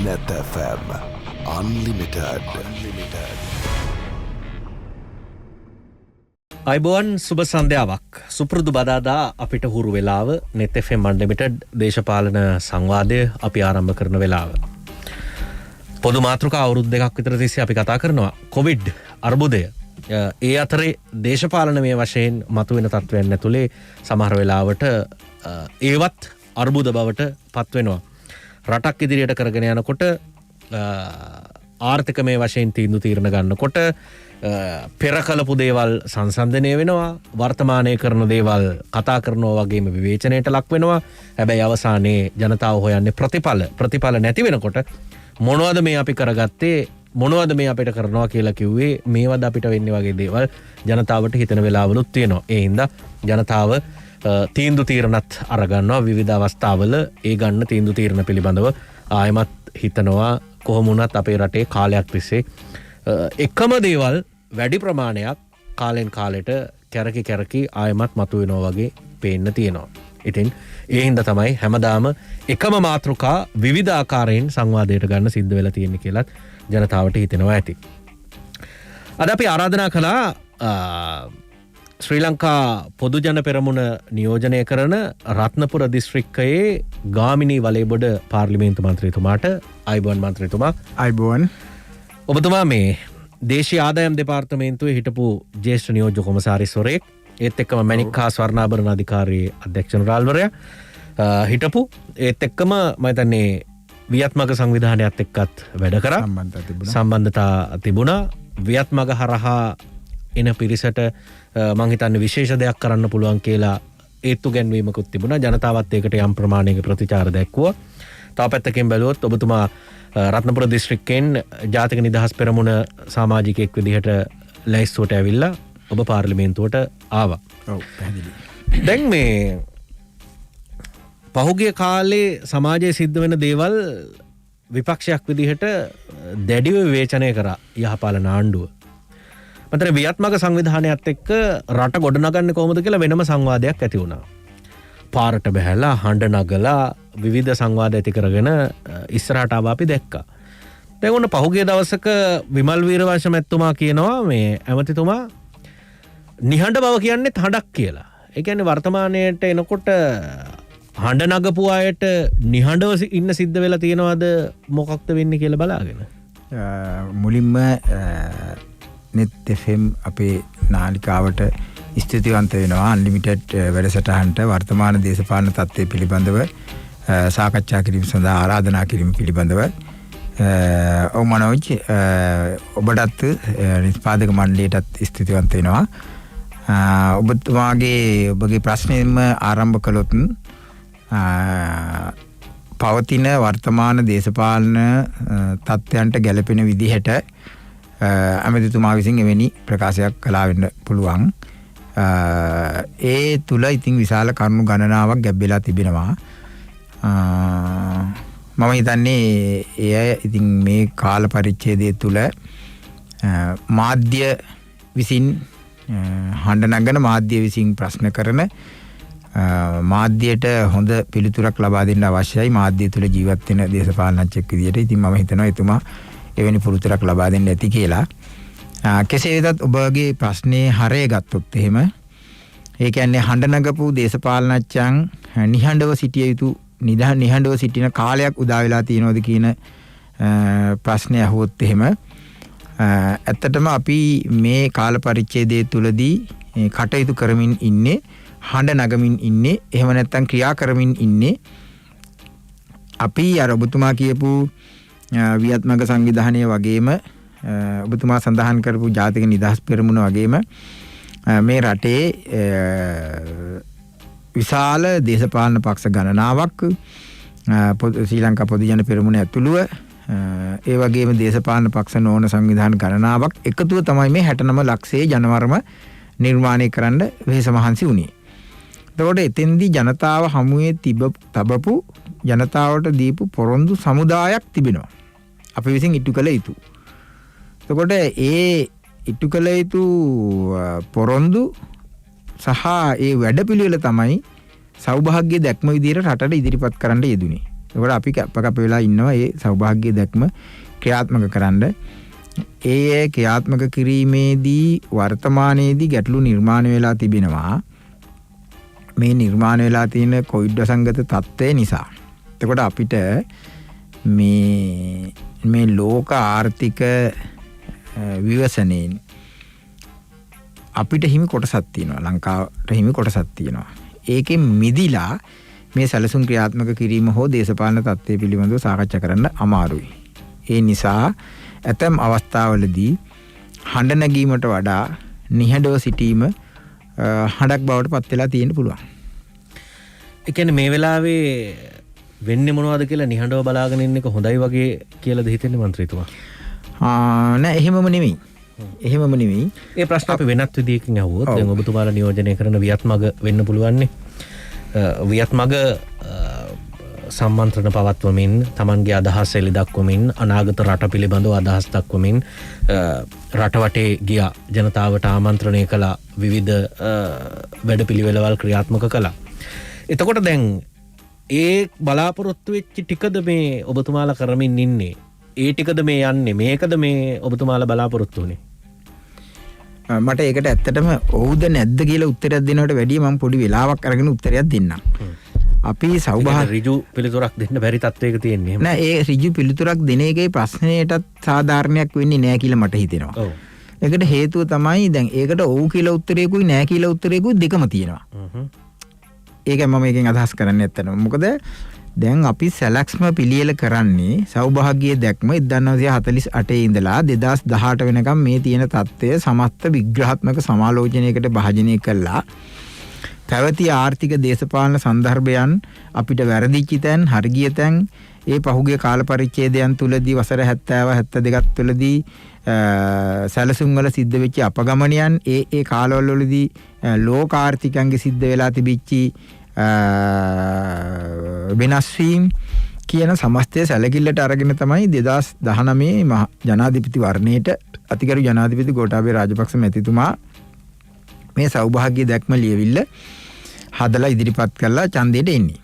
Net FM Unlimited. අයිබෝන් සුබ සන්ධ්‍යාවක් සුපුරුදු බදාදා අපිට හුරු වෙලාව Net FM Unlimited දේශපාලන සංවාදය අපි ආරම්භ කරන වෙලාව. පොදු මාතෘකා අවුරුදු දෙකක් විතර තිස්සේ අපි කතා කරනවා කොවිඩ් අර්බුදය. ඒ අතරේ දේශපාලනමය වශයෙන් මතුවෙන තත්ත්වයන් ඇතුලේ සමහර වෙලාවට ඒවත් අර්බුද බවට පත් වෙනවා. රටක් ඉදිරියට කරගෙන යනකොට ආර්ථිකමය වශයෙන් තීන්දුව తీරන ගන්නකොට පෙර කළපු දේවල් සංසන්දනය වෙනවා, වර්තමානයේ කරන දේවල් කතා කරනවා වගේම විවේචනයට ලක් වෙනවා. හැබැයි අවසානයේ ජනතාව හොයන්නේ ප්‍රතිඵල නැති වෙනකොට මොනවද මේ අපි කරගත්තේ, මොනවද මේ අපිට කරනවා කියලා කිව්වේ, මේවද අපිට වෙන්නේ වගේ දේවල් ජනතාවට හිතන වෙලාවලුත් තියෙනවා. ඒ හින්දා ජනතාව තීන්දුව తీරනත් අරගන්නවා. විවිධ අවස්ථාවල ඒ ගන්න තීන්දුව తీරන පිළිබඳව ආයමත් හිතනවා කොහොම වුණත් අපේ රටේ කාලයක් තිස්සේ එකම දේවල් වැඩි ප්‍රමාණයක් කාලෙන් කාලෙට කැරකි ආයමත් මතුවෙනවා වගේ පේන්න තියෙනවා. ඉතින් ඒ හින්දා තමයි හැමදාම එකම මාතෘකා විවිධ ආකාරයෙන් සංවාදයට ගන්න සිද්ධ වෙලා තියෙන්නේ කියලාත් ජනතාවට හිතෙනවා ඇති. අද අපි ආරාධනා කළා ශ්‍රී ලංකා පොදු ජන පෙරමුණ නියෝජනය කරන රත්නපුර දිස්ත්‍රික්කයේ ගාමිණී වලේබොඩ පාර්ලිමේන්තු මන්ත්‍රීතුමාට. අයිබෝන් මන්ත්‍රීතුමා. අයිබෝන්. ඔබතුමා මේ දේශීය ආදායම් දෙපාර්තමේන්තුවේ හිටපු ජ්‍යෙෂ්ඨ නියෝජ්‍ය කොමසාරිස්වරයෙක්, ඒත් එක්කම මැණික් හා ස්වර්ණාභරණ අධිකාරියේ අධ්‍යක්ෂ ජනරාල්වරයා හිටපු, ඒත් එක්කම මම හිතන්නේ වියත්මග සංවිධානයත් එක්කත් වැඩ කරා. සම්බන්ධතා තිබුණා. වියත්මග හරහා එන පිරිසට මම හිතන්නේ විශේෂ දෙයක් කරන්න පුළුවන් කියලා ඒත්තු ගැන්වීමකුත් තිබුණා. ජනතාවත් ඒකට යම් ප්‍රමාණයක ප්‍රතිචාර දැක්වුවා. තව පැත්තකින් බැලුවොත් ඔබතුමා රත්නපුර දිස්ත්‍රික්කයෙන් ජාතික නිදහස් පෙරමුණ සමාජිකයෙක් විදිහට ලැයිස්තුවට ඇවිල්ලා ඔබ පාර්ලිමේන්තුවට ආවා. ඔව්, පැහැදිලි. දැන් මේ පහුගිය කාලේ සමාජයේ සිද්ධ වෙන දේවල් විපක්ෂයක් විදිහට දැඩිව විවේචනය කරා යහපාලන ආණ්ඩුව. මතර වියත්මග සංවිධානයත් එක්ක රට ගොඩනගන්නේ කොහොමද කියලා වෙනම සංවාදයක් ඇති වුණා. පාරට බැහැලා හඬ නගලා විවිධ සංවාද ඇති කරගෙන ඉස්සරහට ආවා අපි දැක්කා. දැන් ඔන්න පහුගිය දවසක විමල් වීරවංශ මැතිතුමා කියනවා මේ ඇමතිතුමා නිහඬ බව කියන්නේ හඬක් කියලා. ඒ කියන්නේ වර්තමානයේට එනකොට හඬ නගපු අයට නිහඬව ඉන්න සිද්ධ වෙලා තියෙනවද, මොකක්ද වෙන්නේ කියලා බලාගෙන. මුලින්ම net FM අපේ නාලිකාවට ස්තුතිවන්ත වෙනවා. අන්ලිමිටඩ් වැඩසටහනට වර්තමාන දේශපාලන තත්ත්වය පිළිබඳව සාකච්ඡා කිරීම සඳහා ආරාධනා කිරීම පිළිබඳව මනෝජ් ඔබටත් නිෂ්පාදක මණ්ඩලයටත් ස්තුතිවන්ත වෙනවා. ඔබගේ ප්‍රශ්නයෙන්ම ආරම්භ කළොත් පවතින වර්තමාන දේශපාලන තත්ත්වයන්ට ගැලපෙන විදිහට ඇමතිතුමා විසින් එවැනි ප්‍රකාශයක් කළා වෙන්න පුළුවන්. ඒ තුල ඉතින් විශාල කරුණු ගණනාවක් ගැබ්බෙලා තිබෙනවා. මම හිතන්නේ එය ඉතින් මේ කාල පරිච්ඡේදය තුල මාධ්‍ය විසින් හඬ නගන, මාධ්‍ය විසින් ප්‍රශ්න කරන, මාධ්‍යයට හොඳ පිළිතුරක් ලබා දෙන්න අවශ්‍යයි. මාධ්‍ය තුල ජීවත් වෙන දේශපාලනඥයෙක් විදියට ඉතින් මම හිතනවා එතුමා එවැනි පුරුතරක් ලබා දෙන්න ඇති කියලා. කෙසේ වෙතත් ඔබගේ ප්‍රශ්නේ හරය ගත්තොත් එහෙම, ඒ කියන්නේ හඬ නගපු දේශපාලනඥයන් නිහඬව සිටිය යුතු, නිහඬව සිටින කාලයක් උදා වෙලා තියෙනවද කියන ප්‍රශ්නය අහුවොත් එහෙම, ඇත්තටම අපි මේ කාල පරිච්ඡේදය තුලදී කටයුතු කරමින් ඉන්නේ, හඬ නගමින් ඉන්නේ, එහෙම නැත්නම් ක්‍රියා කරමින් ඉන්නේ අපි අර ඔබතුමා කියපු වියත්මග සංවිධානය වගේම ඔබතුමා සඳහන් කරපු ජාතික නිදහස් පෙරමුණ වගේම මේ රටේ විශාල දේශපාලන පක්ෂ ගණනාවක්, ශ්‍රී ලංකා පොදු ජන පෙරමුණ ඇතුළුව ඒ වගේම දේශපාලන පක්ෂ නොවන සංවිධාන ගණනාවක් එකතුව තමයි මේ 69 ලක්ෂයේ ජනවරම නිර්මාණය කරන්න වෙහෙස මහන්සි වුණේ. එතකොට එතෙන්දී ජනතාව හමුවේ තබපු, ජනතාවට දීපු පොරොන්දු සමුදායක් තිබෙනවා අපි විසින් ඉටු කළ යුතු. එතකොට ඒ ඉටු කළ යුතු පොරොන්දු සහ ඒ වැඩපිළිවෙල තමයි සෞභාග්‍ය දැක්ම විදියට රටට ඉදිරිපත් කරන්න යෙදුනේ. ඒකට අපි කැප වෙලා ඉන්නවා ඒ සෞභාග්‍ය දැක්ම ක්‍රියාත්මක කරන්න. ඒ ක්‍රියාත්මක කිරීමේදී වර්තමානයේදී ගැටලු නිර්මාණය වෙලා තිබෙනවා. මේ නිර්මාණය වෙලා තියෙන කොවිඩ් වසංගත තත්ත්වය නිසා. එතකොට අපිට මේ ලෝක ආර්ථික විවසනයෙන් අපිට හිමි කොටසක් තියෙනවා. ලංකාවට හිමි කොටසක් තියෙනවා. ඒකෙන් මිදිලා මේ සැලසුම් ක්‍රියාත්මක කිරීම හෝ දේශපාලන තත්ත්වය පිළිබඳව සාකච්ඡා කරන්න අමාරුයි. ඒ නිසා ඇතැම් අවස්ථාවලදී හඬ නැගීමට වඩා නිහඬව සිටීම හඬක් බවට පත් වෙලා තියෙන්න පුළුවන්. ඒ කියන්නේ මේ වෙලාවේ වෙන්නේ මොනවද කියලා නිහඬව බලාගෙන ඉන්න එක හොඳයි වගේ කියලාද හිතෙන්නේ මන්ත්‍රීතුමා? නෑ එහෙමම නෙමෙයි. එහෙමම නෙමෙයි. ඒ ප්‍රශ්න අපි වෙනත් විදිහකින් අහුවොත් දැන් ඔබතුමාලා නියෝජනය කරන වියත්මග වෙන්න පුළුවන්නේ. වියත්මග සම්මන්ත්‍රණ පවත්වමින් තමන්ගේ අදහස් එළි දක්වමින් අනාගත රට පිළිබඳව අදහස් දක්වමින් රට වටේ ගියා ජනතාවට ආමන්ත්‍රණය කළ විවිධ වැඩපිළිවෙළවල් ක්‍රියාත්මක කළා. එතකොට දැන් ඒ බලාපොරොත්තු වෙච්ච ටිකද මේ ඔබතුමාලා කරමින් ඉන්නේ? ඒ ටිකද මේ යන්නේ? මේකද මේ ඔබතුමාලා බලාපොරොත්තු වෙන්නේ? මට ඒකට ඇත්තටම ඔව්ද නැද්ද කියලා උත්තරයක් දෙනවට වැඩිය මම පොඩි වෙලාවක් අරගෙන උත්තරයක් දෙන්නම්. අපි සෞභාග්‍ය ඍජු පිළිතුරක් දෙන්න බැරි තත්වයක තියෙන්නේ. නෑ ඒ ඍජු පිළිතුරක් දෙන එකේ ප්‍රශ්නයටත් සාධාරණයක් වෙන්නේ නෑ කියලා මට හිතෙනවා. ඔව්. ඒකට හේතුව තමයි දැන් ඒකට ඔව් කියලා උත්තරයකුයි නෑ කියලා උත්තරයකුයි දෙකම තියෙනවා. ඒකයි මම එකෙන් අදහස් කරන්නේ ඇත්තටම. මොකද දැන් අපි සැලැක්ස්ම පිළියෙල කරන්නේ සෞභාග්‍ය දැක්ම 1948 ඉඳලා 2018 වෙනකම් මේ තියෙන තත්ත්වය සමස්ත විග්‍රහාත්මක සමාලෝචනයකට භාජනය කළා. පැවති ආර්ථික දේශපාලන සන්දර්භයන් අපිට වැරදිච්ච තැන් හරිය තැන් ඒ පහුගිය කාල පරිච්ඡේදයන් තුලදී වසර 70 72ක් තුලදී සැලසුම් වල සිද්ධ වෙච්ච අපගමනයන් ඒ කාලවල වලදී ලෝක ආර්ථිකයන්ගේ සිද්ධ වෙලා තිබිච්ච වෙනස් වීම කියන සමස්තය සැලකිල්ලට අරගෙන තමයි 2019 ජනාධිපති වර්ණයට අතිගරු ජනාධිපති ගෝඨාභය රාජපක්ෂ මැතිතුමා මේ සෞභාග්‍ය දැක්ම ලියවිල්ල හදලා ඉදිරිපත් කළා ඡන්දයට එන්නේ.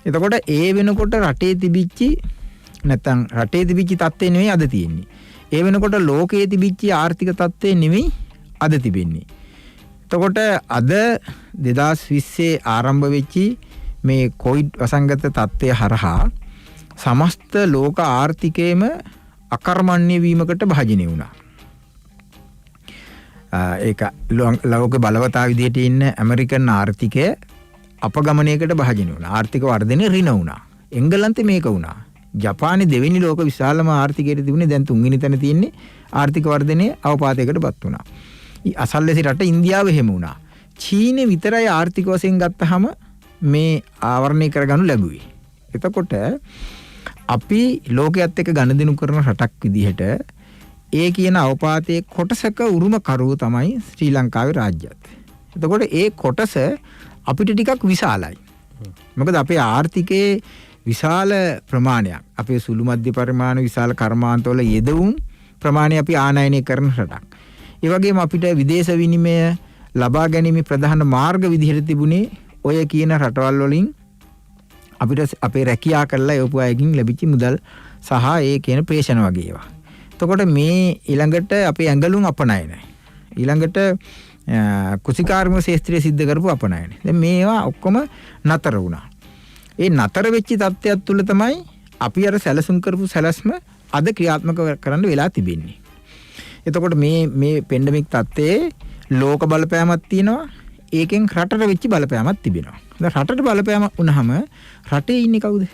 එතකොට ඒ වෙනකොට රටේ තිබිච්ච නැත්නම් රටේ තිබිච්ච තත්ත්වය නෙවෙයි අද තියෙන්නේ. ඒ වෙනකොට ලෝකයේ තිබිච්ච ආර්ථික තත්ත්වය නෙවෙයි අද තිබෙන්නේ. එතකොට අද 2020 ආරම්භ වෙච්ච මේ කොවිඩ් වසංගත තත්ත්වය හරහා සමස්ත ලෝක ආර්ථිකයේම අකර්මණ්‍ය වීමකට භාජනය වුණා. ඒක ලෝක බලවතා විදිහට ඉන්න ඇමරිකන් ආර්ථිකය අපගමනයකට භාජනය වුණා. ආර්ථික වර්ධනය රින වුණා. එංගලන්තේ මේක වුණා. ජපානයේ දෙවෙනි ලෝක විශාලම ආර්ථිකයට තිබුණේ දැන් තුන්වෙනි තැන තියෙන්නේ ආර්ථික වර්ධනය අවපාතයකටපත් වුණා. අසල්වැසි රට ඉන්දියාව එහෙම වුණා. චීනය විතරයි ආර්ථික වශයෙන් ගත්තාම මේ ආවරණය කරගනු ලැබුවේ. එතකොට අපි ලෝකයේත් එක්ක ගනුදෙනු කරන රටක් විදිහට ඒ කියන අවපාතයේ කොටසක උරුමකරුව තමයි ශ්‍රී ලංකාවේ රාජ්‍යයත්. එතකොට ඒ කොටස අපිට ටිකක් විශාලයි. මොකද අපේ ආර්ථිකයේ විශාල ප්‍රමාණයක් අපේ සුළු මධ්‍ය පරිමාණ විශාල කර්මාන්තවල යෙදවුම් ප්‍රමාණය අපි ආනයනය කරන රටක්. ඒ වගේම අපිට විදේශ විනිමය ලබා ගැනීම ප්‍රධාන මාර්ග විදිහට තිබුණේ ඔය කියන රටවල් වලින් අපිට අපේ රැකියා කරලා යොපු අයකින් ලැබිච්ච මුදල් සහ ඒ කියන ප්‍රේෂණ වගේ ඒවා. එතකොට මේ ඊළඟට අපේ ඇඟලුම් අපනයන. ඊළඟට කුසිකාර්මික ශාස්ත්‍රයේ සිද්ධ කරපු අපනයන. දැන් මේවා ඔක්කොම නතර වුණා. ඒ නතර වෙච්ච තත්ත්වයක් තුළ තමයි අපි අර සැලසුම් කරපු සැලැස්ම අද ක්‍රියාත්මක කරන්න වෙලා තිබෙන්නේ. එතකොට මේ පෙන්ඩමික් තත්ත්වයේ ලෝක බලපෑමක් තියෙනවා. ඒකෙන් රටට වෙච්ච බලපෑමක් තිබෙනවා. දැන් රටට බලපෑම වුණාම රටේ ඉන්නේ කවුද?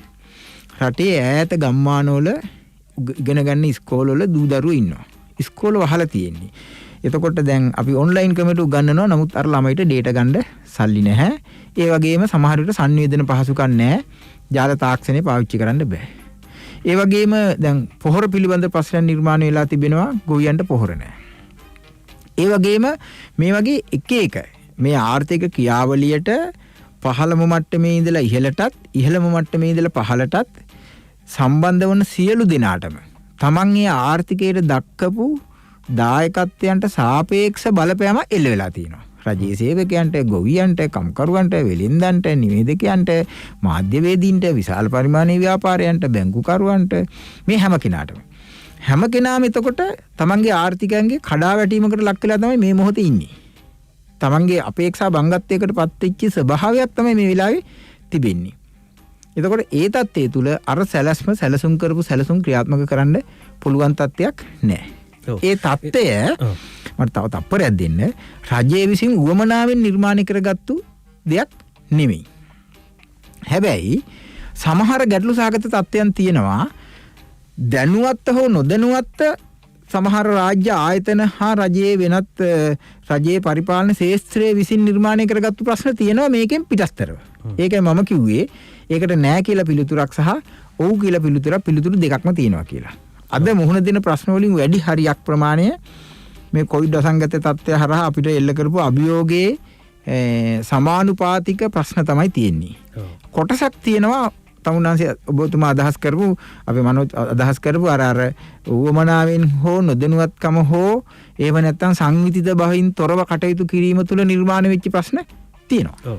රටේ ඈත ගම්මානවල ඉගෙන ගන්න ඉස්කෝලවල දූ දරුවෝ ඉන්නවා. ඉස්කෝල වහලා තියෙන්නේ. එතකොට දැන් අපි ඔන්ලයින් ක්‍රමයට උගන්වනවා. නමුත් අර ළමයිට ඩේටා ගන්න සල්ලි නැහැ. ඒ වගේම සමහර විට සංවේදන පහසුකම් නැහැ. ජාල තාක්ෂණය පාවිච්චි කරන්න බෑ. ඒ වගේම දැන් පොහොර පිළිබඳ ප්‍රශ්න නිර්මාණය වෙලා තිබෙනවා. ගොවියන්ට පොහොර නැහැ. ඒ වගේම මේ වගේ එක මේ ආර්ථික ක්‍රියාවලියට පහළම මට්ටමේ ඉඳලා ඉහළටත් ඉහළම මට්ටමේ ඉඳලා පහළටත් සම්බන්ධ වන සියලු දෙනාටම තමන්ගේ ආර්ථිකයට දක්වපු දායකත්වයන්ට සාපේක්ෂ බලපෑමක් එල්ල වෙලා තියෙනවා. රජයේ සේවකයන්ට, ගොවියන්ට, කම්කරුවන්ට, වෙළෙන්දන්ට, නිවේදකයන්ට, මාධ්‍යවේදීන්ට, විශාල පරිමාණයේ ව්‍යාපාරයන්ට, බැංකුකරුවන්ට, මේ හැම කෙනාටම. හැම කෙනාම එතකොට තමන්ගේ ආර්ථිකයන්ගේ කඩාවැටීමකට ලක් වෙලා තමයි මේ මොහොතේ ඉන්නේ. තමන්ගේ අපේක්ෂා බංගත්වයකට පත් වෙච්ච ස්වභාවයක් තමයි මේ වෙලාවේ තිබෙන්නේ. එතකොට ඒ தත්ත්වය තුල අර සැලසුම් කරපු සැලසුම් ක්‍රියාත්මක කරන්න පුළුවන් තත්ත්වයක් නැහැ. ඒ தත්ත්වය මට තව තප්පරයක් දෙන්න. රජයේ විසින් උවමනාවෙන් නිර්මාණය කරගත්තු දෙයක් නෙමෙයි. හැබැයි සමහර ගැටලු සහගත තත්ත්වයන් තියෙනවා. දැනුවත් හෝ නොදැනුවත් සමහර රාජ්‍ය ආයතන හා රජයේ වෙනත් රජයේ පරිපාලන ශාස්ත්‍රයේ විසින් නිර්මාණය කරගත්තු ප්‍රශ්න තියෙනවා මේකෙන් පිටස්තරව. ඒකයි මම කිව්වේ ඒකට නෑ කියලා පිළිතුරක් සහ ඔව් කියලා පිළිතුරු දෙකක්ම තියෙනවා කියලා. අද මුහුණ දෙන ප්‍රශ්න වලින් වැඩි හරියක් ප්‍රමාණය මේ කොවිඩ් අසංගත තත්ත්වය හරහා අපිට එල්ල කරපු අභියෝගයේ සමානුපාතික ප්‍රශ්න තමයි තියෙන්නේ. කොටසක් තියෙනවා තමුන්නාන්සේ ඔබතුමා අදහස් කරපු අපි මනෝජ් අදහස් කරපු අර උවමනාවෙන් හෝ නොදැනුවත්කම හෝ එහෙම නැත්නම් සංවිධිත බවින් තොරව කටයුතු කිරීම තුළ නිර්මාණය වෙච්ච ප්‍රශ්න තියෙනවා.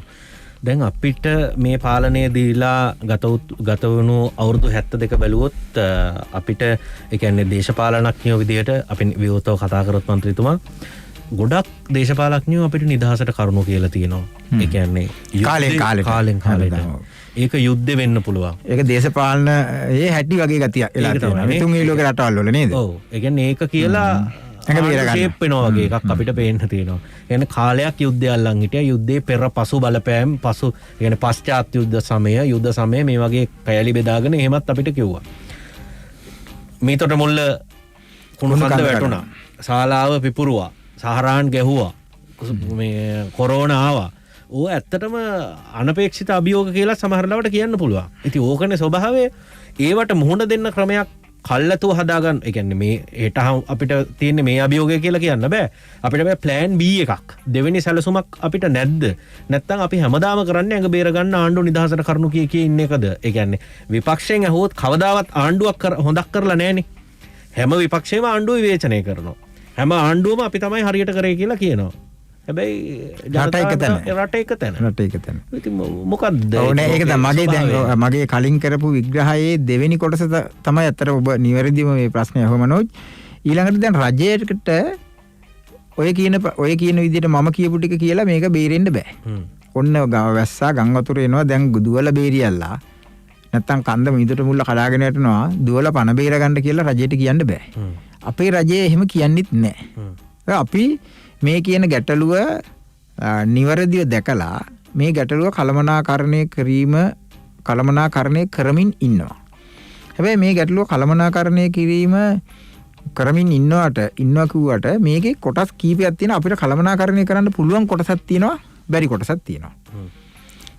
දැන් අපිට මේ පාලනය දීලා ගත වුණු අවුරුදු 72 බැලුවොත් අපිට ඒ කියන්නේ දේශපාලනඥයෝ විදිහට අපි විවෘතව කතා කරොත් මන්ත්‍රීතුමා ගොඩක් දේශපාලනඥයෝ අපිට නිදහසට කරුණු කියලා තියෙනවා. ඒ කියන්නේ කාලෙන් කාලෙට ඒක යුද්ධ වෙන්න පුළුවන්. ඒක දේශපාලන ඒ හැටි වගේ ගතියක් එලා තියෙනවා. මිතුන් ඒ ලෝකේ රටවල් වල නේද? ඔව්. ඒ කියන්නේ ඒක කියලා ෂේප් වෙනවා වගේ එකක් අපිට පේන්න තියෙනවා. කියන්නේ කාලයක් යුද්ධය අල්ලන් හිටියා. යුද්ධේ පෙර පසු බලපෑම් පසු කියන්නේ පශ්චාත් යුද්ධ සමය මේ වගේ පැයලි බෙදාගෙන එහෙමත් අපිට කිව්වා. මීතොට මුල්ල කුණුකන්ද වැටුණා. ශාලාව පිපුරුවා. සහරාන් ගැහුවා. මේ කොරෝනා ආවා. ඕ ඇත්තටම අනපේක්ෂිත අභියෝග කියලා සමහර ලාවට කියන්න පුළුවන්. ඉතින් ඕකනේ ස්වභාවය. ඒවට මුහුණ දෙන්න ක්‍රමයක් කල්ලාතුව හදාගන්න. ඒ කියන්නේ මේ හෙට අපිට තියෙන්නේ මේ අභියෝගය කියලා කියන්න බෑ. අපිට බෑ ප්ලෑන් B එකක්. දෙවෙනි සැලසුමක් අපිට නැද්ද? නැත්තම් අපි හැමදාම කරන්නේ ඇඟ බේර ගන්න ආණ්ඩුව නිදහසට කරුණු කිය ඉන්න එකද? ඒ කියන්නේ විපක්ෂයෙන් ඇහුවොත් කවදාවත් ආණ්ඩුවක් හොඳක් කරලා නැහනේ. හැම විපක්ෂේම ආණ්ඩුව විවේචනය කරනවා. හැම ආණ්ඩුවම අපි තමයි හරියට කරේ කියලා කියනවා. හැබැයි රට එක තැන. ඉතින් මොකක්ද? ඕනේ ඒක තමයි මගේ කලින් කරපු විග්‍රහයේ දෙවෙනි කොටස තමයි අතර ඔබ නිවැරදිව මේ ප්‍රශ්නේ අහමනෝජ්. ඊළඟට දැන් රජයට ඔය කියන විදිහට මම කියපු ටික කියලා මේක බේරෙන්න බෑ. ඔන්න වැස්සා ගම් වතුර එනවා දැන් දුවල බේරියල්ලා. නැත්තම් කන්ද මිදුට මුල්ල කඩාගෙන යටනවා දුවල පණ බේර ගන්න කියලා රජයට කියන්න බෑ. අපේ රජය එහෙම කියන්නෙත් නෑ. අපි මේ කියන ගැටලුව නිවැරදිව දැකලා මේ ගැටලුව කළමනාකරණය කරමින් ඉන්නවා. හැබැයි මේ ගැටලුව කළමනාකරණය කරමින් ඉන්නවා කිව්වට මේකේ කොටස් කීපයක් තියෙනවා අපිට කළමනාකරණය කරන්න පුළුවන් කොටසක් තියෙනවා බැරි කොටසක් තියෙනවා.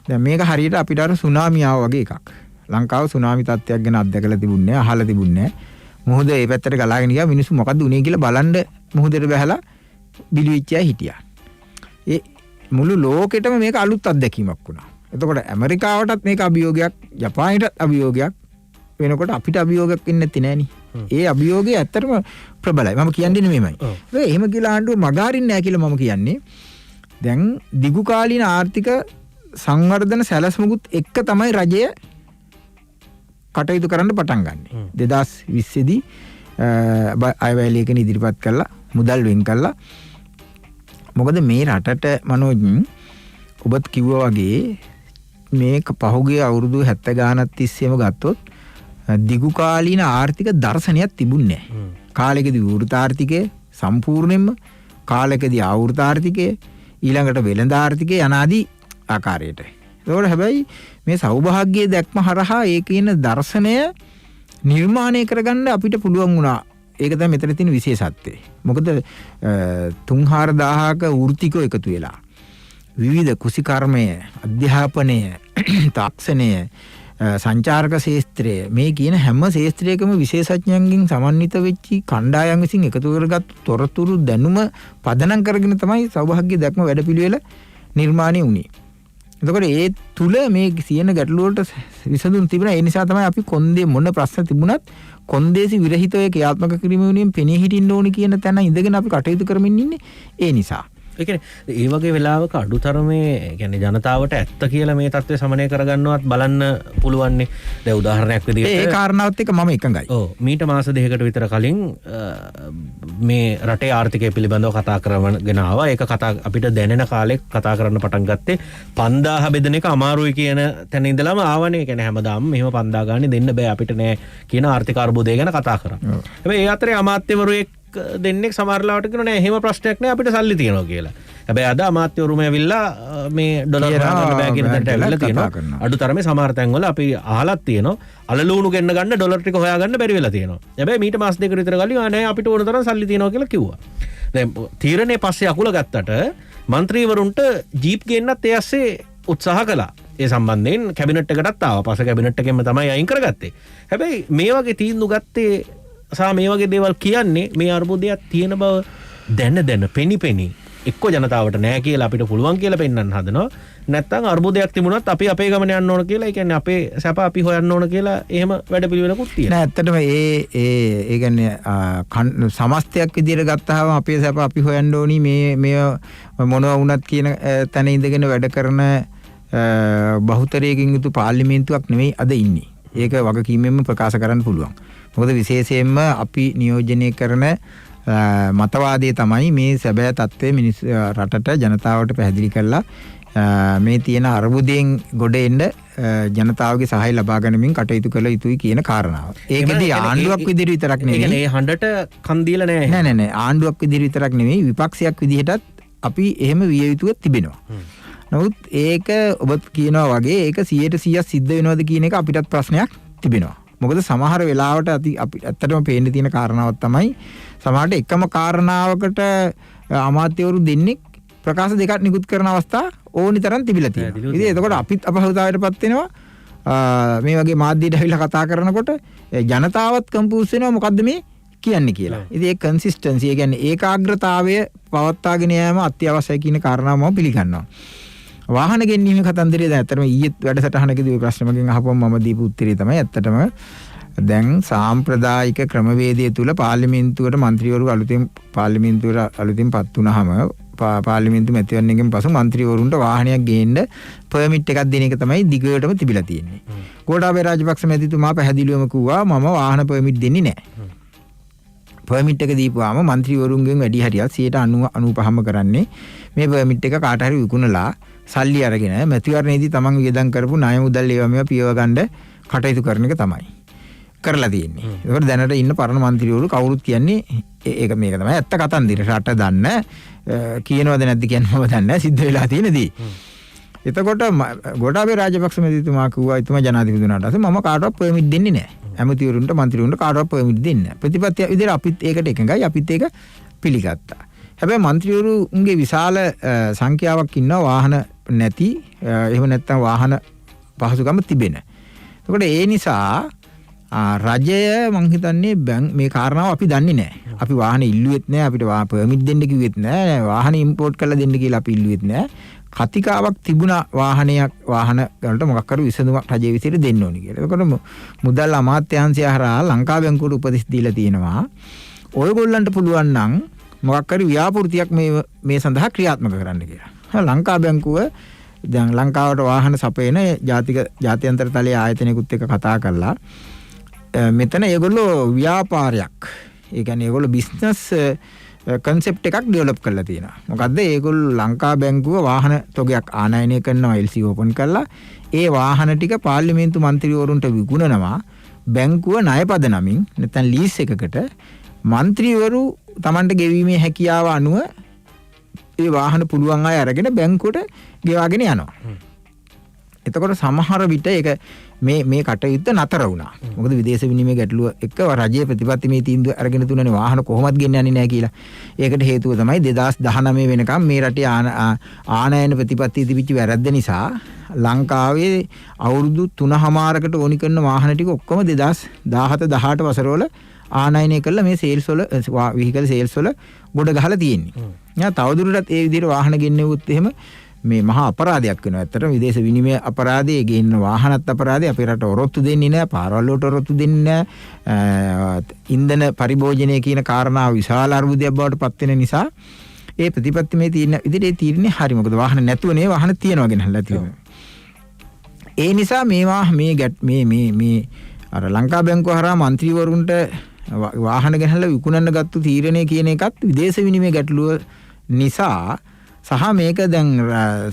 දැන් මේක හරියට අපිට අර සුනාමි ආව වගේ එකක්. ලංකාව සුනාමි තත්ත්වයක් ගැන අත්දැකලා තිබුණේ නැහැ, අහලා තිබුණේ නැහැ. මුහුද ඒ පැත්තට ගලාගෙන ගියා මිනිස්සු මොකද්ද උනේ කියලා බලන්න මුහුදට බැහැලා බිලිවිච්චා හිටියා. ඒ මුළු ලෝකෙටම මේක අලුත් අත්දැකීමක් වුණා. එතකොට ඇමරිකාවටත් මේක අභියෝගයක්, ජපානයටත් අභියෝගයක් වෙනකොට අපිට අභියෝගයක් වෙන්නේ නැති නෑනේ. ඒ අභියෝගය ඇත්තටම ප්‍රබලයි. මම කියන්නේ නෙමෙයි. ඒක එහෙම කියලා ආණ්ඩුව මගහරින්නේ නැහැ කියලා මම කියන්නේ. දැන් දිගු කාලීන ආර්ථික සංවර්ධන සැලැස්මකුත් එක්ක තමයි රජය කටයුතු කරන්න පටන් ගන්නෙ. 2020 දී අයවැය ලේඛන ඉදිරිපත් කළා, මුදල් වෙන් කළා. මොකද මේ රටට මනෝජ් ඔබත් කිව්වා වගේ මේ පහුගිය අවුරුදු 70 ගානක් තිස්සේම ගත්තොත් දිගු කාලීන ආර්ථික දර්ශනයක් තිබුණේ නැහැ. කාලෙකදී වෘත ආර්ථිකය සම්පූර්ණයෙන්ම, කාලෙකදී ආවෘත ආර්ථිකය, ඊළඟට වෙළඳ ආර්ථිකය යනාදී ආකාරයට. ඒකෝර හැබැයි මේ සෞභාග්‍යයේ දැක්ම හරහා ඒ කියන දර්ශනය නිර්මාණය කරගන්න අපිට පුළුවන් වුණා. ඒක තමයි මෙතන තියෙන විශේෂත්වය. මොකද 3-4000ක වෘත්තිකෝ එකතු වෙලා විවිධ කුසිකර්මය, අධ්‍යාපනය, තාක්ෂණය, සංචාරක ශාස්ත්‍රය මේ කියන හැම ශාස්ත්‍රයකම විශේෂඥයන්ගෙන් සමන්විත වෙච්ච කණ්ඩායම් විසින් එකතු කරගත් තොරතුරු දැනුම පදනම් කරගෙන තමයි සෞභාග්‍ය දැක්ම වැඩපිළිවෙල නිර්මාණය වුණේ. එතකොට ඒ තුල මේ සියන ගැටලු වලට විසඳුම් තිබුණා. ඒ නිසා තමයි අපි කොන්දේ මොන ප්‍රශ්න තිබුණත් කොන්දේසි විරහිතව ක්‍රියාත්මක කිරීම වෙනුවෙන් පෙනී හිටින්න ඕනි කියන තැන ඉඳගෙන අපි කටයුතු කරමින් ඉන්නේ. ඒ නිසා ඒ කියන්නේ ඒ වගේ වෙලාවක අඩුතරමේ කියන්නේ ජනතාවට ඇත්ත කියලා මේ තත්ත්වය සමනය කරගන්නවත් බලන්න පුළුවන්නේ. දැන් උදාහරණයක් විදිහට ඒ කාරණාවත් එක්ක මම එකඟයි. ඔව් මීට මාස දෙකකට විතර කලින් මේ රටේ ආර්ථිකය පිළිබඳව කතා කරගෙන ආවා. ඒක කතා අපිට දැනෙන කාලේ කතා කරන්න පටන් ගත්තේ 5000 බෙදෙන එක අමාරුයි කියන තැන ඉඳලාම ආවනේ. ඒ කියන්නේ හැමදාම මෙහෙම 5000 ගානේ දෙන්න බෑ අපිට නෑ කියන ආර්ථික අර්බුදය ගැන කතා කරා. හැබැයි ඒ අතරේ අමාත්‍යවරු දෙන්නෙක් සමහරලාවට කියනවා නෑ එහෙම ප්‍රශ්නයක් නෑ අපිට සල්ලි තියෙනවා කියලා. හැබැයි අද අමාත්‍යවරුම ඇවිල්ලා මේ ඩොලර් ගන්න බෑ කියන තැනට ඇවිල්ලා තියෙනවා. අඩුතරමේ සමහර තැන්වල අපි අහලත් තියෙනවා අලලූණු ගෙන්න ගන්න ඩොලර් ටික හොයාගන්න බැරි වෙලා තියෙනවා. හැබැයි මීට මාස දෙකකට විතර කලින් නෑ අපිට ඕන තරම් සල්ලි තියෙනවා කියලා කිව්වා. දැන් තීරණේ පස්සේ අකුල ගත්තට മന്ത്രിවරුන්ට ජීප් ගෙන්නත් ඒ ඇස්සේ උත්සාහ කළා. ඒ සම්බන්ධයෙන් කැබිනට් එකටත් ආවා. පස්සේ කැබිනට් එකෙන්ම තමයි අයින් කරගත්තේ. හැබැයි මේ වගේ තීන්දුව ගත්තේ සහ මේ වගේ දේවල් කියන්නේ මේ අර්බුදයක් තියෙන බව දැන පෙනි එක්ක ජනතාවට නෑ කියලා අපිට පුළුවන් කියලා පෙන්වන්න හදනවා. නැත්නම් අර්බුදයක් තිබුණත් අපි අපේ ගමන යන්න ඕන කියලා, ඒ කියන්නේ අපේ සැප අපි හොයන්න ඕන කියලා එහෙම වැඩපිළිවෙලකුත් තියෙනවා. නෑ ඇත්තටම ඒ කියන්නේ සමස්තයක් විදිහට ගත්තාම අපේ සැප අපි හොයන්න ඕනි මේ මොනවා වුණත් කියන තැන ඉඳගෙන වැඩ කරන බහුතරයකින් යුතු පාර්ලිමේන්තුවක් නෙවෙයි අද ඉන්නේ. ඒක වගකීමෙන්ම ප්‍රකාශ කරන්න පුළුවන්. මොකද විශේෂයෙන්ම අපි නියෝජනය කරන මතවාදය තමයි මේ සැබෑ තත්ත්වය රටට ජනතාවට පැහැදිලි කරලා මේ තියෙන අර්බුදයෙන් ගොඩ එන්න ජනතාවගේ සහාය ලබා ගැනීමෙන් කටයුතු කළ යුතුයි කියන කාරණාව. ඒකදී ආණ්ඩුවක් විදිහට විතරක් නෙවෙයි. ඒ කියන්නේ හඬට කන් දීලා නෑ. නෑ ආණ්ඩුවක් විදිහට විතරක් නෙවෙයි විපක්ෂයක් විදිහටත් අපි එහෙම විය යුතුව තිබෙනවා. නමුත් ඒක ඔබ කියනවා වගේ ඒක 100% සිද්ධ වෙනවද කියන එක අපිටත් ප්‍රශ්නයක් තිබෙනවා. මොකද සමහර වෙලාවට අපි ඇත්තටම පේන්න තියෙන කාරණාවක් තමයි සමහරට එකම කාරණාවකට අමාත්‍යවරු දෙන්නෙක් ප්‍රකාශ දෙකක් නිකුත් කරන අවස්ථා ඕනි තරම් තිබිලා තියෙනවා. ඉතින් එතකොට අපිත් අපහසුතාවයටපත් වෙනවා. මේ වගේ මාධ්‍යයට ඇවිල්ලා කතා කරනකොට ජනතාවත් කම්පියුස් වෙනවා මොකද්ද මේ කියන්නේ කියලා. ඉතින් ඒ කන්සිස්ටන්සි, ඒ කියන්නේ ඒකාග්‍රතාවය පවත්වාගෙන යාම අත්‍යවශ්‍යයි කියන කාරණාව මම පිළිගන්නවා. වාහන ගෙන්වීමේ කතන්දරය දැන් ඇත්තටම ඊයේ වැඩසටහනකදී ඔය ප්‍රශ්න මගෙන් අහපුවම මම දීපු උත්තරේ තමයි ඇත්තටම දැන් සාම්ප්‍රදායික ක්‍රමවේදය තුල පාර්ලිමේන්තුවට മന്ത്രിවරු අලුතින් පත් වුණාම පාර්ලිමේන්තු මැතිවරණයකින් පසු മന്ത്രിවරුන්ට වාහනයක් ගේන්න පර්මිට් එකක් දෙන එක තමයි දිගටම තිබිලා තියෙන්නේ. ගෝඨාභය රාජපක්ෂ මැතිතුමා පැහැදිලිවම කිව්වා මම වාහන පර්මිට් දෙන්නේ නැහැ. පර්මිට් එක දීපුවාම മന്ത്രിවරුන්ගෙන් වැඩි හරියක් 95%ම කරන්නේ මේ පර්මිට් එක කාට හරි විකුණලා සල්ලි අරගෙන මැතිවරණයේදී තමන් වියදම් කරපු ණය මුදල් ඒවා මේවා පියව ගන්න කටයුතු කරන එක තමයි කරලා තියෙන්නේ. ඒකට දැනට ඉන්න පරණ മന്ത്രിවරු කවුරුත් කියන්නේ මේක තමයි ඇත්ත කතන්දර. රට දන්න කියනවද නැද්ද කියන්නේ මම දන්නේ නැහැ. සිද්ධ වෙලා තියෙන දේ. එතකොට ගෝඨාභය රාජපක්ෂ මැතිතුමා කිව්වා එතුමා ජනාධිපති වුණාට පස්සේ මම කාටවත් පර්මිට් දෙන්නේ නැහැ. ඇමතිවරුන්ට മന്ത്രിවරුන්ට කාටවත් පර්මිට් දෙන්නේ නැහැ. ප්‍රතිපත්තිය විදිහට අපිත් ඒකට එකඟයි. අපිත් ඒක පිළිගත්තා. හැබැයි മന്ത്രിවරුන්ගේ විශාල සංඛ්‍යාවක් ඉන්නවා වාහන නැති, එහෙම නැත්නම් වාහන පහසුකම් තිබෙන. එතකොට ඒ නිසා රජය මං හිතන්නේ මේ කාරණාව අපි දන්නේ නැහැ. අපි වාහන ඉල්ලුවෙත් නැහැ, අපිට පර්මිට් දෙන්න කිව්වෙත් නැහැ, වාහන ඉම්පෝට් කරලා දෙන්න කියලා අපි ඉල්ලුවෙත් නැහැ. කතිකාවක් තිබුණා වාහන වලට මොකක් කරු විසඳුමක් රජයේ විසිර දෙන්න ඕනි කියලා. ඒකට මුදල් අමාත්‍යාංශය හරහා ලංකා බැංකුවට උපදෙස් දීලා තියෙනවා. ඔයගොල්ලන්ට පුළුවන් නම් මොකක් හරි ව්‍යාපෘතියක් මේ සඳහා ක්‍රියාත්මක කරන්න කියලා. ලංකා බැංකුව දැන් ලංකාවට වාහන සපයන ජාත්‍යන්තර තලයේ ආයතනයකුත් එක්ක කතා කරලා මෙතන ඒගොල්ලෝ ව්‍යාපාරයක්, ඒ කියන්නේ ඒගොල්ලෝ බිස්නස් කන්සෙප්ට් එකක් ඩෙවලොප් කරලා තියෙනවා. මොකද්ද? ඒගොල්ලෝ ලංකා බැංකුව වාහන තොගයක් ආනයනය කරනවා LC ඕපන් කරලා. ඒ වාහන ටික පාර්ලිමේන්තු මන්ත්‍රීවරුන්ට විකුණනවා. බැංකුව ණයපද නමින් නැත්නම් ලීස් එකකට මන්ත්‍රීවරු Tamanට ගෙවීමේ හැකියාව අනුව ඒ වාහන පුළුවන් අය අරගෙන බැංකුවට ගෙවාගෙන යනවා. එතකොට සමහර විට ඒක මේ කටයුත්ත නතර වුණා. මොකද විදේශ විනිමය ගැටලුව එක්ක රජයේ ප්‍රතිපත්ති මේ තීන්දුව අරගෙන තුනනේ වාහන කොහොමද ගෙන්න යන්නේ නැහැ කියලා. ඒකට හේතුව තමයි 2019 වෙනකම් මේ රටේ ආනයන ප්‍රතිපත්තිය තිබිච්ච වැරද්ද නිසා ලංකාවේ අවුරුදු 3මාරකට ඕනි කරන වාහන ටික ඔක්කොම 2017 18 වසරවල ආනයනය කළා මේ සේල්ස් වල විහිකල් සේල්ස් වල ගොඩ ගහලා තියෙන්නේ. යා තවදුරටත් ඒ විදිහට වාහන ගෙන්නවුත් එහෙම මේ මහා අපරාධයක් වෙනවා. ඇත්තටම විදේශ විනිමය අපරාධය, ගේන්න වාහනත් අපරාධය. අපේ රට ඔරොත්තු දෙන්නේ නැහැ, පාරවල් වලට ඔරොත්තු දෙන්නේ නැහැ. ඉන්ධන පරිභෝජනය කියන කාරණාව විශාල අර්බුදයක් බවට පත් වෙන නිසා ඒ ප්‍රතිපත්ති මේ තියෙන විදිහට ඒ තීරණේ හරි. මොකද වාහන නැතුව නේ වාහන තියනවා ගෙනහලා තියෙනවා. ඒ නිසා මේවා මේ අර ලංකා බැංකුව හරහා മന്ത്രിවරුන්ට වාහන ගෙනහලා විකුණන්න ගත්ත තීරණය කියන එකත් විදේශ විනිමය ගැටලුව නිසා සහ මේක දැන්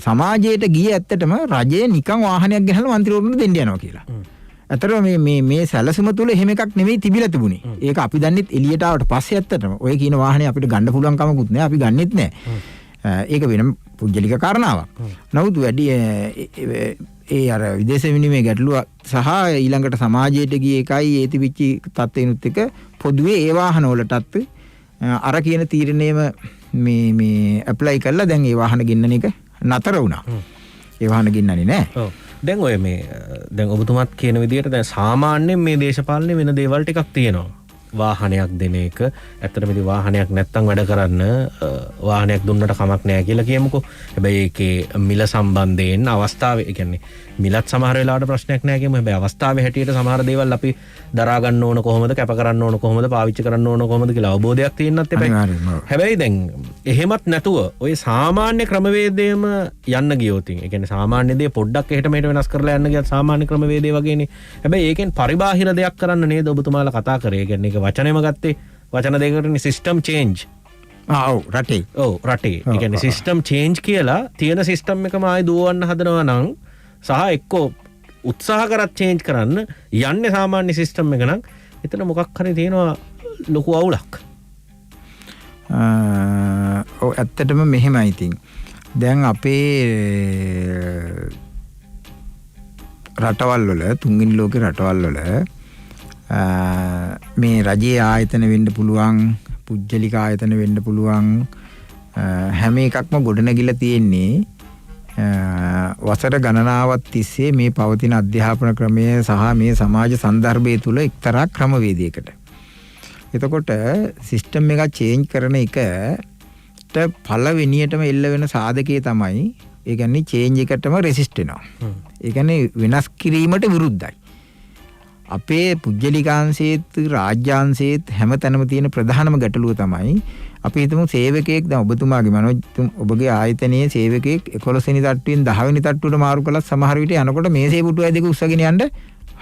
සමාජයට ගියේ ඇත්තටම රජය නිකන් වාහනයක් ගෙනහලා മന്ത്രിවරුන්ට දෙන්න යනවා කියලා. ඇත්තටම මේ සැලසුම තුල එහෙම එකක් නෙමෙයි තිබිලා තිබුණේ. ඒක අපි දන්නෙත් එළියට ආවට පස්සේ ඇත්තටම ඔය කියන වාහනේ අපිට ගන්න පුළුවන් කමකුත් නෑ. අපි ගන්නෙත් නෑ. ඒක වෙනම පුජ්‍යලික කාරණාවක්. නමුත් වැඩි ඒ අර විදේශ විනිමය ගැටලුව සහ ඊළඟට සමාජයට ගිය එකයි ඒ තිබිච්ච තත්ත්වෙනුත් එක පොදුවේ ඒ වාහන වලටත් අර කියන තීරණයම මේ ඇප්ලයි කරලා දැන් ඒ වාහන ගෙන්නන එක නතර වුණා. ඒ වාහන ගෙන්නන්නේ නැහැ. ඔව්. දැන් ඔය මේ දැන් ඔබතුමත් කියන විදිහට දැන් සාමාන්‍යයෙන් මේ දේශපාලනේ වෙන දේවල් ටිකක් තියෙනවා. වාහනයක් දෙන එක ඇත්තටම ඉතින් වාහනයක් නැත්තම් වැඩ කරන්න වාහනයක් දුන්නට කමක් නැහැ කියලා කියමුකෝ. හැබැයි ඒකේ මිල සම්බන්ධයෙන් අවස්ථාවේ ඒ කියන්නේ මිලත් සමහර වෙලාවට ප්‍රශ්නයක් නැහැ කියමු. හැබැයි අවස්ථාවේ හැටියට සමහර දේවල් අපි දරා ගන්න ඕන කොහොමද, කැප කරන්න ඕන කොහොමද, පාවිච්චි කරන්න ඕන කොහොමද කියලා අවබෝධයක් තියෙන්නත් එපා. හැබැයි දැන් එහෙමත් නැතුව ඔය සාමාන්‍ය ක්‍රමවේදයේම යන්න ගියොත් ඒ කියන්නේ සාමාන්‍ය දේ පොඩ්ඩක් එහෙට මෙහෙට වෙනස් කරලා යන්න ගියත් සාමාන්‍ය ක්‍රමවේදය වගේනේ. හැබැයි ඒකෙන් පරිබාහිර දෙයක් කරන්න නේද ඔබතුමාලා කතා කරේ. ඒ කියන්නේ වචනයම ගත්තේ වචන දෙකකටනේ සිස්ටම් චේන්ජ්. ඔව් රටේ. ඔව් රටේ. ඒ කියන්නේ සිස්ටම් චේන්ජ් කියලා තියෙන සිස්ටම් එකම ආයෙ දුවවන්න හදනවා නම් සහ එක්කෝ උත්සාහ කරත් චේන්ජ් කරන්න යන්නේ සාමාන්‍ය සිස්ටම් එක නම් එතන මොකක් හරි තියෙනවා ලොකු අවුලක්. ඔව් ඇත්තටම මෙහෙමයි ඉතින්. දැන් අපේ රටවල් වල තුන්වෙනි ලෝකේ රටවල් වල මේ රජයේ ආයතන වෙන්න පුළුවන්, පුජ්‍යලික ආයතන වෙන්න පුළුවන්, හැම එකක්ම ගොඩනැගිලා තියෙන්නේ වසර ගණනාවක් තිස්සේ මේ පවතින අධ්‍යාපන ක්‍රමය සහ මේ සමාජ සන්දර්භය තුළ එක්තරා ක්‍රමවේදයකට. එතකොට සිස්ටම් එක චේන්ජ් කරන එකට පළවෙනියටම එල්ල වෙන සාධකයේ තමයි ඒ කියන්නේ චේන්ජ් එකටම රෙසිස්ට් වෙනවා. ඒ කියන්නේ වෙනස් කිරීමට විරුද්ධයි. අපේ පුජ්‍යලිකාංශයේත් රාජ්‍යාංශයේත් හැමතැනම තියෙන ප්‍රධානම ගැටලුව තමයි අපි හිතමු සේවකයෙක් දැන් ඔබතුමාගේ මනෝජ් ඔබගේ ආයතනයේ සේවකයෙක් 11 වෙනි තට්ටුවෙන් 10 වෙනි තට්ටුවට මාරු කළත් සමහර විට යනකොට මේසේ පුටුවයි දෙක උස්සගෙන යන්න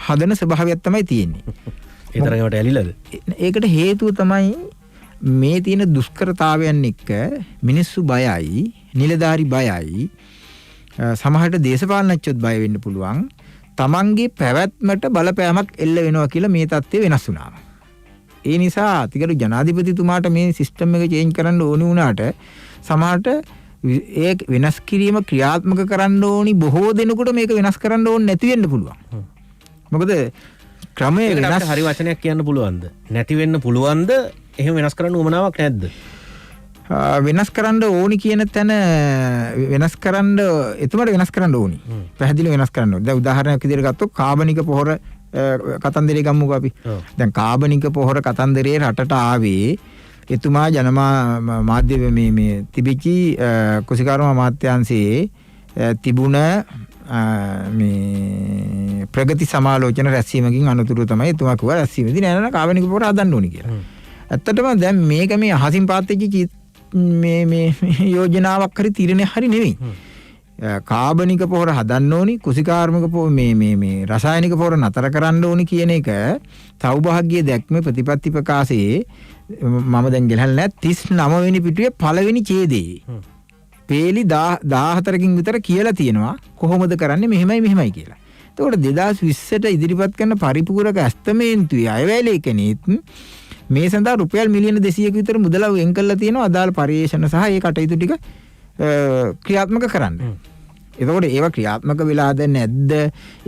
හදන ස්වභාවයක් තමයි තියෙන්නේ. ඒ තරමට ඇලිලාද? ඒකට හේතුව තමයි මේ තියෙන දුෂ්කරතාවයන් එක්ක මිනිස්සු බයයි, නිලධාරි බයයි, සමහරට දේශපාලනඥයොත් බය වෙන්න පුළුවන්. තමන්ගේ පැවැත්මට බලපෑමක් එල්ල වෙනවා කියලා මේ තත්ත්වය වෙනස් වුණා. ඒ නිසා අතිගරු ජනාධිපතිතුමාට මේ සිස්ටම් එක චේන්ජ් කරන්න ඕනි වුණාට සමහරට ඒ වෙනස් කිරීම ක්‍රියාත්මක කරන්න ඕනි බොහෝ දෙනෙකුට මේක වෙනස් කරන්න ඕනේ නැති වෙන්න පුළුවන්. මොකද ක්‍රමයේ වෙනස් හරි වචනයක් කියන්න පුළුවන්ද? නැති වෙන්න පුළුවන්ද? එහෙම වෙනස් කරන්න උවමනාවක් නැද්ද? වෙනස් කරන්න ඕනි කියන තැන වෙනස් කරන්න එතුමාට වෙනස් කරන්න ඕනි. පැහැදිලිව වෙනස් කරන්න ඕනේ. දැන් උදාහරණයක් විදිහට ගත්තොත් කාබනික පොහොර කතන්දරේ ගමුකෝ අපි. දැන් කාබනික පොහොර කතන්දරේ රටට ආවේ එතුමා මාධ්‍ය මේ තිබිච්චි කුසිකාර්ම අමාත්‍යාංශයේ තිබුණ මේ ප්‍රගති සමාලෝචන රැස්වීමකින් අනතුරු තමයි එතුමා කිව්වා රැස්වීමේදී නෑ නෑ කාබනික පොහොර හදන්න ඕනි කියලා. ඇත්තටම දැන් මේක මේ අහසින් පාත් වෙච්ච මේ යෝජනාවක් හරි තීරණයක් හරි නෙවෙයි. කාබනික පොහොර හදන්න ඕනි, කුසිකාර්මික මේ රසායනික පොහොර නතර කරන්න ඕනි කියන එක සෞභාග්‍ය දැක්මේ ප්‍රතිපත්ති ප්‍රකාශයේ මම දැන් ගෙනල්ලා නැහැ 39 වෙනි පිටුවේ පළවෙනි ඡේදයේ. පේලි 14කින් විතර කියලා තියෙනවා කොහොමද කරන්නේ මෙහෙමයි කියලා. එතකොට 2020ට ඉදිරිපත් කරන පරිපූර්ණක ඇස්තමේන්තුවේ අයවැයලේකනේත් මේ සඳහා රුපියල් මිලියන 200ක විතර මුදල වෙන් කරලා තියෙනවා අදාළ පරිශ්‍රණ සහ ඒ කටයුතු ටික ක්‍රියාත්මක කරන්න. එතකොට ඒවා ක්‍රියාත්මක වෙලාද නැද්ද?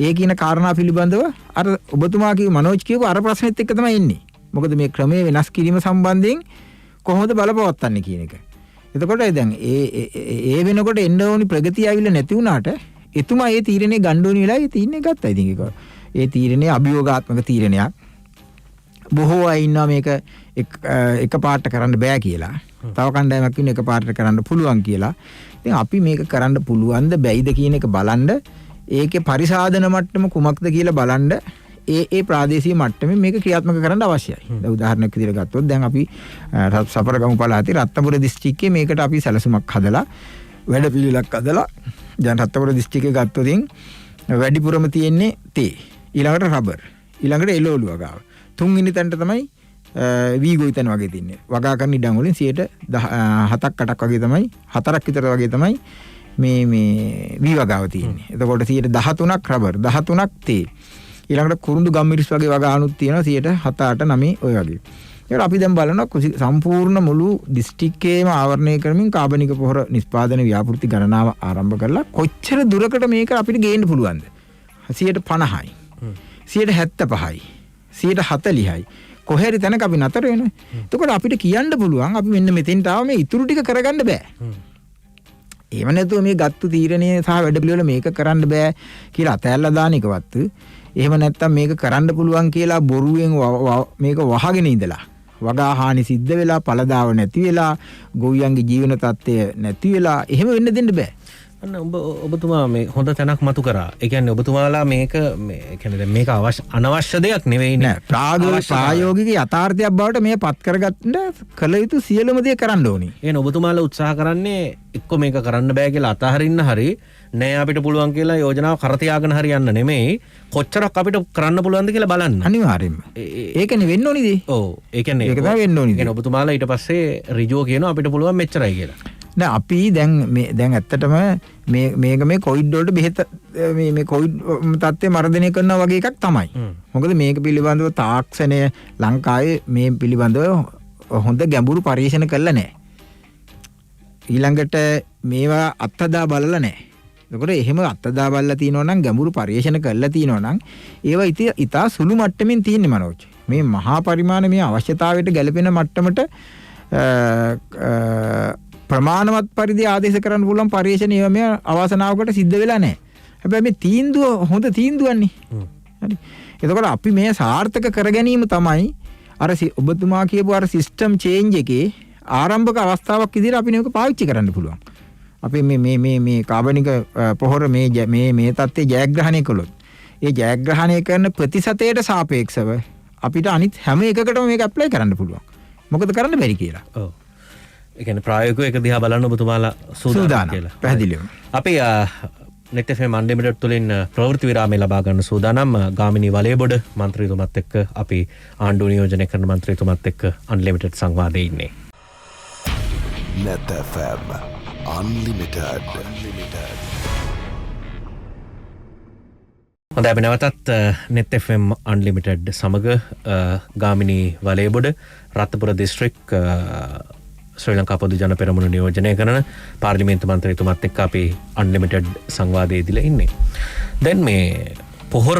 ඒ කියන කාරණා පිළිබඳව අර ඔබතුමා කිව්ව මනෝජ් කියපු අර ප්‍රශ්නෙත් එක්ක තමයි එන්නේ. මොකද මේ ක්‍රමයේ වෙනස් කිරීම සම්බන්ධයෙන් කොහොමද බලපවත්න්නේ කියන එක. එතකොට දැන් ඒ වෙනකොට එන්න ඕනි ප්‍රගතිය ආවිල්ලා නැති වුණාට එතුමා ඒ තීරණේ ගන්න ඕනි වෙලාවේ තීරණේ ගත්තා. ඉතින් ඒක ඒ තීරණේ අභියෝගාත්මක තීරණයක්. බොහෝ අය ඉන්නවා මේක එක පාට කරන්න බෑ කියලා. තව කණ්ඩායමක් ඉන්න එක පාට කරන්න පුළුවන් කියලා. ඉතින් අපි මේක කරන්න පුළුවන්ද බැයිද කියන එක බලන්න ඒකේ පරිසාධන මට්ටම කුමක්ද කියලා බලන්න ඒ ප්‍රාදේශීය මට්ටමේ මේක ක්‍රියාත්මක කරන්න අවශ්‍යයි. දැන් උදාහරණයක් විදිහට ගත්තොත් දැන් අපි සපරගමු පළාතේ රත්නපුර දිස්ත්‍රික්කයේ මේකට අපි සැලසුමක් හදලා වැඩපිළිවෙලක් හදලා දැන් රත්නපුර දිස්ත්‍රික්කේ ගත්තොත් වැඩිපුරම තියෙන්නේ තේ, ඊළඟට රබර්, ඊළඟට එළවලු වගාව. තුන්වෙනි තැනට තමයි වී ගොවිතැන වගේ තින්නේ. වගා කරන ඉඩම් වලින් 7%-8% වගේ තමයි 4ක් විතර වගේ තමයි මේ වී වගාව තියෙන්නේ. එතකොට 13%ක් රබර්, 13%ක් තේ. ඊළඟට කුරුඳු ගම්මිරිස් වගේ වගානුත් තියෙනවා 7-8-9 ඔය වගේ. ඒකට අපි දැන් බලනවා සම්පූර්ණ මුළු දිස්ත්‍රික්කයේම ආවරණය කරමින් කාබනික පොහොර නිෂ්පාදන ව්‍යාපෘති ගණනාව ආරම්භ කරලා කොච්චර දුරකට මේක අපිට ගේන්න පුළුවන්ද? 50%යි. 75%යි. 140යි. කොහේරි තැනක අපි නතර වෙනවා. එතකොට අපිට කියන්න පුළුවන් අපි මෙන්න මෙතෙන්ට ආව මේ ඉතුරු ටික කරගන්න බෑ. එහෙම නැතුව මේ ගත්තු තීරණය සහ වැඩපිළිවෙල මේක කරන්න බෑ කියලා අතෑල්ලා දාන එකවත් එහෙම නැත්තම් මේක කරන්න පුළුවන් කියලා බොරුවෙන් මේක වහගෙන ඉඳලා වගා හානි සිද්ධ වෙලා පළදාව නැති වෙලා ගොවියන්ගේ ජීවන තත්ත්වය නැති වෙලා එහෙම වෙන්න දෙන්න බෑ. අන්න ඔබතුමා මේ හොඳ තැනක් මතු කරා. ඒ කියන්නේ ඔබතුමාලා මේක මේක අනවශ්‍ය දෙයක් නෙවෙයි නේ. ප්‍රායෝගික යථාර්ථයක් බවට මේ පත් කරගන්න කල යුතු සියලුම දේ කරන්න ඕනි. එහෙනම් ඔබතුමාලා උත්සාහ කරන්නේ එක්ක මේක කරන්න බෑ කියලා අතහරින්න හරි නෑ අපිට පුළුවන් කියලා යෝජනාව කර තියාගෙන හරි යන්න නෙමෙයි කොච්චරක් අපිට කරන්න පුළුවන්ද කියලා බලන්න. අනිවාර්යෙන්ම. ඒකනේ වෙන්න ඕනිද? ඔව්. ඒ කියන්නේ ඒක තමයි වෙන්න ඕනිද? ඒ කියන්නේ ඔබතුමාලා ඊට පස්සේ ඍජුව කියනවා අපිට පුළුවන් මෙච්චරයි කියලා. නෑ අපි දැන් ඇත්තටම මේක මේ කොවිඩ් වලට බෙහෙත මේ කොවිඩ් තත්ත්වය මර්ධනය කරනවා වගේ එකක් තමයි. මොකද මේක පිළිබඳව තාක්ෂණය ලංකාවේ මේ පිළිබඳව හොඳ ගැඹුරු පරීක්ෂණ කළා නෑ. ඊළඟට මේවා අත්හදා බලලා නෑ. එතකොට එහෙම අත්හදා බලලා තියෙනවා නම් ගැඹුරු පරීක්ෂණ කළා තියෙනවා නම් ඒවා ඉතා සුළු මට්ටමින් තියෙන්නේ මනෝජ්. මේ මහා පරිමාණ මේ අවශ්‍යතාවයට ගැලපෙන මට්ටමට ප්‍රමාණවත් පරිදි ආදේශ කරන්න පුළුවන් පරීක්ෂණ ඒවා මේ අවසනාවකට සිද්ධ වෙලා නැහැ. හැබැයි මේ තීන්දුව හොඳ තීන්දුවන්නේ. හරි. එතකොට අපි මේ සාර්ථක කර ගැනීම තමයි අර ඔබතුමා කියපු අර සිස්ටම් චේන්ජ් එකේ ආරම්භක අවස්ථාවක් විදිහට අපි මේක පාවිච්චි කරන්න පුළුවන්. අපි මේ කාබනික පොහොර මේ තත්ත්වයේ ජයග්‍රහණය කළොත් ඒ ජයග්‍රහණය කරන ප්‍රතිශතයට සාපේක්ෂව අපිට අනිත් හැම එකකටම මේක ඇප්ලයි කරන්න පුළුවන්. මොකද කරන්න බැරි කියලා. ඔව්. ඒ කියන්නේ ප්‍රායෝගිකව ඒක දිහා බලන්න ඔබතුමාලා සූදානම් කියලා. පැහැදිලිවම. අපි net fm unlimited තුලින් ප්‍රවෘත්ති විරාමය ලබා ගන්න සූදානම්. ගාමිණී වලේබොඩ මන්ත්‍රීතුමත් එක්ක අපි ආණ්ඩුව නියෝජනය කරන මන්ත්‍රීතුමත් එක්ක unlimited සංවාදයේ ඉන්නේ. net fm unlimited. හොඳයි අපි නැවතත් net fm unlimited සමග ගාමිණී වලේබොඩ රත්නපුර දිස්ත්‍රික් ශ්‍රී ලංකා පොදු ජන පෙරමුණ නියෝජනය කරන පාර්ලිමේන්තු මන්ත්‍රීතුමත් එක්ක අපි අන්ලිමිටඩ් සංවාදයේදීලා ඉන්නේ. දැන් මේ පොහොර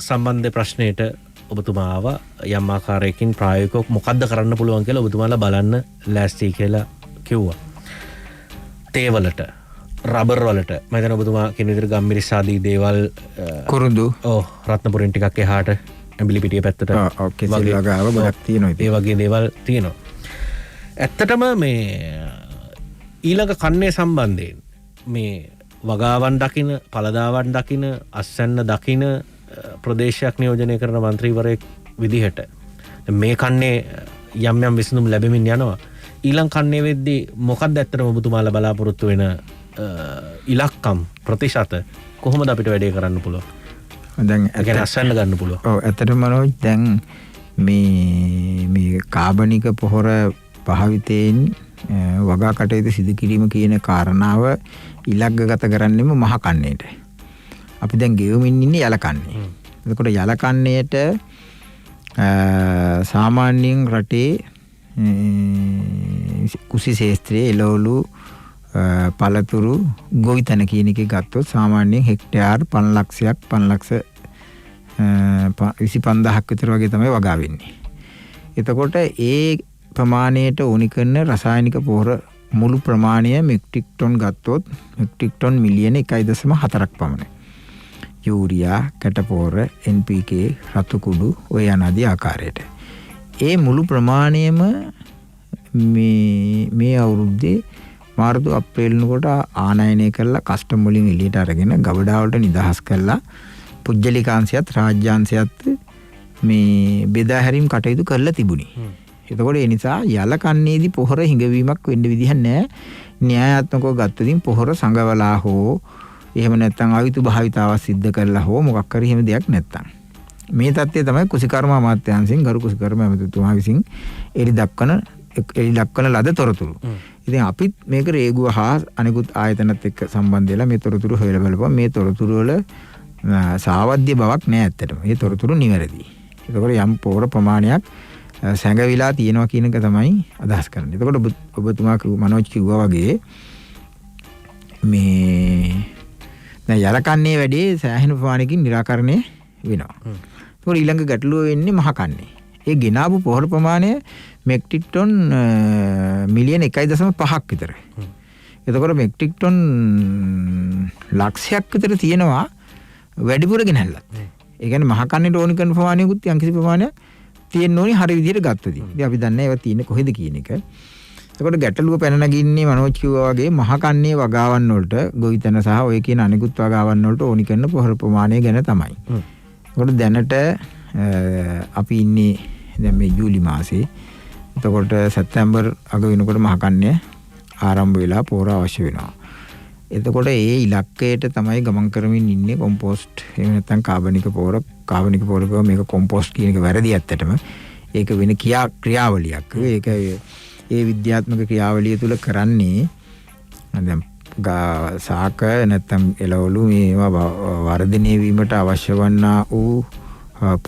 සම්බන්ධ ප්‍රශ්නයට ඔබතුමා ආව යම් ආකාරයකින් ප්‍රායෝගිකව මොකද්ද කරන්න පුළුවන් කියලා ඔබතුමාලා බලන්න ලෑස්ති කියලා කිව්වා. තේ වලට, රබර් වලට මම හිතන ඔබතුමා කියන විදිහට ගම්මිරිස් ආදී දේවල් කුරුඳු රත්නපුරෙන් ටිකක් එහාට ඇඹිලි පිටිය පැත්තට වගේ වගාව ගොඩක් තියෙනවා. ඒ වගේ දේවල් තියෙනවා. ඇත්තටම මේ ඊළඟ කන්නේ සම්බන්ධයෙන් මේ වගාවන් දකින පළදාවන් දකින අස්සන්න දකින ප්‍රදේශයක් නියෝජනය කරන මන්ත්‍රීවරයෙක් විදිහට මේ කන්නේ යම් යම් විසඳුම් ලැබෙමින් යනවා. ඊළඟ කන්නේ වෙද්දී මොකක්ද ඇත්තටම ඔබතුමාලා බලාපොරොත්තු වෙන ඉලක්කම් ප්‍රතිශත කොහොමද අපිට වැඩේ කරන්න පුළුවන්? දැන් ඒ අස්සන්න ගන්න පුළුවන්. ඔව් ඇත්තටම මනෝජ් දැන් මේ කාබනික පොහොර භාවිතයෙන් වගා කටයුතු සිදු කිරීම කියන කාරණාව ඉලක්කගත කරන්නෙම මහ කන්නේට. අපි දැන් ගෙවමින් ඉන්නේ යල කන්නේ. එතකොට යල කන්නේට සාමාන්‍යයෙන් රටේ කුසි ශේත්‍රයේ එළවලු පළතුරු ගොවිතැන කියන එක ගත්තොත් සාමාන්‍යයෙන් හෙක්ටයාර් 5,25,000ක් විතර වගේ තමයි වගා වෙන්නේ. එතකොට ඒ ප්‍රමාණයට ඕනි කරන රසායනික පොහොර මුළු ප්‍රමාණය මෙට්‍රික් ටොන් ගත්තොත් මෙට්‍රික් ටොන් මිලියන 1.4ක් පමණයි. යූරියා, කැටපොහොර, NPK, රතු කුඩු ඔය යනාදී ආකාරයට. ඒ මුළු ප්‍රමාණයම මේ අවුරුද්දේ මාර්තු අප්‍රේල්නකොට ආනයනය කරලා කස්ටම් වලින් එළියට අරගෙන ගබඩාවලට නිදහස් කරලා පුජ්‍යලිකාංශයත් රාජ්‍යාංශයත් මේ බෙදා හැරීම් කටයුතු කරලා තිබුණේ. එතකොට ඒ නිසා යල කන්නේදී පොහොර හිඟවීමක් වෙන්න විදිහක් නැහැ. න්‍යායාත්මකව ගත්තොතින් පොහොර සංගවලා හෝ එහෙම නැත්නම් අවිතු භාවිතාවක් සිද්ධ කරලා හෝ මොකක් හරි එහෙම දෙයක් නැත්තම්. මේ தත්ත්වය තමයි කුසිකර්ම අමාත්‍යාංශයෙන් ගරු කුසිකර්ම ඇමතිතුමා විසින් එලි දක්වන ලද තොරතුරු. ඉතින් අපිත් මේක රේගුව හා අනිකුත් ආයතනත් එක්ක සම්බන්ධ වෙලා මේ තොරතුරු හොයලා බලපුවා. මේ තොරතුරු වල සාවද්‍ය බවක් නැහැ ඇත්තටම. මේ තොරතුරු නිවැරදි. ඒකවල යම් පොහොර ප්‍රමාණයක් සැඟවිලා තියෙනවා කියන එක තමයි අදහස් කරන්නේ. එතකොට ඔබතුමා මනෝජ් කිව්වා වගේ මේ දැන් යලකන්නේ වැඩි සෑහෙන ප්‍රමාණයකින් निराකරණය වෙනවා. ඒකෝර ඊළඟ ගැටලුව වෙන්නේ මහ කන්නේ. ඒ ගෙනාවු පොහොර ප්‍රමාණය මෙට්‍රික් ටන් මිලියන 1.5ක් විතර. එතකොට මෙට්‍රික් ටන් ලක්ෂයක් විතර තියෙනවා වැඩිපුර ගෙනල්ලත්. ඒ කියන්නේ මහ කන්නේට ඕනි කරන ප්‍රමාණයකුත් යම්කිසි ප්‍රමාණයක් තියෙන්න ඕනි හරි විදිහට ගත්තොත්. ඉතින් අපි දන්නේ ඒවා තියෙන්නේ කොහෙද කියන එක. එතකොට ගැටලුව පැන නගින්නේ මනෝජ් කිව්වා වගේ මහ කන්නේ වගාවන් වලට ගොවිතැන සහ ඔය කියන අනිකුත් වගාවන් වලට ඕනි කරන පොහොර ප්‍රමාණය ගැන තමයි. එතකොට දැනට අපි ඉන්නේ දැන් මේ ජූලි මාසේ. එතකොට සැප්තැම්බර් අග වෙනකොට මහ කන්නේ ආරම්භ වෙලා පොහොර අවශ්‍ය වෙනවා. එතකොට ඒ ඉලක්කයට තමයි ගමන් කරමින් ඉන්නේ කොම්පෝස්ට් එහෙම නැත්නම් කාබනික පොහොර කියව මේක කොම්පෝස්ට් කියන එක වැරදි ඇත්තටම. ඒක වෙන ක්‍රියාවලියක්. ඒක ඒ විද්‍යාත්මක ක්‍රියාවලිය තුල කරන්නේ දැන් සාක නැත්නම් එළවලු මේවා වර්ධනය වීමට අවශ්‍ය වන්නා වූ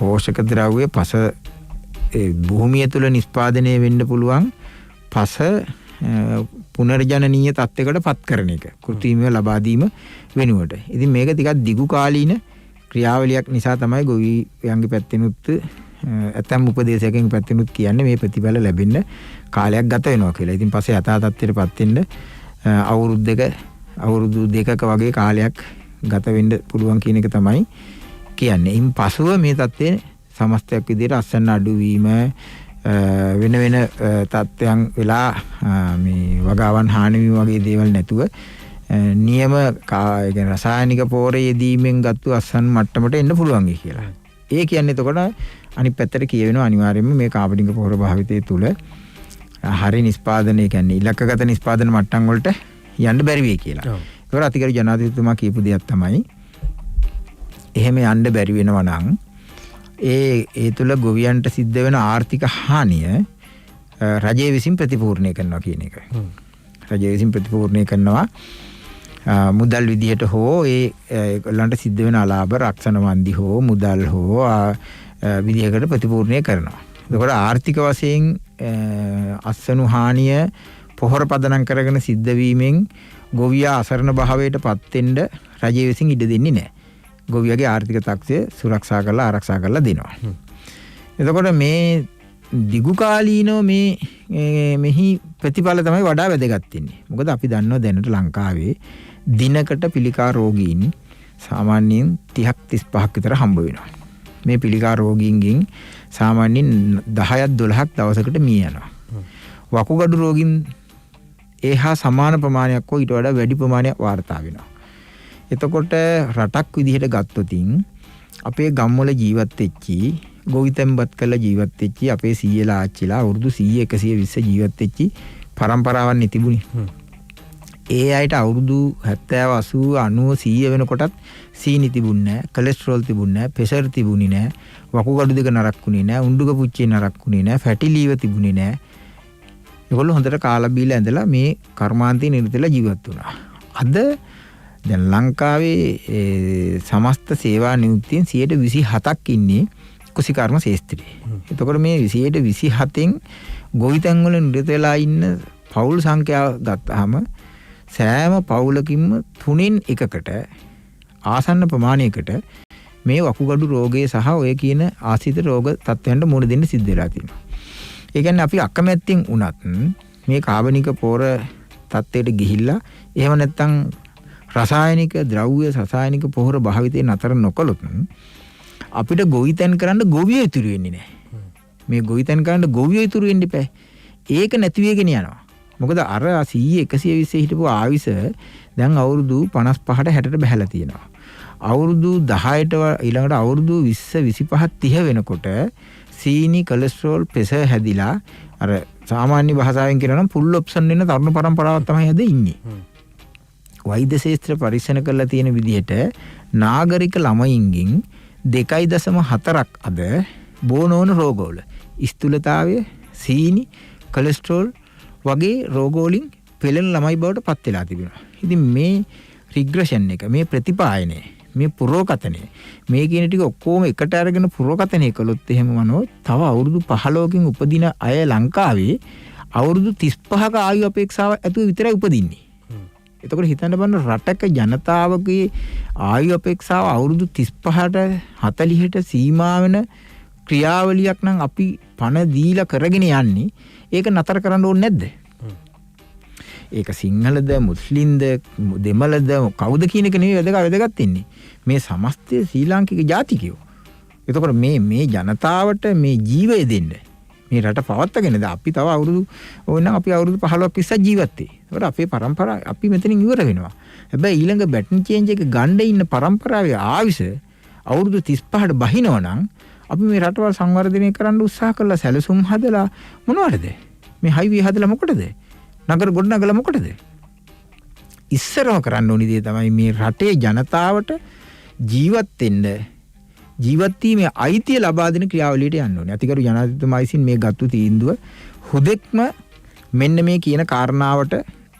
පෝෂක ද්‍රව්‍ය පස භූමිය තුල නිෂ්පාදනය වෙන්න පුළුවන් පස පුනර්ජනනීය තත්යකට පත් කරන එක කෘත්‍රිමව ලබා දීම වෙනුවට. ඉතින් මේක ටිකක් දිගු කාලීන ක්‍රියාවලියක් නිසා තමයි ගොවියන්ගේ පැත්තෙනුත් ඇතැම් උපදේශකයන් පැත්තෙනුත් කියන්නේ මේ ප්‍රතිඵල ලැබෙන්න කාලයක් ගත වෙනවා කියලා. ඉතින් පස්සේ යථා තත්ත්වයටපත් වෙන්න අවුරුදු දෙකක වගේ කාලයක් ගත වෙන්න පුළුවන් කියන එක තමයි කියන්නේ. ඉන් පසුව මේ තත්ත්වයේ සමස්තයක් විදිහට අස්වැන්න අඩුවීම වෙන තත්ත්වයන් වෙලා මේ වගාවන් හානි වීම වගේ දේවල් නැතුව නියම රසායනික පොහොර යෙදීමෙන් ගත්තු අස්වැන්න මට්ටමට එන්න පුළුවන් කියලා. ඒ කියන්නේ එතකොට අනිත් පැත්තට කියවෙනවා අනිවාර්යයෙන්ම මේ කාබනික පොහොර භාවිතය තුළ හරි නිෂ්පාදනය කියන්නේ ඉලක්කගත නිෂ්පාදන මට්ටම් වලට යන්න බැරි වෙයි කියලා. ඒකවල අතිගරු ජනාධිපතිතුමා කියපු දෙයක් තමයි එහෙම යන්න බැරි වෙනවා නම් ඒ තුළ ගොවියන්ට සිද්ධ වෙන ආර්ථික හානිය රජය විසින් ප්‍රතිපූර්ණය කරනවා කියන එක. රජය විසින් ප්‍රතිපූර්ණය කරනවා මුදල් විදිහට හෝ ඒගොල්ලන්ට සිද්ධ වෙන අලාභ රක්ෂණ වන්දි හෝ මුදල් හෝ විදිහකට ප්‍රතිපූර්ණය කරනවා. එතකොට ආර්ථික වශයෙන් අස්වැනු හානිය පොහොර පදනම් කරගෙන සිද්ධ වීමෙන් ගොවියා අසරණ භාවයට පත් වෙන්න රජය විසින් ඉඩ දෙන්නේ නැහැ. ගොවියාගේ ආර්ථික තත්ත්වය සුරක්ෂා කරලා ආරක්ෂා කරලා දෙනවා. එතකොට මේ දිගු කාලීනව මෙහි ප්‍රතිඵල තමයි වඩා වැදගත් වෙන්නේ. මොකද අපි දන්නවා දැනට ලංකාවේ දිනකට පිළිකා රෝගීන් සාමාන්‍යයෙන් 30ක් 35ක් විතර හම්බ වෙනවා. මේ පිළිකා රෝගීන්ගෙන් සාමාන්‍යයෙන් 10ක් 12ක් දවසකට මිය යනවා. වකුගඩු රෝගීන් ඒහා සමාන ප්‍රමාණයක් හෝ ඊට වඩා වැඩි ප්‍රමාණයක් වාර්තා වෙනවා. එතකොට රටක් විදිහට ගත්තොතින් අපේ ගම්වල ජීවත් වෙච්චි ගොවිතැන්පත් කරලා ජීවත් වෙච්චි අපේ සීයලා ආච්චිලා අවුරුදු 100 120 ජීවත් වෙච්චි පරම්පරාවක් තිබුණේ. ඒ අයට අවුරුදු 70 80 90 100 වෙනකොටත් සීනි තිබුණේ නැහැ, කොලෙස්ටරෝල් තිබුණේ නැහැ, ප්‍රෙෂර් තිබුණේ නැහැ, වකුගඩු දෙක නරක්ුනේ නැහැ, උණ්ඩුක පුච්චේ නරක්ුනේ නැහැ, ෆැටි ලීවර් තිබුණේ නැහැ. ඒගොල්ලෝ හොඳට කාලා බීලා ඇඳලා මේ කර්මාන්තේ නිරතලා ජීවත් වුණා. අද දැන් ලංකාවේ සමස්ත සේවා නියුක්තියෙන් 27ක් ඉන්නේ කුසිකර්ම ශාස්ත්‍රයේ. එතකොට මේ 27න් ගොවිතැන් වල නිරත වෙලා ඉන්න පවුල් සංඛ්‍යාව ගත්තාම සෑම පවුලකින්ම 3න් 1කට ආසන්න ප්‍රමාණයකට මේ වකුගඩු රෝගය සහ ඔය කියන ආසිත රෝග තත්ත්වයන්ට මුහුණ දෙන්න සිද්ධ වෙලා තියෙනවා. ඒ කියන්නේ අපි අකමැත්තෙන් වුණත් මේ කාබනික පොහොර තත්ත්වයට ගිහිල්ලා එහෙම නැත්නම් රසායනික ද්‍රව්‍ය රසායනික පොහොර භාවිතේ නතර නොකළොත් අපිට ගොවිතැන් කරන්න ගොවියෝ ඉතුරු වෙන්නේ නැහැ. මේ ගොවිතැන් කරන්න ගොවියෝ ඉතුරු වෙන්න ඉපැයි. ඒක නැති වෙගෙන යනවා. මොකද අර 100 120 හිටපු ආවිස දැන් අවුරුදු 55ට 60ට බහැලා තියෙනවා. අවුරුදු 10ට ඊළඟට අවුරුදු 20 25 30 වෙනකොට සීනි කොලෙස්ටරෝල් ප්‍රෙෂර් හැදිලා අර සාමාන්‍ය භාෂාවෙන් කියනවා නම් ෆුල් ඔප්ෂන් වෙන තරුණ පරම්පරාවක් තමයි අද ඉන්නේ. වෛද්‍ය ශාස්ත්‍ර පරීක්ෂණ කරලා තියෙන විදිහට නාගරික ළමයින්ගෙන් 2.4ක් අද බෝනෝන රෝගවල ස්ථූලතාවය, සීනි, කොලෙස්ටරෝල් වගේ රෝගවලින් පෙළෙන ළමයි බවට පත් වෙලා තිබෙනවා. ඉතින් මේ රිග්‍රෙෂන් එක, මේ ප්‍රතිපායනය, මේ පුරෝකතනය, මේ කියන ටික ඔක්කොම එකට අරගෙන පුරෝකතනය කළොත් එහෙම වනෝ තව අවුරුදු 15කින් උපදින අය ලංකාවේ අවුරුදු 35ක ආයු අපේක්ෂාව ඇතුව විතරයි උපදින්නේ. එතකොට හිතන්න බලන්න රටක ජනතාවගේ ආයු අපේක්ෂාව අවුරුදු 35ට 40ට සීමා වෙන ක්‍රියාවලියක් නම් අපි පණ දීලා කරගෙන යන්නේ. ඒක නතර කරන්න ඕනේ නැද්ද? ඒක සිංහලද, මුස්ලිම්ද, දෙමළද කවුද කියන එක නෙවෙයි වැදගත් වෙන්නේ. මේ සමස්ත ශ්‍රී ලාංකික ජාතිකයෝ. එතකොට මේ ජනතාවට මේ ජීවය දෙන්න මේ රට පවත්වාගෙනද අපි තව අවුරුදු ඕනනම් අපි අවුරුදු 15ක් 20ක් ජීවත් වෙයි. ඒකට අපේ પરම්පරාව අපි මෙතනින් ඉවර වෙනවා. හැබැයි ඊළඟ බැටන් චේන්ජ් එක ගන්න ඉන්න પરම්පරාවේ ආවිස අවුරුදු 35ට බහිනවා නම් අපි මේ රටවල් සංවර්ධනය කරන්න උත්සාහ කළා, සැලසුම් හදලා මොනවටද? මේ හයිවේ හදලා මොකටද? නගර ගොඩනගලා මොකටද? ඉස්සරම කරන්න ඕනි දේ තමයි මේ රටේ ජනතාවට ජීවත් වෙන්න, ජීවත් වීමේ අයිතිය ලබා දෙන ක්‍රියාවලියට යන්න ඕනේ. අතිගරු ජනාධිපතිතුමා විසින් මේ ගත්තු තීන්දුව හුදෙක්ම මෙන්න මේ කියන කාරණාවට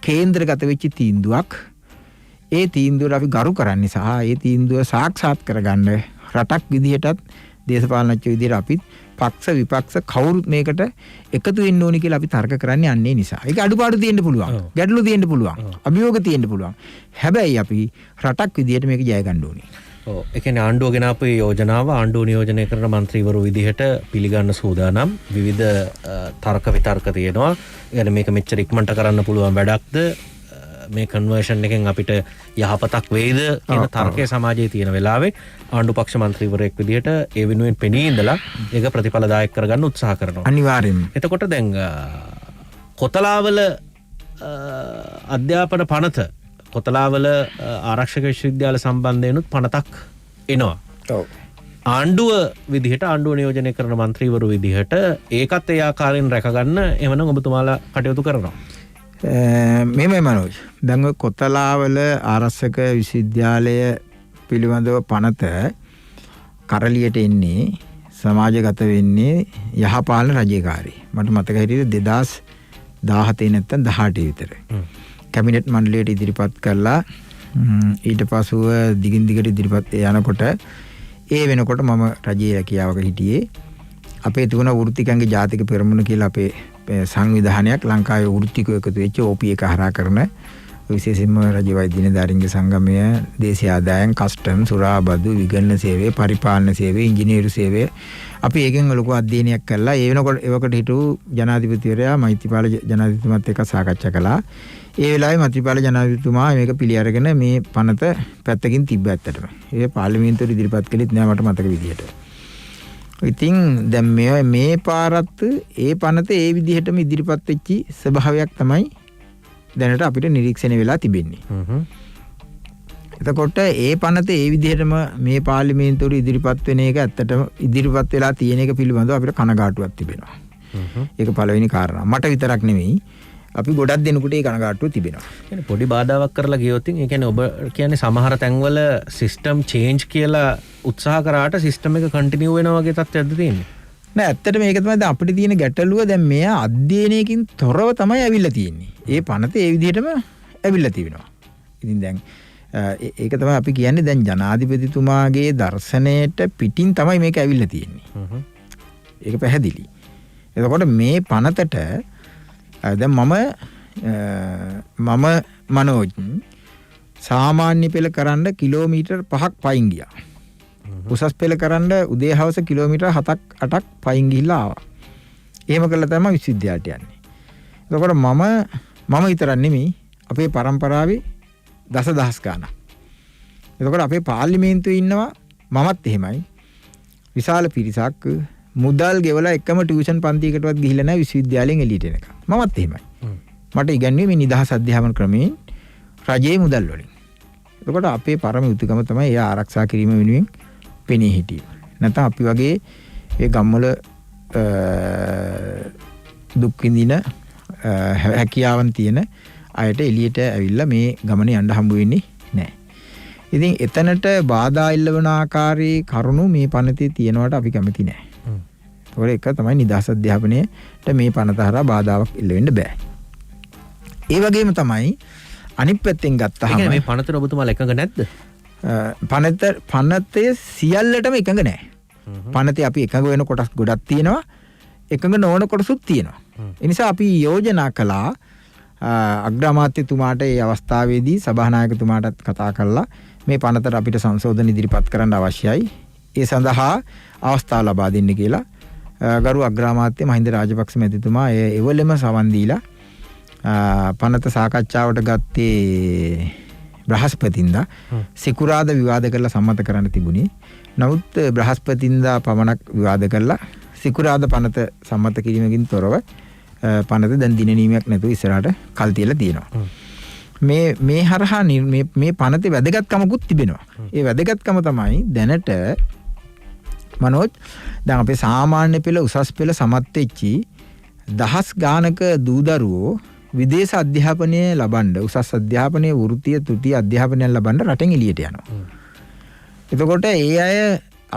කේන්ද්‍රගත වෙච්ච තීන්දුවක්. ඒ තීන්දුවට අපි ගරු කරන්නේ සහ ඒ තීන්දුව සාක්ෂාත් කරගන්න රටක් විදිහටත් දේශපාලනඥ විදිහට අපිත් පක්ෂ විපක්ෂ කවුරුත් මේකට එකතු වෙන්න ඕනි කියලා අපි තර්ක කරන්නේ අන්නේ නිසා. ඒක අඩුපාඩු තියෙන්න පුළුවන්. ගැටලු තියෙන්න පුළුවන්. අභියෝග තියෙන්න පුළුවන්. හැබැයි අපි රටක් විදිහට මේක ජය ගන්න ඕනි. ඔව්. ඒ කියන්නේ ආණ්ඩුව ගෙන අපේ යෝජනාව ආණ්ඩුව නියෝජනය කරන മന്ത്രിවරු විදිහට පිළිගන්න සූදානම්. විවිධ තර්ක විතර්ක තියෙනවා. يعني මේක මෙච්චර ඉක්මනට කරන්න පුළුවන් වැඩක්ද? මේ කන්වර්ෂන් එකෙන් අපිට යහපතක් වේද කියන තර්කය සමාජයේ තියෙන වෙලාවේ ආණ්ඩු පක්ෂ മന്ത്രിවරයෙක් විදිහට ඒ වෙනුවෙන් පෙනී ඉඳලා ඒක ප්‍රතිඵලදායක කරගන්න උත්සාහ කරනවා. අනිවාර්යෙන්ම. එතකොට දැන් කොතලාවල අධ්‍යාපන පනත, කොතලාවල ආරක්ෂක විශ්වවිද්‍යාල සම්බන්ධයෙන්ුත් පනතක් එනවා. ඔව්. ආණ්ඩුව විදිහට ආණ්ඩුව නියෝජනය කරන മന്ത്രിවරු විදිහට ඒකත් ඒ ආකාරයෙන් රැකගන්න එවනම් ඔබතුමාලා කටයුතු කරනවා. මෙහෙමයි මනෝජ්. දැන් ඔය කොතලාවල ආරක්ෂක විශ්වවිද්‍යාලය පිළිබඳව පනත කරලියට එන්නේ, සමාජගත වෙන්නේ යහපාලන රජකාරී. මට මතක හිටියේ 2017 නැත්නම් 18 විතර. කැබිනට් මණ්ඩලයට ඉදිරිපත් කළා. ඊට පසුව දිගින් දිගට ඉදිරිපත් යනකොට ඒ වෙනකොට මම රජයේ රැකියාවක හිටියේ. අපේ තිබුණ වෘත්තිකයන්ගේ ජාතික පෙරමුණ කියලා අපේ සංවිධානයක් ලංකාවේ වෘත්තිකයෝ එකතු වෙච්ච OP එක හරහා කරන විශේෂයෙන්ම රජ වෛද්‍ය නිලධාරීන්ගේ සංගමය, දේශීය ආදායම්, කස්ටම්, සුරාබදු, විගණන සේවය, පරිපාලන සේවය, ඉංජිනේරු සේවය අපි ඒකෙන් ලොකු අධ්‍යයනයක් කළා. ඒ වෙනකොට එවකට හිටු ජනාධිපතිවරයා මෛත්‍රීපාල ජනාධිපතිතුමාත් එක්ක සාකච්ඡා කළා. ඒ වෙලාවේ මෛත්‍රීපාල ජනාධිපතිතුමා මේක පිළි අරගෙන මේ පනත පැත්තකින් තිබ්බ ඇත්තටම. ඒ පාර්ලිමේන්තුවේ ඉදිරිපත් කළෙත් නෑ මට මතක විදියට. ඉතින් දැන් මේ පාරත් ඒ පනත ඒ විදිහටම ඉදිරිපත් වෙච්චි ස්වභාවයක් තමයි දැනට අපිට නිරීක්ෂණය වෙලා තිබෙන්නේ. එතකොට ඒ පනත ඒ විදිහටම මේ පාර්ලිමේන්තුවට ඉදිරිපත් වෙන එක ඇත්තටම ඉදිරිපත් වෙලා තියෙන එක පිළිබඳව අපිට කනගාටුවක් තිබෙනවා. ඒක පළවෙනි කාරණා. මට විතරක් නෙවෙයි, අපි ගොඩක් දෙනෙකුට ඒ කනගාටුව තිබෙනවා. يعني පොඩි බාධාවක් කරලා ගියොත් ඒ කියන්නේ ඔබ කියන්නේ සමහර තැන්වල සිස්ටම් චේන්ජ් කියලා උත්සාහ කරාට සිස්ටම් එක කන්ටිනියු වෙනවා වගේ තත්ත්වයක්ද තියෙන්නේ? නෑ, ඇත්තට මේක තමයි දැන් අපිට තියෙන ගැටලුව. දැන් මෙයා අධ්‍යයනයකින් තොරව තමයි ඇවිල්ලා තියෙන්නේ. ඒ පනත ඒ විදිහටම ඇවිල්ලා තිබෙනවා. ඉතින් දැන් ඒක තමයි අපි කියන්නේ දැන් ජනාධිපතිතුමාගේ දර්ශනයට පිටින් තමයි මේක ඇවිල්ලා තියෙන්නේ. ඒක පැහැදිලි. එතකොට මේ පනතට දැන් මම මනෝජ් සාමාන්‍ය පෙළ කරන්න කිලෝමීටර් 5ක් පයින් ගියා. උසස් පෙළ කරන්න උදේ හවස කිලෝමීටර් 7ක් 8ක් පයින් ගිහිල්ලා ආවා. එහෙම කළා තමයි විශ්වවිද්‍යාලයට යන්නේ. එතකොට මම විතරක් නෙමෙයි, අපේ પરම්පරාවේ දසදහස් ගාණක්. එතකොට අපේ පාර්ලිමේන්තුවේ ඉන්නවා මමත් එහෙමයි. විශාල පිරිසක් මුදල් ගෙවලා එකම ටියුෂන් පන්තියකටවත් ගිහිල්ලා නැහැ විශ්වවිද්‍යාලයෙන් එළියට එනකම්. මමත් එහෙමයි. මට ඉගැන්වුවේ මේ නිදහස් අධ්‍යාපන ක්‍රමයෙන් රජයේ මුදල් වලින්. එතකොට අපේ පරම යුතුයකම තමයි ඒ ආරක්ෂා කිරීම වෙනුවෙන් පෙනී හිටියේ. නැත්නම් අපි වගේ ඒ ගම්වල දුක් විඳින හැකියාවන් තියෙන අයට එළියට ඇවිල්ලා මේ ගමනේ යන්න හම්බ වෙන්නේ නැහැ. ඉතින් එතනට බාධා ඉල්ලවන ආකාරයේ කරුණු මේ පනතේ තියෙනවට අපි කැමති නැහැ. ඒකෝර එක තමයි නිදහස් අධ්‍යාපනයේට මේ පනත හරහා බාධාවක් ඉල්ල වෙන්න බෑ. ඒ වගේම තමයි අනිත් පැත්තෙන් ගත්තාම මේ පනතට ඔබතුමාලා එකඟ නැද්ද? පනතේ සියල්ලටම එකඟ නැහැ. පනතේ අපි එකඟ වෙන කොටස් ගොඩක් තියෙනවා. එකඟ නොවන කොටසුත් තියෙනවා. ඒ නිසා අපි යෝජනා කළා අග්‍රාමාත්‍යතුමාට ඒ අවස්ථාවේදී සභානායකතුමාටත් කතා කරලා මේ පනතට අපිට සංශෝධන ඉදිරිපත් කරන්න අවශ්‍යයි. ඒ සඳහා අවස්ථාව ලබා දෙන්න කියලා ගරු අග්‍රාමාත්‍ය මහින්ද රාජපක්ෂ මැතිතුමා එවලෙම සවන් දීලා පනත සාකච්ඡාවට ගත්තේ බ්‍රහස්පතින්දා සිකුරාදා විවාද කරලා සම්මත කරන්න තිබුණේ. නමුත් බ්‍රහස්පතින්දා පමණක් විවාද කරලා සිකුරාදා පනත සම්මත කිරීමකින් තොරව පනත දැන් දින නීමයක් නැතුව ඉස්සරහට කල් තියලා තියෙනවා. මේ හරහා මේ පනතේ වැදගත්කමකුත් තිබෙනවා. ඒ වැදගත්කම තමයි දැනට මනෝජ් දැන් අපේ සාමාන්‍ය පෙළ උසස් පෙළ සමත් වෙච්චි දහස් ගානක දූ දරුවෝ විදේශ අධ්‍යාපනය ලබන්න උසස් අධ්‍යාපනයේ වෘත්තීය තෘතීය අධ්‍යාපනය ලබන්න රටෙන් එළියට යනවා. එතකොට ඒ අය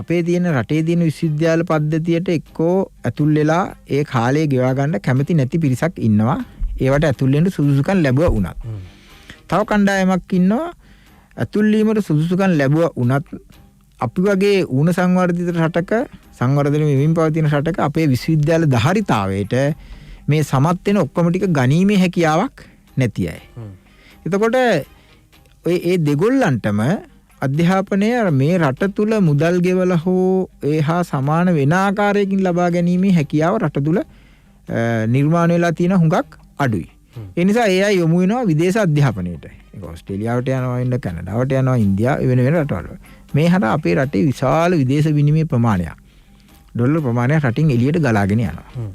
අපේ තියෙන රටේ තියෙන විශ්වවිද්‍යාල පද්ධතියට එක්කෝ ඇතුල් වෙලා ඒ කාලය ගෙවා ගන්න කැමති නැති පිරිසක් ඉන්නවා. ඒවට ඇතුල් වෙන්න සුදුසුකම් ලැබුවා වුණත්. තව කණ්ඩායමක් ඉන්නවා ඇතුල් වීමට සුදුසුකම් ලැබුවා වුණත් අපි වගේ ඌණ සංවර්ධිත රටක සංවර්ධනය වෙමින් පවතින රටක අපේ විශ්වවිද්‍යාල ධාරිතාවයට මේ සමත් වෙන ඔක්කොම ටික ගණීමේ හැකියාවක් නැති අය. එතකොට ඒ දෙගොල්ලන්ටම අධ්‍යාපනය මේ රට තුල මුදල් ගෙවලා හෝ ඒහා සමාන වෙන ආකාරයකින් ලබා ගැනීමේ හැකියාව රට තුල නිර්මාණය වෙලා තියෙන හුඟක් අඩුයි. ඒ නිසා ඒ අය යොමු වෙනවා විදේශ අධ්‍යාපනයට. ඒක ඕස්ට්‍රේලියාවට යනවා ඉන්න කැනඩාවට යනවා ඉන්දියාව වෙන රටවල. මේ හර අපේ රටේ විශාල විදේශ විනිමය ප්‍රමාණයක් ඩොලර් ප්‍රමාණයක් රටින් එළියට ගලාගෙන යනවා.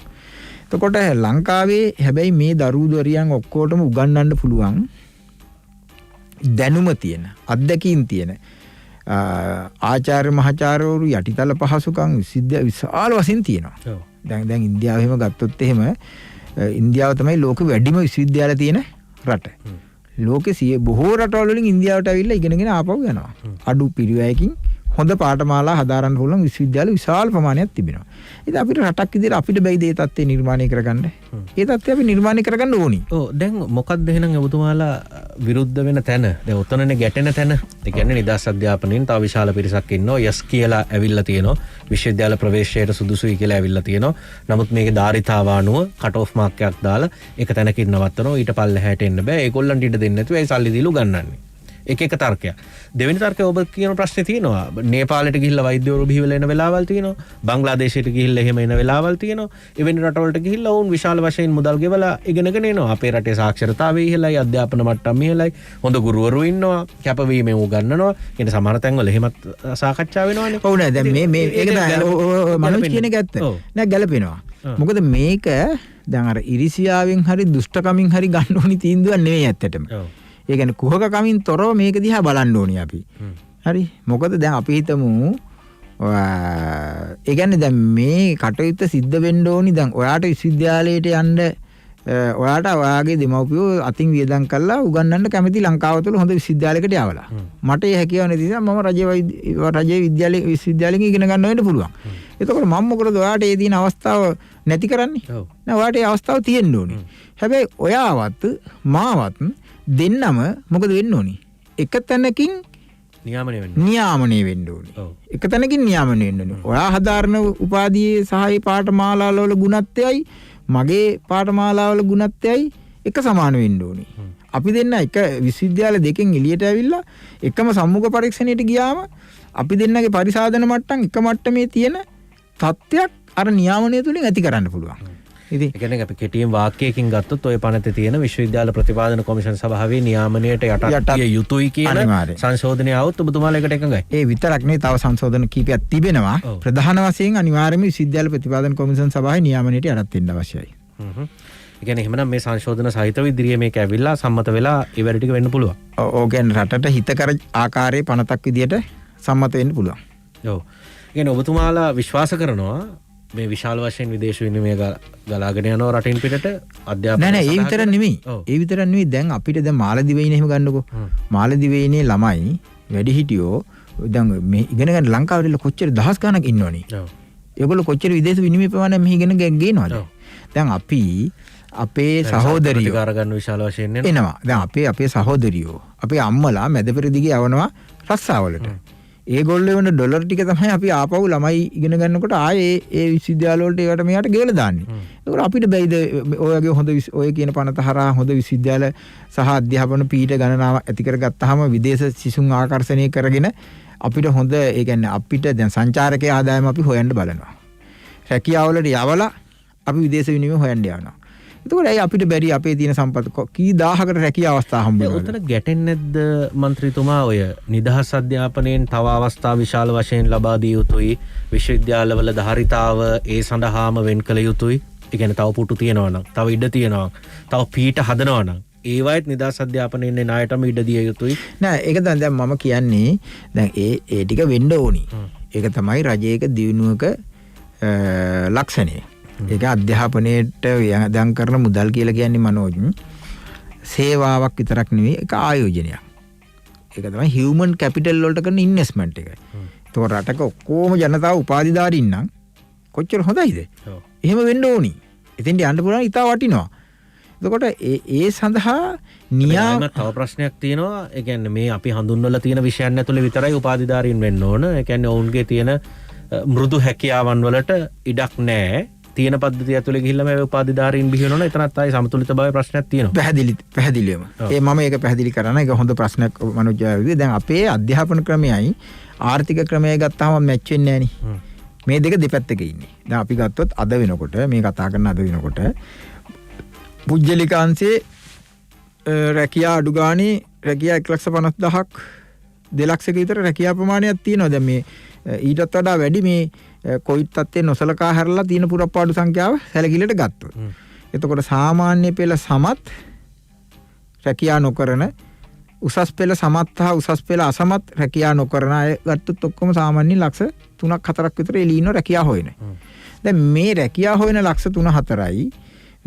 එතකොට ලංකාවේ හැබැයි මේ දරුදරියන් ඔක්කොටම උගන්වන්න පුළුවන් දැනුම තියෙන අත්දැකීම් තියෙන ආචාර්ය මහාචාර්යවරු යටිතල පහසුකම් විශාල වශයෙන් තියෙනවා. දැන් ඉන්දියාව එහෙම ගත්තොත් එහෙම ඉන්දියාව තමයි ලෝකෙ වැඩිම විශ්වවිද්‍යාල තියෙන රට. ලෝකේ බොහෝ රටවල් වලින් ඉන්දියාවට ඇවිල්ලා ඉගෙනගෙන ආපහු යනවා. අඩු පිරිවැයකින් හොඳ පාඨමාලා හදාරන්න පුළුවන් විශ්වවිද්‍යාල විශාල ප්‍රමාණයක් තිබෙනවා. ඉතින් අපිට රටක් විදිහට අපිට බැයි දේ තත්ත්වය නිර්මාණය කරගන්න. ඒ තත්ත්වය අපි නිර්මාණය කරගන්න ඕනි. ඔව් දැන් මොකක්ද එහෙනම් ඔබතුමාලා විරුද්ධ වෙන තැන? දැන් ඔතනනේ ගැටෙන තැන. ඒ කියන්නේ නිදහස් අධ්‍යාපනයෙන් තව විශාල පිරිසක් ඉන්නවා. යස් කියලා ඇවිල්ලා තියෙනවා. විශ්වවිද්‍යාල ප්‍රවේශයට සුදුසුයි කියලා ඇවිල්ලා තියෙනවා. නමුත් මේකේ ධාරිතාව අනුව කට් ඔෆ් මාක් එකක් දාලා එක තැනකින් නවත්තනවා. ඊට පල්ලෙහාට එන්න බෑ. ඒගොල්ලන්ට ඉඩ දෙන්නේ නැතුව ඒ සල්ලි දීලා ගන්නන්නේ. එක තර්කයක්. දෙවෙනි තර්කය ඔබ කියන ප්‍රශ්නේ තියෙනවා. නේපාලෙට ගිහිල්ලා වෛද්‍යවරු බිහිවෙලා එන වෙලාවල් තියෙනවා. බංග්ලාදේශයට ගිහිල්ලා එහෙම එන වෙලාවල් තියෙනවා. එවැනි රටවලට ගිහිල්ලා වුන් විශාල වශයෙන් මුදල් ගෙවලා ඉගෙනගෙන එනවා. අපේ රටේ සාක්ෂරතාවය ඉහළයි, අධ්‍යාපන මට්ටම ඉහළයි, හොඳ ගුරුවරු ඉන්නවා, කැපවීමෙන් උගන්වනවා. කියන සමහර තැන්වල එහෙමත් සාකච්ඡා වෙනවානේ. ඔව් නෑ දැන් මේ ඒක මනෝජ් කියන එක ඇත්ත. නෑ ගැලපෙනවා. මොකද මේක දැන් අර ඉරිසියාවෙන් හරි දුෂ්ටකමින් හරි ගන්න ඕනි තීන්දුවක් නෙවෙයි ඇත්තටම. ඒ කියන්නේ කුහක කමින් තොරව මේක දිහා බලන්න ඕනි අපි. හරි. මොකද දැන් අපි හිතමු ඒ කියන්නේ දැන් මේ කටයුත්ත සිද්ධ වෙන්න ඕනි. දැන් ඔයාට විශ්වවිද්‍යාලයට යන්න ඔයාට ඔයාගේ දෙමව්පියෝ අතින් වියදම් කරලා උගන්වන්න කැමති ලංකාව තුළ හොඳ විශ්වවිද්‍යාලයකට යවලා. මට ඒ හැකියාව නැති නිසා මම රජයේ විශ්වවිද්‍යාලෙක ඉගෙන ගන්න වෙන්න පුළුවන්. එතකොට මම මොකද ඔයාට ඒ දින අවස්ථාව නැති කරන්නේ? නෑ ඔයාට ඒ අවස්ථාව තියෙන්න ඕනේ. හැබැයි ඔයාවත් මාවත් දෙන්නම මොකද වෙන්න ඕනි? එක තැනකින් නියාමනය වෙන්න ඕනි. එක තැනකින් නියාමනය වෙන්න ඕනි. ඔයා හදාරන උපාධියේ සහාය පාඨමාලාවල ගුණත්වයයි මගේ පාඨමාලාවල ගුණත්වයයි එක සමාන වෙන්න ඕනි. අපි දෙන්න එක විශ්වවිද්‍යාල දෙකෙන් එළියට ඇවිල්ලා එකම සම්මුඛ පරීක්ෂණයට ගියාම අපි දෙන්නගේ පරිසාධන මට්ටම් එක මට්ටමේ තියෙන තත්ත්වයක් අර නියාමනය තුලින් ඇති කරන්න පුළුවන්. ඉතින් ඒ කියන්නේ අපි කෙටියෙන් වාක්‍යයකින් ගත්තොත් ඔය පනතේ තියෙන විශ්වවිද්‍යාල ප්‍රතිපාදන කොමිෂන් සභාවේ නියාමනයට යටත් විය යුතුයි කියන සංශෝධනය આવුත් ඔබතුමාලා එකට එකඟයි. ඒ විතරක් නෙවෙයි තව සංශෝධන කීපයක් තිබෙනවා. ප්‍රධාන වශයෙන් අනිවාර්යයෙන්ම විශ්වවිද්‍යාල ප්‍රතිපාදන කොමිෂන් සභාවේ නියාමනයට යටත් වෙන්න අවශ්‍යයි. ගැන එහෙමනම් මේ සංශෝධන සහිතව ඉදිරියේ මේක ඇවිල්ලා සම්මත වෙලා ඒ වැඩ ටික වෙන්න පුළුවන්. ඔව් කියන්නේ රටට හිතකර ආකාරයේ පනතක් විදියට සම්මත වෙන්න පුළුවන්. ඔව්. කියන්නේ ඔබතුමාලා විශ්වාස කරනවා මේ විශාල වශයෙන් විදේශ විනිමය ගලාගෙන යනවා රටින් පිටට අධ්‍යාපන නෑ ඒ විතර නෙමෙයි. ඒ විතර නෙමෙයි. දැන් අපිට දැන් මාලදිවයිනේ එහෙම ගන්නකො. මාලදිවයිනේ ළමයි වැඩිහිටියෝ දැන් මේ ඉගෙන ගන්න ලංකාවේ ඉන්න කොච්චර දහස් ගණනක් ඉන්නවනේ. ඔව්. ඒගොල්ලෝ කොච්චර විදේශ විනිමය ප්‍රමාණයක් මෙහි ඉගෙන ගේනවද? දැන් අපි අපේ සහෝදරියෝ කාර ගන්න විශාල වශයෙන් එනවා. දැන් අපේ සහෝදරියෝ අපේ අම්මලා මැදපෙර දිගේ යවනවා රස්සාවලට. ඒගොල්ලෝ වෙන ඩොලර් ටික තමයි අපි ආපහු ළමයි ඉගෙන ගන්නකොට ආයේ ඒ විශ්වවිද්‍යාල වලට ඒවට මෙයාට ගෙවලා දාන්නේ. ඒකට අපිට බැයිද ඔය වගේ හොඳ ඔය කියන පනත හරහා හොඳ විශ්වවිද්‍යාල සහ අධ්‍යාපන පීඨ ගණනාව ඇති කරගත්තාම විදේශ සිසුන් ආකර්ෂණය කරගෙන අපිට හොඳ ඒ කියන්නේ අපිට දැන් සංචාරකයේ ආදායම අපි හොයන්න බලනවා. රැකියාවලට යවලා අපි විදේශ විනිමය හොයන්න යනවා. එතකොට ඇයි අපිට බැරි අපේ තියෙන සම්පත් කී දහහකට රැකියා අවස්ථා හම්බ වෙනවා. උතන ගැටෙන්නේ නැද්ද മന്ത്രിතුමා ඔය නිදහස් අධ්‍යාපනයෙන් තව අවස්ථා විශාල වශයෙන් ලබා දිය යුතුයි විශ්වවිද්‍යාලවල ධාරිතාව ඒ සඳහාම වෙන් කළ යුතුයි. ඒ කියන්නේ තව පුටු තියෙනවා නම් තව ඉඩ තියෙනවා තව පීඨ හදනවා නම් ඒවයිත් නිදහස් අධ්‍යාපනයෙන් එන අයටම ඉඩ දිය යුතුයි. නෑ ඒක තමයි දැන් මම කියන්නේ දැන් ඒ ටික වෙන්න ඕනි. ඒක තමයි රජයක දියුණුවක ලක්ෂණය. ඒක අධ්‍යාපනයේට දැන් කරන මුදල් කියලා කියන්නේ මනෝජ් සේවාවක් විතරක් නෙවෙයි ඒක ආයෝජනයක්. ඒක තමයි හියුමන් කැපිටල් වලට කරන ඉන්වෙස්ට්මන්ට් එක. ඒක රටක ඔක්කොම ජනතාව උපාධිධාරීන් නම් කොච්චර හොඳයිද? එහෙම වෙන්න ඕනි. එතෙන්ට යන්න පුළුවන් ඉතාල වටිනවා. එතකොට ඒ සඳහා නියම තව ප්‍රශ්නයක් තියෙනවා. ඒ කියන්නේ මේ අපි හඳුන්වලා තියෙන විෂයන් ඇතුලේ විතරයි උපාධිධාරීන් වෙන්න ඕන. ඒ කියන්නේ ඔවුන්ගේ තියෙන මෘදු හැකියාවන් වලට ඉඩක් නැහැ. තියෙන පද්ධතිය ඇතුලේ ගිහිල්ලා මේ උපාධිධාරීන් බිහි වෙනවනේ එතනත් ආයේ සමතුලිතභාවයේ ප්‍රශ්නයක් තියෙනවා. පැහැදිලිවම. මම ඒක පැහැදිලි කරනවා. ඒක හොඳ ප්‍රශ්නයක් මනෝජ්. දැන් අපේ අධ්‍යාපන ක්‍රමයයි ආර්ථික ක්‍රමයයි ගත්තාම මැච් වෙන්නේ නැහනේ. මේ දෙක දෙපැත්තක ඉන්නේ. දැන් අපි ගත්තොත් අද වෙනකොට මේ කතා කරන අද වෙනකොට පුජ්‍යලිකාංශයේ රැකියා අඩු ගානේ රැකියා 1,50,000ක් 2 ලක්ෂක විතර රැකියා ප්‍රමාණයක් තියෙනවා. දැන් මේ ඊටත් වඩා වැඩි මේ කොවිඩ් තත්ත්වයෙන් නොසලකා හැරලා තියෙන පුරප්පාඩු සංඛ්‍යාව සැලකිල්ලට ගත්තොත්. එතකොට සාමාන්‍ය පෙළ සමත් රැකියා නොකරන උසස් පෙළ සමත් හා උසස් පෙළ අසමත් රැකියා නොකරන අය ගත්තොත් ඔක්කොම සාමාන්‍ය ලක්ෂ 3ක් 4ක් විතර එළිනෝ රැකියා හොයන. දැන් මේ රැකියා හොයන ලක්ෂ 3-4යි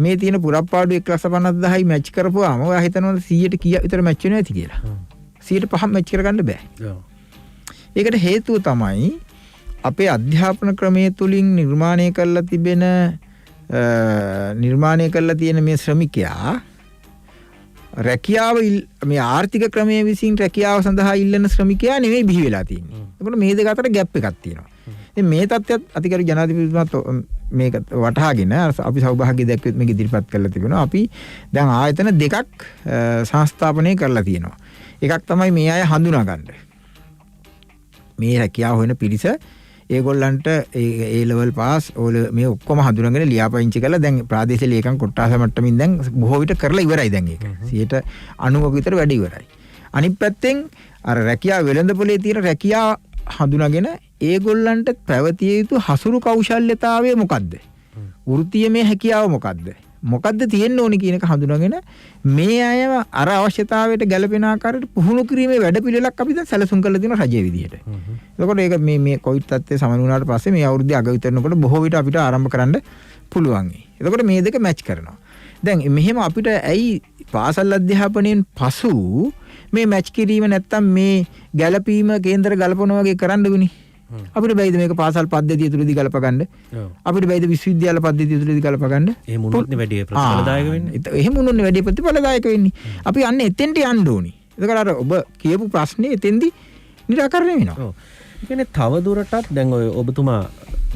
මේ තියෙන පුරප්පාඩු 1,50,000යි මැච් කරපුවාම ඔයා හිතනවද 100ට කීයක් විතර මැච් වෙනවද කියලා? 105ක් මැච් කරගන්න බෑ. ඒකට හේතුව තමයි අපේ අධ්‍යාපන ක්‍රමයේ තුලින් නිර්මාණය කරලා තියෙන මේ ශ්‍රමිකයා රැකියාව මේ ආර්ථික ක්‍රමයේ විසින් රැකියාව සඳහා ඉල්ලන ශ්‍රමිකයා නෙවෙයි බිහි වෙලා තියෙන්නේ. ඒකට මේ දෙක අතර ગેප් එකක් තියෙනවා. ඉතින් මේ තත්ත්වයට අධිකාරී ජනාධිපතිතුමා මේක වටහාගෙන අපි සෞභාග්‍ය දැක්වෙත් මේක ඉදිරිපත් කරලා තිබෙනවා. අපි දැන් ආයතන දෙකක් සංස්ථාපනය කරලා තියෙනවා. එකක් තමයි මේ අය හඳුනා ගන්න. මේ රැකියාව හොයන පිරිස ඒගොල්ලන්ට ඒ ලෙවල් පාස් මේ ඔක්කොම හඳුනාගෙන ලියාපදිංචි කරලා දැන් ප්‍රාදේශීය ලේකම් කොට්ටාස මට්ටමින් දැන් බොහෝ විට කරලා ඉවරයි දැන් ඒක. 90ක විතර වැඩි ඉවරයි. අනිත් පැත්තෙන් අර රැකියාව වෙළඳපොලේ තියෙන රැකියාව හඳුනාගෙන ඒගොල්ලන්ට පැවතිය යුතු හසුරු කෞශල්‍යතාවය මොකද්ද? වෘත්තීයමය හැකියාව මොකද්ද? මොකද්ද තියෙන්න ඕනි කියන එක හඳුනාගෙන මේ අයව අර අවශ්‍යතාවයට ගැළපෙන ආකාරයට පුහුණු කිරීමේ වැඩපිළිවෙලක් අපි දැන් සැලසුම් කරලා තියෙනවා රජයේ විදිහට. එතකොට ඒක මේ කොවිඩ් තත්ත්වය සමන වුණාට පස්සේ මේ අවුරුද්දේ අග විතරනකොට බොහෝ විට අපිට ආරම්භ කරන්න පුළුවන්. එතකොට මේ දෙක මැච් කරනවා. දැන් මෙහෙම අපිට ඇයි පාසල් අධ්‍යාපනයෙන් පසු මේ මැච් කිරීම නැත්තම් මේ ගැළපීම කේන්දර ගලපන වගේ කරන්න වෙන්නේ? අපිට බැයිද මේක පාසල් පද්ධතිය තුලදී ගලප ගන්න? අපිට බැයිද විශ්වවිද්‍යාල පද්ධතිය තුලදී ගලප ගන්න? එහෙම වුණොත් වැඩි ප්‍රතිඵලදායක වෙන්නේ. එහෙම වුණොත් වැඩි ප්‍රතිඵලදායක වෙන්නේ. අපි අන්න එතෙන්ට යන්න ඕනි. එතකොට අර ඔබ කියපු ප්‍රශ්නේ එතෙන්දී නිරාකරණය වෙනවා. ඔව්. ඒ කියන්නේ තව දුරටත් දැන් ඔය ඔබතුමා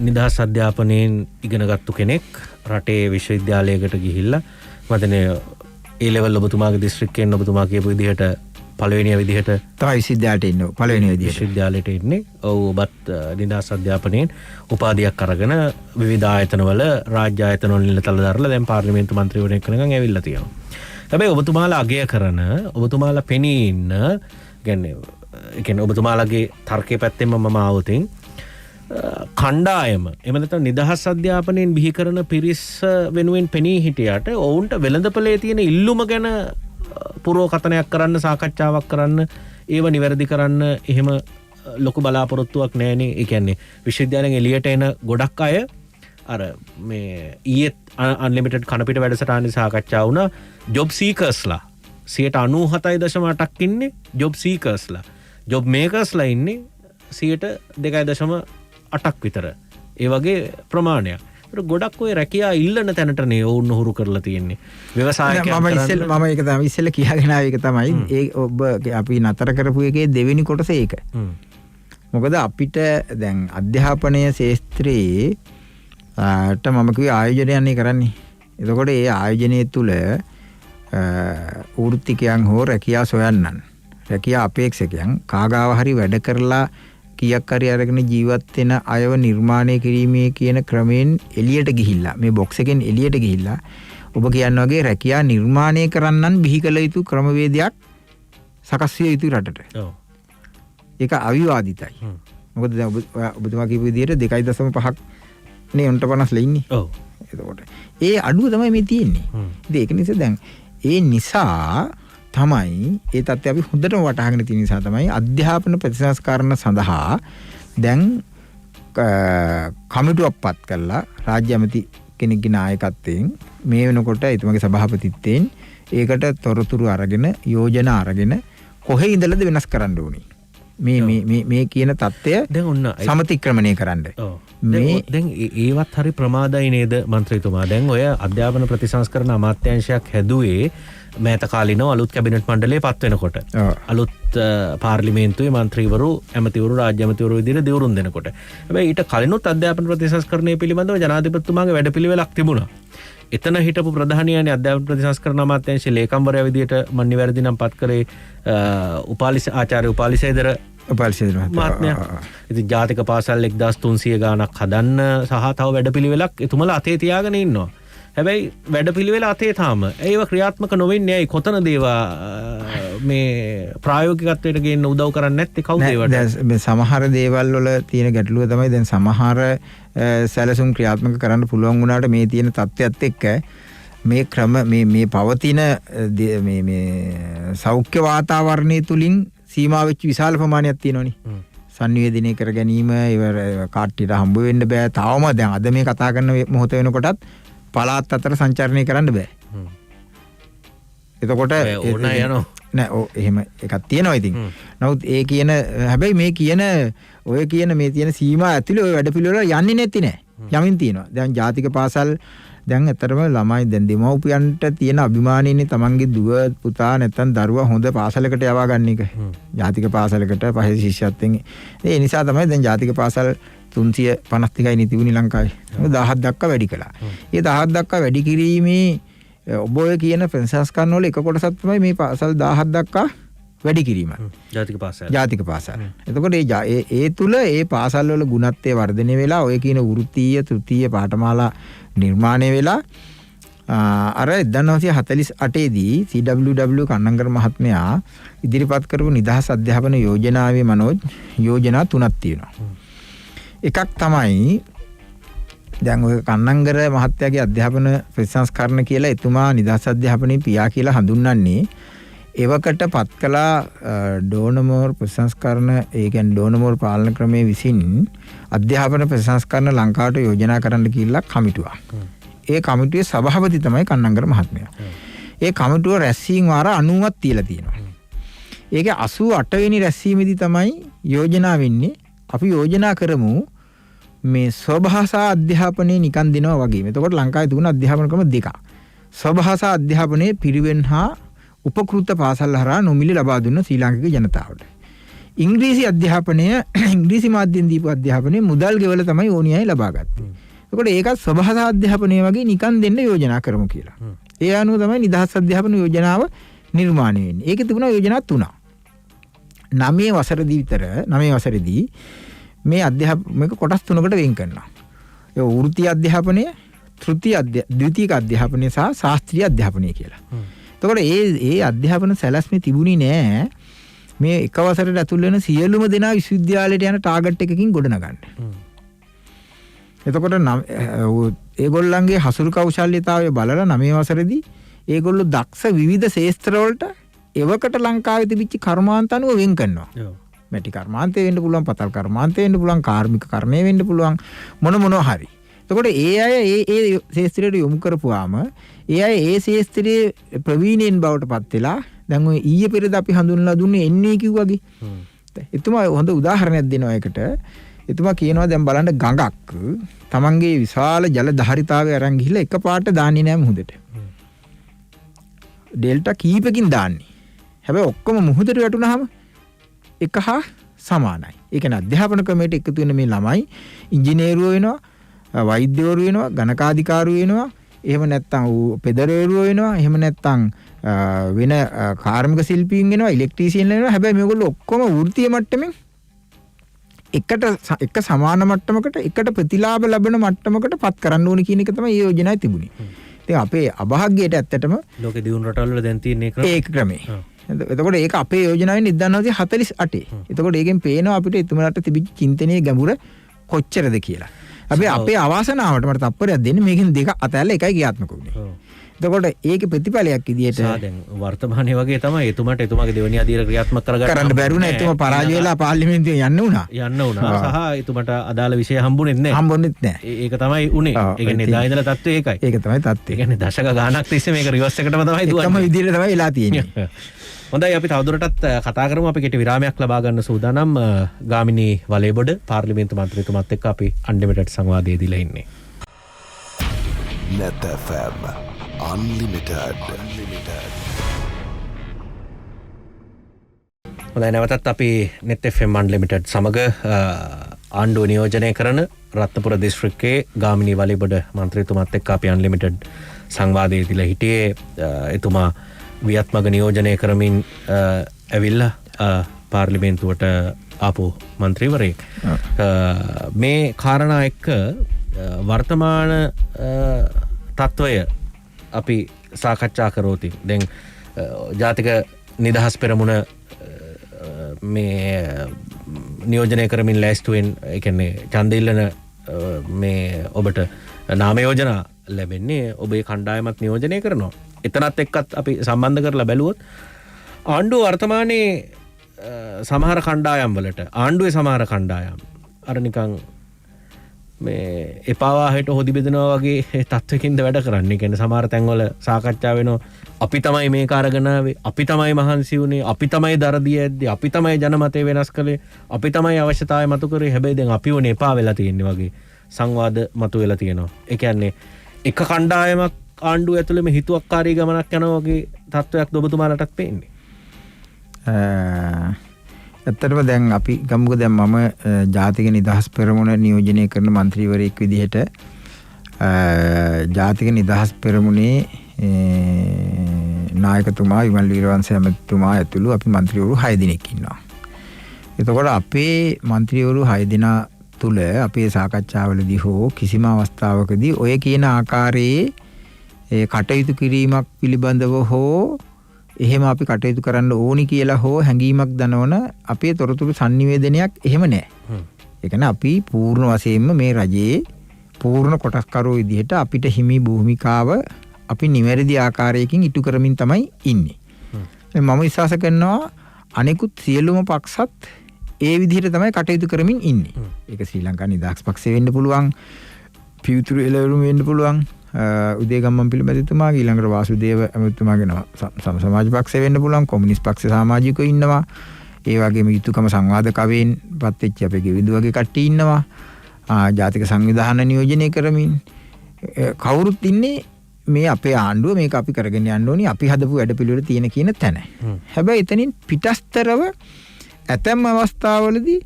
නිදහස් අධ්‍යාපනයෙන් ඉගෙනගත්තු කෙනෙක් රටේ විශ්වවිද්‍යාලයකට ගිහිල්ලා මතනේ ඒ ලෙවල් ඔබතුමාගේ දිස්ත්‍රික්කයෙන් ඔබතුමා කියපු විදිහට පළවෙනි විදිහට තමයි විශ්වවිද්‍යාලයට ඉන්නේ. පළවෙනි විදිහට විශ්වවිද්‍යාලයට ඉන්නේ. ඔව් ඔබත් නිදහස් අධ්‍යාපනයෙන් උපාධියක් අරගෙන විවිධ ආයතනවල රාජ්‍ය ආයතනවල නිලතල දරලා දැන් පාර්ලිමේන්තු මන්ත්‍රීවරයෙක් වෙනකන් ඇවිල්ලා තියෙනවා. හැබැයි ඔබතුමාලා අගය කරන ඔබතුමාලා පෙනී ඉන්න කියන්නේ ඔබතුමාලාගේ තර්කයේ පැත්තෙන්ම මම ආවොතින් කණ්ඩායම එම නැත්නම් නිදහස් අධ්‍යාපනයෙන් බිහි කරන පිරිස වෙනුවෙන් පෙනී හිටියට ඔවුන්ට වෙළඳපොලේ තියෙන ඉල්ලුම ගැන පුරෝකථනයක් කරන්න සාකච්ඡාවක් කරන්න ඒව නිවැරදි කරන්න එහෙම ලොකු බලාපොරොත්තුවක් නැහැනේ. ඒ කියන්නේ විශ්වවිද්‍යාලයෙන් එළියට එන ගොඩක් අය අර මේ ඊයේ අන්ලිමිටඩ් කනපිට වැඩසටහනේ සාකච්ඡා වුණා ජොබ් සීකර්ස්ලා 97.8ක් ඉන්නේ ජොබ් සීකර්ස්ලා. ජොබ් මේකර්ස්ලා ඉන්නේ 2.8ක් විතර. ඒ වගේ ප්‍රමාණයක්. ඒක ගොඩක් ඔය රැකියා ඉල්ලන තැනටනේ ඔවුන් හුරු කරලා තියෙන්නේ. ව්‍යවසායකයන් මම ඒක තමයි ඉස්සෙල්ලා කියාගෙන ආවේ ඒක තමයි. ඒ ඔබ අපි නතර කරපු එකේ දෙවෙනි කොටස ඒක. මොකද අපිට දැන් අධ්‍යාපනය ශාස්ත්‍රයේ මම කිව්වේ ආයෝජනයන්නේ කරන්නේ. එතකොට ඒ ආයෝජනයේ තුල වෘත්තිකයන් හෝ රැකියා සොයන්නන් රැකියා අපේක්ෂකයන් කාගාව හරි වැඩ කරලා කීයක් හරි අරගෙන ජීවත් වෙන අයව නිර්මාණය කිරීමේ කියන ක්‍රමයෙන් එළියට ගිහිල්ලා මේ බොක්ස් එකෙන් එළියට ගිහිල්ලා ඔබ කියන වගේ රැකියා නිර්මාණය කරන්නන් බිහි කළ යුතු ක්‍රමවේදයක් සකස් විය යුතු රටට. ඔව්. ඒක අවිවාදිතයි. මොකද දැන් ඔබතුමා කියපු විදිහට 2.5ක් නේ උන්ට 50 ඉන්නේ. ඔව්. එතකොට ඒ අඩුව තමයි මේ තියෙන්නේ. ඉතින් ඒක නිසා දැන් ඒ නිසා තමයි ඒ තත්ත්වය අපි හොඳටම වටහාගෙන තියෙන නිසා තමයි අධ්‍යාපන ප්‍රතිසංස්කරණ සඳහා දැන් කමිටුවක් පත් කළා රාජ්‍ය ඇමති කෙනෙක්ගේ නායකත්වයෙන් මේ වෙනකොට එතුමගේ සභාපතිත්වයෙන් ඒකට තොරතුරු අරගෙන යෝජනා අරගෙන කොහේ ඉඳලාද වෙනස් කරන්න ඕනේ මේ කියන தත්ත්වය දැන් ඔන්න සමතික්‍රමණය කරන්න. මේ දැන් ඒවත් හරි ප්‍රමාදයි නේද මන්ත්‍රීතුමා. දැන් ඔය අධ්‍යාපන ප්‍රතිසංස්කරණ අමාත්‍යාංශයක් හැදුවේ මෑත කාලිනව අලුත් කැබිනට් මණ්ඩලයේ පත් වෙනකොට. අලුත් පාර්ලිමේන්තුවේ මන්ත්‍රීවරු ඇමතිවරු රාජ්‍ය ඇමතිවරු විදිහට දිවුරුම් දෙනකොට. හැබැයි ඊට කලිනුත් අධ්‍යාපන ප්‍රතිසංස්කරණය පිළිබඳව ජනාධිපතිතුමාගේ වැඩපිළිවෙලක් තිබුණා. එතන හිටපු ප්‍රධානියානේ අධ්‍යාපන ප්‍රතිසංස්කරණ අමාත්‍යාංශයේ ලේකම්වරයා විදිහට මම නිවැරදි නම් පත් කරේ ආචාර්ය උපාලිසේදර මහත්මයා. ඉතින් ජාතික පාසල් 1300 ගාණක් හදන්න සහ තව වැඩපිළිවෙලක් එතුමලා අතේ තියාගෙන ඉන්නවා. හැබැයි වැඩපිළිවෙල අතේ තාම ඒව ක්‍රියාත්මක නොවෙන්නේ ඇයි? කොතනද ඒවා මේ ප්‍රායෝගිකත්වයට ගේන්න උදව් කරන්නේ නැත්තේ කවුද ඒවට? දැන් සමහර දේවල් වල තියෙන ගැටලුව තමයි දැන් සමහර සැලසුම් ක්‍රියාත්මක කරන්න පුළුවන් වුණාට මේ තියෙන තත්ත්වයක් එක්ක මේ ක්‍රම මේ පවතින මේ සෞඛ්‍ය වාතාවරණය තුලින් සීමා වෙච්ච විශාල ප්‍රමාණයක් තියෙනවනේ. සංනිවේදනය කර ගැනීම ඉවර කාට්ටියට හම්බ වෙන්න බෑ. තාම දැන් අද මේ කතා කරන මොහොත වෙනකොටත් පළාත් අතර සංචාරණය කරන්න බෑ. එතකොට ඕන යනවා. නෑ එහෙම එකක් තියෙනවා ඉතින්. නමුත් ඒ කියන හැබැයි මේ කියන ඔය කියන මේ තියෙන සීමා ඇතුලේ ඔය වැඩපිළිවෙල යන්නේ නැති නෑ. යමින් තියෙනවා. දැන් ජාතික පාසල් දැන් ඇත්තටම ළමයි දැන් දෙමව්පියන්ට තියෙන අභිමානයනේ තමන්ගේ දුව පුතා නැත්තම් දරුවා හොඳ පාසලකට යවා ගන්න එක. ජාතික පාසලකට පහේ ශිෂ්‍යත්වයෙන්. ඒ නිසා තමයි දැන් ජාතික පාසල් 352යි නිතිවුනි ලංකාවේ. 1000ක් දක්වා වැඩි කළා. ඒ 1000ක් දක්වා වැඩි කිරීමේ ඔබ ඔය කියන ප්‍රතිසංස්කරණ වල එක කොටසක් තමයි මේ පාසල් 1000ක් දක්වා වැඩි කිරීම. ජාතික පාසල්. එතකොට ඒ තුල ඒ පාසල් වල ගුණත්වය වර්ධනය වෙලා ඔය කියන වෘත්තීය තෘතීය පාඨමාලා නිර්මාණය වෙලා අර 1948 දී CWW කන්නංගර මහත්මයා ඉදිරිපත් කරපු නිදහස් අධ්‍යාපන යෝජනාවේ මනෝජ් යෝජනා 3ක් තියෙනවා. එකක් තමයි දැන් ඔය කන්නංගර මහත්තයාගේ අධ්‍යාපන ප්‍රතිසංස්කරණ කියලා එතුමා නිදහස් අධ්‍යාපනයේ පියා කියලා හඳුන්වන්නේ එවකට පත් කළා ඩෝනමෝර් ප්‍රතිසංස්කරණ ඒ කියන්නේ ඩෝනමෝර් පාලන ක්‍රමයේ විසින් අධ්‍යාපන ප්‍රතිසංස්කරණ ලංකාවට යෝජනා කරන්න කියලා කමිටුවක්. ඒ කමිටුවේ සභාපති තමයි කන්නංගර මහත්මයා. ඒ කමිටුව රැස්වීම වාර 90ක් තියලා තියෙනවා. ඒකේ 88 වෙනි රැස්වීමේදී තමයි යෝජනා වෙන්නේ අපි යෝජනා කරමු මේ ස්වභාෂා අධ්‍යාපනයේ නිකන් දෙනවා වගේ. එතකොට ලංකාවේ තිබුණ අධ්‍යාපන ක්‍රම දෙකක්. ස්වභාෂා අධ්‍යාපනයේ පිරිවෙන් හා උපකෘත පාසල් හරහා නොමිලේ ලබා දුන්න ශ්‍රී ලාංකික ජනතාවට. ඉංග්‍රීසි අධ්‍යාපනය ඉංග්‍රීසි මාධ්‍යෙන් දීපු අධ්‍යාපනයේ මුදල් ගෙවලා තමයි ඕනියයි ලබා ගත්තේ. එතකොට ඒකත් ස්වභාෂා අධ්‍යාපනය වගේ නිකන් දෙන්න යෝජනා කරමු කියලා. ඒ අනුව තමයි නිදහස් අධ්‍යාපන යෝජනාව නිර්මාණය වෙන්නේ. ඒකේ තිබුණා යෝජනා 3ක්. 9 වසරේදී මේ අධ්‍යාපනයක කොටස් 3කට වෙන් කරනවා. ඒ වෘත්තීය අධ්‍යාපනය, ද්විතීයික අධ්‍යාපනය සහ ශාස්ත්‍රීය අධ්‍යාපනය කියලා. එතකොට ඒ අධ්‍යාපන සැලැස්මේ තිබුණේ නෑ මේ එක වසරට ඇතුල් වෙන සියලුම දෙනා විශ්වවිද්‍යාලයට යන ටාගට් එකකින් ගොඩනගන්න. එතකොට ඒගොල්ලන්ගේ හසුරු කෞශල්‍යතාවය බලලා 9 වසරේදී ඒගොල්ලෝ දක්ෂ විවිධ ශේස්ත්‍ර වලට එවකට ලංකාවේ තිබිච්ච කර්මාන්ත අනුව වෙන් කරනවා. මැටි කර්මාන්තය වෙන්න පුළුවන්, පතල් කර්මාන්තය වෙන්න පුළුවන්, කාර්මික කර්මය වෙන්න පුළුවන්, මොනවා හරි. එතකොට ඒ අය ඒ ශේස්ත්‍රයට යොමු කරපුවාම ඒ අය ඒ ශේස්ත්‍රයේ ප්‍රවීණයෙන් බවට පත් වෙලා දැන් ඔය ඊයේ පෙරේද අපි හඳුන්වලා දුන්නේ එන්නේ කිව්වාගේ. එතුමා හොඳ උදාහරණයක් දෙනවා ඒකට. එතුමා කියනවා දැන් බලන්න ගඟක් තමන්ගේ විශාල ජල ධාරිතාවය අරන් ගිහිල්ලා එකපාරට දාන්නේ නැහැ මුහුදට. ඩෙල්ටා කීපකින් දාන්නේ. හැබැයි ඔක්කොම මුහුදට වැටුනහම එක හා සමානයි. ඒ කියන්නේ අධ්‍යාපන ක්‍රමයට එකතු වෙන මේ ළමයි ඉංජිනේරුවෝ වෙනවා, වෛද්‍යවරු වෙනවා, ගණකාධිකාරු වෙනවා, එහෙම නැත්නම් පෙදරේරුවෝ වෙනවා, එහෙම නැත්නම් වෙන කාර්මික ශිල්පීන් වෙනවා, ඉලෙක්ට්‍රීසියන් වෙනවා. හැබැයි මේගොල්ලෝ ඔක්කොම වෘත්තීය මට්ටමින් එක සමාන මට්ටමකට එකට ප්‍රතිලාභ ලැබෙන මට්ටමකට පත් කරන්න ඕනේ කියන එක තමයි මේ යෝජනාවේ තිබුණේ. ඉතින් අපේ අභාග්‍යයට ඇත්තටම ලෝකේ දියුණු රටවල් වල දැන් තියෙන ඒක ක්‍රමේ. එතකොට ඒක අපේ යෝජනාවේ 1948. එතකොට ඒකෙන් පේනවා අපිට එතුමලාට තිබිච්ච චින්තනයේ ගැඹුර කොච්චරද කියලා. අපේ අවාසනාවට මට තප්පරයක් දෙන්න මේකෙන් දෙක අතැල්ල එකයි ක්‍රියාත්මක වුණේ. එතකොට ඒකේ ප්‍රතිඵලයක් විදියට දැන් වර්තමානයේ වගේ තමයි එතුමාගේ දෙවෙනි අධීර ක්‍රියාත්මක කරන්න බැරි වුණා. එතුමා පරාජය වෙලා පාර්ලිමේන්තුවේ යන්න වුණා. සහ එතුමාට අදාළ විෂය හම්බුනේත් නැහැ. ඒක තමයි උනේ. ඒ කියන්නේ එදා ඉඳලා තත්ත්වය ඒකයි. ඒක තමයි තත්ත්වය. ඒ කියන්නේ දශක ගාණක් තිස්සේ මේක රිවර්ස් එකටම තමයි දුවන්නේ. එකම විදියට තමයි වෙලා තියෙන්නේ. හොඳයි, අපි තවදුරටත් කතා කරමු. අපි කෙටි විරාමයක් ලබා ගන්න සූදානම්. ගාමිණී වලේබොඩ පාර්ලිමේන්තු මන්ත්‍රීතුමත් එක්ක අපි අන්ලිමිටඩ් සංවාදයේ දීලා ඉන්නේ. Net FM Unlimited. හොඳයි, නැවතත් අපි Net FM Unlimited සමග ආණ්ඩුව නියෝජනය කරන රත්නපුර දිස්ත්‍රික්කයේ ගාමිණී වලේබොඩ මන්ත්‍රීතුමත් එක්ක අපි අන්ලිමිටඩ් සංවාදයේ දීලා හිටියේ. එතුමා වියත්මග නියෝජනය කරමින් ඇවිල්ලා පාර්ලිමේන්තුවට ආපු මන්ත්‍රීවරයෙක්. මේ කාරණා එක්ක වර්තමාන තත්ත්වය අපි සාකච්ඡා කරෝති. දැන් ජාතික නිදහස් පෙරමුණ මේ නියෝජනය කරමින් ලෑස්තුවෙන් ඒ කියන්නේ ඡන්ද ඉල්ලන මේ ඔබට නාම යෝජනා ලැබෙන්නේ ඔබේ කණ්ඩායමත් නියෝජනය කරනවා. එතනත් එක්කත් අපි සම්බන්ධ කරලා බැලුවොත් ආණ්ඩුව වර්තමානයේ සමහර කණ්ඩායම් වලට ආණ්ඩුවේ සමහර කණ්ඩායම් අර නිකන් මේ එපාවාහෙට හොදි බෙදනවා වගේ තත්ත්වකින්ද වැඩ කරන්නේ. කියන්නේ සමහර තැන්වල සාකච්ඡා වෙනවා අපි තමයි මේක අරගෙන ආවේ, අපි තමයි මහන්සි වුණේ, අපි තමයි දරදිය ඇද්දේ, අපි තමයි ජනමතය වෙනස් කළේ, අපි තමයි අවශ්‍යතාවය මතු කරේ. හැබැයි දැන් අපි වුණේ එපා වෙලා තියෙන්නේ වගේ සංවාද මතු වෙලා තියෙනවා. ඒ කියන්නේ එක කණ්ඩායමක් ආණ්ඩුව ඇතුළේම හිතුවක්කාරී ගමනක් යනවා වගේ තත්ත්වයක් ඔබතුමාලටත් පේන්නේ. ඇත්තටම දැන් අපි ගමුකෝ දැන් මම ජාතික නිදහස් පෙරමුණ නියෝජනය කරන മന്ത്രിවරයෙක් විදිහට ජාතික නිදහස් පෙරමුණේ නායකතුමා විමල් වීරවංශ ඇමතිතුමා ඇතුළු අපි മന്ത്രിවරු 6 දෙනෙක් ඉන්නවා. එතකොට අපේ മന്ത്രിවරු 6 දෙනා තුල අපේ සාකච්ඡාවලදී හෝ කිසිම අවස්ථාවකදී ඔය කියන ආකාරයේ කටයුතු කිරීමක් පිළිබඳව හෝ එහෙම අපි කටයුතු කරන්න ඕනි කියලා හෝ හැඟීමක් දනවන අපේ තොරතුරු sannivedanayak එහෙම නැහැ. ඒ කියන්නේ අපි පූර්ණ වශයෙන්ම මේ රජයේ පූර්ණ කොටස්කරුවෝ විදිහට අපිට හිමි භූමිකාව අපි නිවැරදි ආකාරයකින් ඉටු කරමින් තමයි ඉන්නේ. මම විශ්වාස කරනවා අනෙකුත් සියලුම පක්ෂත් ඒ විදිහට තමයි කටයුතු කරමින් ඉන්නේ. ඒක ශ්‍රී ලංකා නිදහස් පක්ෂය වෙන්න පුළුවන්, පියුතුරු එළවලුම වෙන්න පුළුවන්, උදේගම්මන් පිළිබඳතුමාගේ ඊළඟට වාසුදේව ඇමතිතුමාගේ සම සමාජ පක්ෂය වෙන්න පුළුවන්, කොමියුනිස්ට් පක්ෂ සමාජිකයෝ ඉන්නවා, ඒ වගේම යුතුයකම සංවාද කවෙන් පත් වෙච්ච අපේ ගෙවිදු වගේ කට්ටිය ඉන්නවා, ජාතික සංවිධාන නියෝජනය කරමින් කවුරුත් ඉන්නේ මේ අපේ ආණ්ඩුව මේක අපි කරගෙන යන්න ඕනි, අපි හදපු වැඩපිළිවෙල තියෙන කියන තැන. හැබැයි එතනින් පිටස්තරව ඇතැම් අවස්ථාවලදී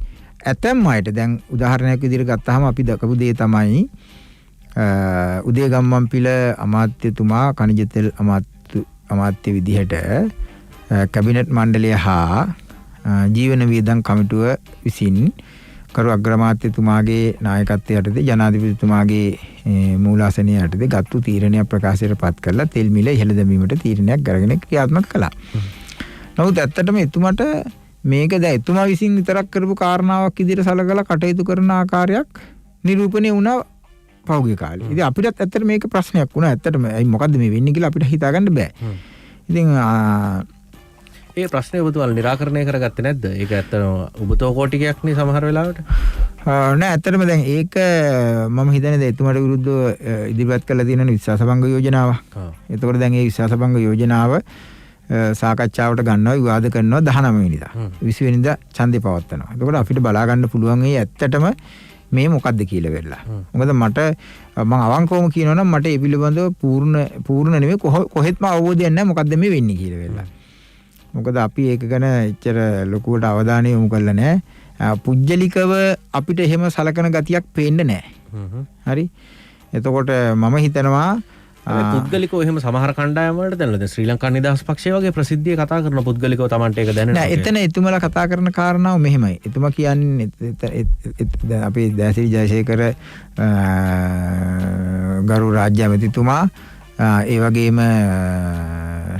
ඇතැම් අයට දැන් උදාහරණයක් විදිහට ගත්තාම අපි දකපු දේ තමයි උදේගම්මන්පිල අමාත්‍යතුමා ඛනිජ තෙල් අමාත්‍ය විදිහට කැබිනට් මණ්ඩලය හා ජීවන වියදම් කමිටුව විසින් කරු අග්‍රාමාත්‍යතුමාගේ නායකත්වය යටතේ ජනාධිපතිතුමාගේ මූලාසනය යටතේ ගත්තු තීරණයක් ප්‍රකාශයට පත් කරලා තෙල් මිල ඉහළ දැමීමට තීරණයක් අරගෙන ක්‍රියාත්මක කළා. නමුත් ඇත්තටම එතුමාට මේක දැන් එතුමා විසින් විතරක් කරපු කාරණාවක් විදිහට සලකලා කටයුතු කරන ආකාරයක් නිරූපණය වුණා පහුගිය කාලේ. ඉතින් අපිටත් ඇත්තට මේක ප්‍රශ්නයක් වුණා. ඇත්තටම මොකද්ද මේ වෙන්නේ කියලා අපිට හිතා ගන්න බෑ. ඉතින් ඒ ප්‍රශ්නේ ඔබතුමාලා निराකරණය කරගත්තේ නැද්ද? ඒක ඇත්තටම ඔබතෝ කෝටිකයක් නේ සමහර වෙලාවට. නෑ ඇත්තටම දැන් ඒක මම හිතන්නේ දැන් එතුමාට විරුද්ධව ඉදිරිපත් කරලා තියෙන විශ්වාසභංග යෝජනාවක්. එතකොට දැන් ඒ විශ්වාසභංග යෝජනාව සාකච්ඡාවට ගන්නවා විවාද කරනවා 19 වෙනිදා. 20 වෙනිදා ඡන්දේ පවත්වනවා. එතකොට අපිට බලා ගන්න පුළුවන් මේ ඇත්තටම මේ මොකද්ද කියලා වෙලා. මොකද මට මම අවංකවම කියනවනම් මට ඒ පිළිබඳව පූර්ණ නෙමෙයි කොහෙත්ම අවබෝධයක් නැහැ මොකද්ද මේ වෙන්නේ කියලා වෙලා. මොකද අපි ඒක ගැන එච්චර ලොකුවට අවධානය යොමු කරලා නැහැ. පුජ්‍යලිකව අපිට එහෙම සලකන ගතියක් පේන්නේ නැහැ. හරි. එතකොට මම හිතනවා පුද්ගලිකව එහෙම සමහර කණ්ඩායම් වලට දැන්ලා දැන් ශ්‍රී ලංකා නිදහස් පක්ෂය වගේ ප්‍රසිද්ධිය කතා කරන පුද්ගලිකව Tamanට ඒක දැනෙනවා. නෑ එතන එතුමලා කතා කරන කාරණාව මෙහෙමයි. එතුමා කියන්නේ දැන් අපේ දෑසිරි ජයසේකර ගරු රාජ්‍ය ඇමතිතුමා ඒ වගේම